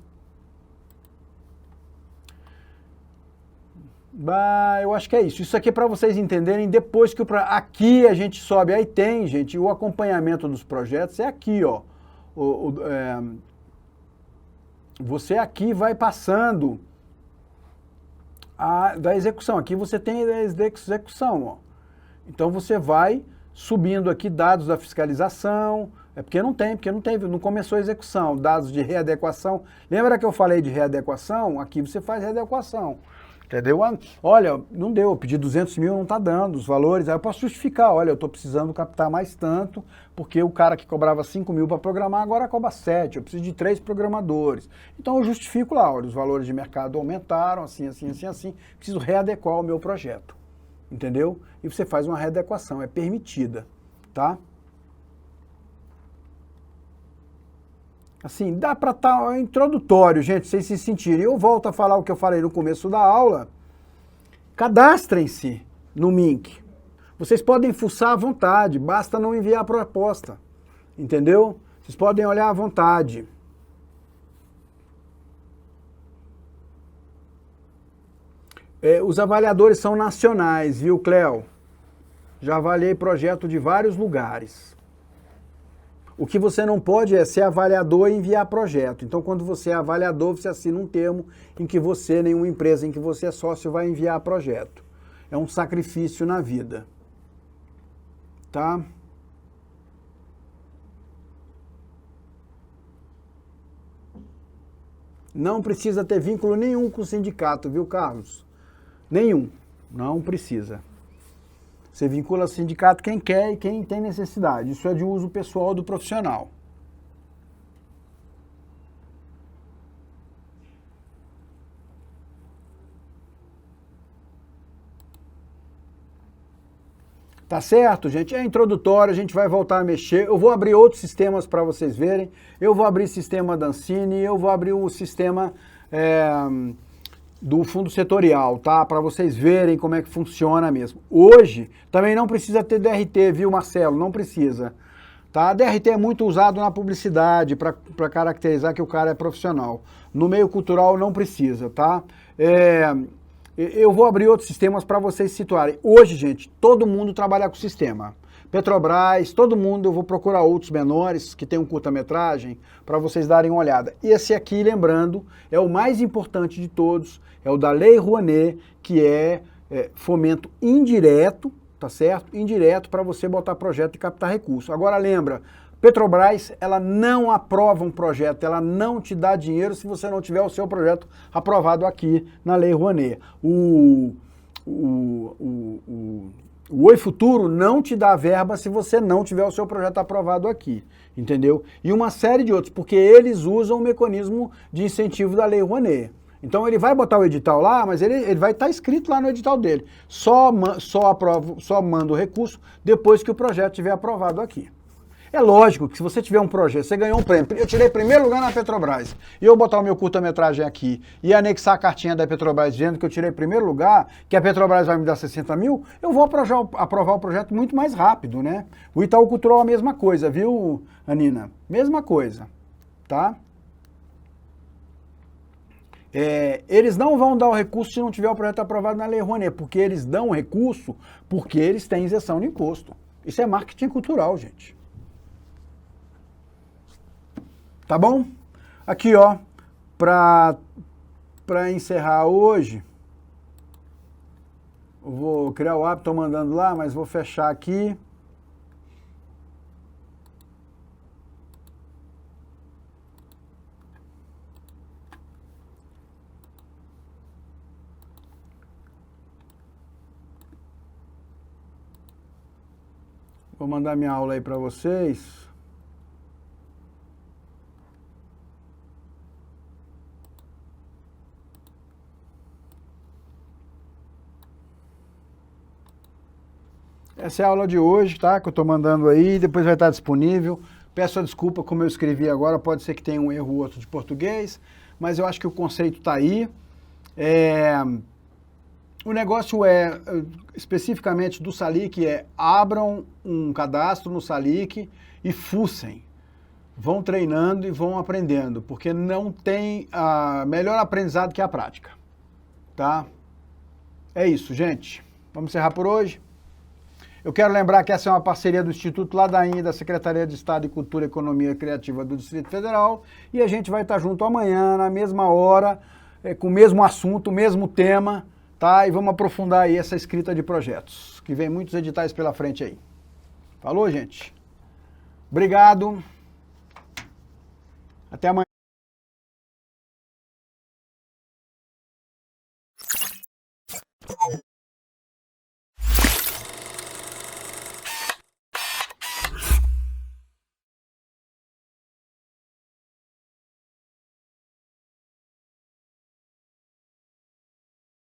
Eu acho que é isso. Isso aqui é para vocês entenderem depois que aqui a gente sobe. Aí tem, gente, o acompanhamento dos projetos é aqui, ó. Você aqui vai passando da execução. Aqui você tem a execução, ó. Então você vai subindo aqui dados da fiscalização. Porque não começou a execução. Dados de readequação. Lembra que eu falei de readequação? Aqui você faz readequação. Entendeu? Olha, não deu, eu pedi 200 mil, não está dando os valores, aí eu posso justificar, olha, eu estou precisando captar mais tanto, porque o cara que cobrava 5 mil para programar, agora cobra 7, eu preciso de 3 programadores. Então eu justifico lá, olha, os valores de mercado aumentaram, assim, preciso readequar o meu projeto, entendeu? E você faz uma readequação, é permitida, tá? Assim, dá para estar introdutório, gente, vocês se sentirem. Eu volto a falar o que eu falei no começo da aula. Cadastrem-se no MINC. Vocês podem fuçar à vontade, basta não enviar a proposta. Entendeu? Vocês podem olhar à vontade. Os avaliadores são nacionais, viu, Cléo? Já avaliei projeto de vários lugares. O que você não pode é ser avaliador e enviar projeto. Então, quando você é avaliador, você assina um termo em que você, nenhuma empresa em que você é sócio, vai enviar projeto. É um sacrifício na vida. Tá? Não precisa ter vínculo nenhum com o sindicato, viu, Carlos? Nenhum. Não precisa. Você vincula ao sindicato quem quer e quem tem necessidade. Isso é de uso pessoal do profissional. Tá certo, gente? É introdutório, a gente vai voltar a mexer. Eu vou abrir outros sistemas para vocês verem. Eu vou abrir sistema da Ancine, eu vou abrir o sistema do fundo setorial, tá? Para vocês verem como é que funciona mesmo. Hoje, também não precisa ter DRT, viu, Marcelo? Não precisa. Tá? DRT é muito usado na publicidade para caracterizar que o cara é profissional. No meio cultural não precisa, tá? Eu vou abrir outros sistemas para vocês situarem. Hoje, gente, todo mundo trabalha com sistema. Petrobras, todo mundo, eu vou procurar outros menores que tem um curta-metragem para vocês darem uma olhada. Esse aqui, lembrando, é o mais importante de todos, é o da Lei Rouanet, que é fomento indireto, tá certo? Indireto para você botar projeto e captar recurso. Agora lembra, Petrobras, ela não aprova um projeto, ela não te dá dinheiro se você não tiver o seu projeto aprovado aqui na Lei Rouanet. O Oi Futuro não te dá verba se você não tiver o seu projeto aprovado aqui, entendeu? E uma série de outros, porque eles usam o mecanismo de incentivo da Lei Rouanet. Então ele vai botar o edital lá, mas ele vai estar escrito lá no edital dele. Só manda o recurso depois que o projeto estiver aprovado aqui. É lógico que se você tiver um projeto, você ganhou um prêmio, eu tirei primeiro lugar na Petrobras, e eu botar o meu curta-metragem aqui e anexar a cartinha da Petrobras dizendo que eu tirei primeiro lugar, que a Petrobras vai me dar 60 mil, eu vou aprovar o projeto muito mais rápido, né? O Itaú Cultural é a mesma coisa, viu, Anina? Mesma coisa, tá? Eles não vão dar o recurso se não tiver o projeto aprovado na Lei Rouanet, porque eles dão o recurso porque eles têm isenção de imposto. Isso é marketing cultural, gente. Tá bom? Aqui, ó, para encerrar hoje, eu vou criar o hábito, tô mandando lá, mas vou fechar aqui. Vou mandar minha aula aí para vocês. Essa é a aula de hoje, tá? Que eu tô mandando aí, depois vai estar disponível. Peço a desculpa como eu escrevi agora, pode ser que tenha um erro ou outro de português, mas eu acho que o conceito tá aí. O negócio especificamente do Salic, abram um cadastro no Salic e fuçem. Vão treinando e vão aprendendo, porque não tem melhor aprendizado que a prática, tá? É isso, gente. Vamos encerrar por hoje. Eu quero lembrar que essa é uma parceria do Instituto Ladainha e da Secretaria de Estado de Cultura e Economia Criativa do Distrito Federal, e a gente vai estar junto amanhã, na mesma hora, com o mesmo assunto, o mesmo tema, tá? E vamos aprofundar aí essa escrita de projetos, que vem muitos editais pela frente aí. Falou, gente? Obrigado. Até amanhã.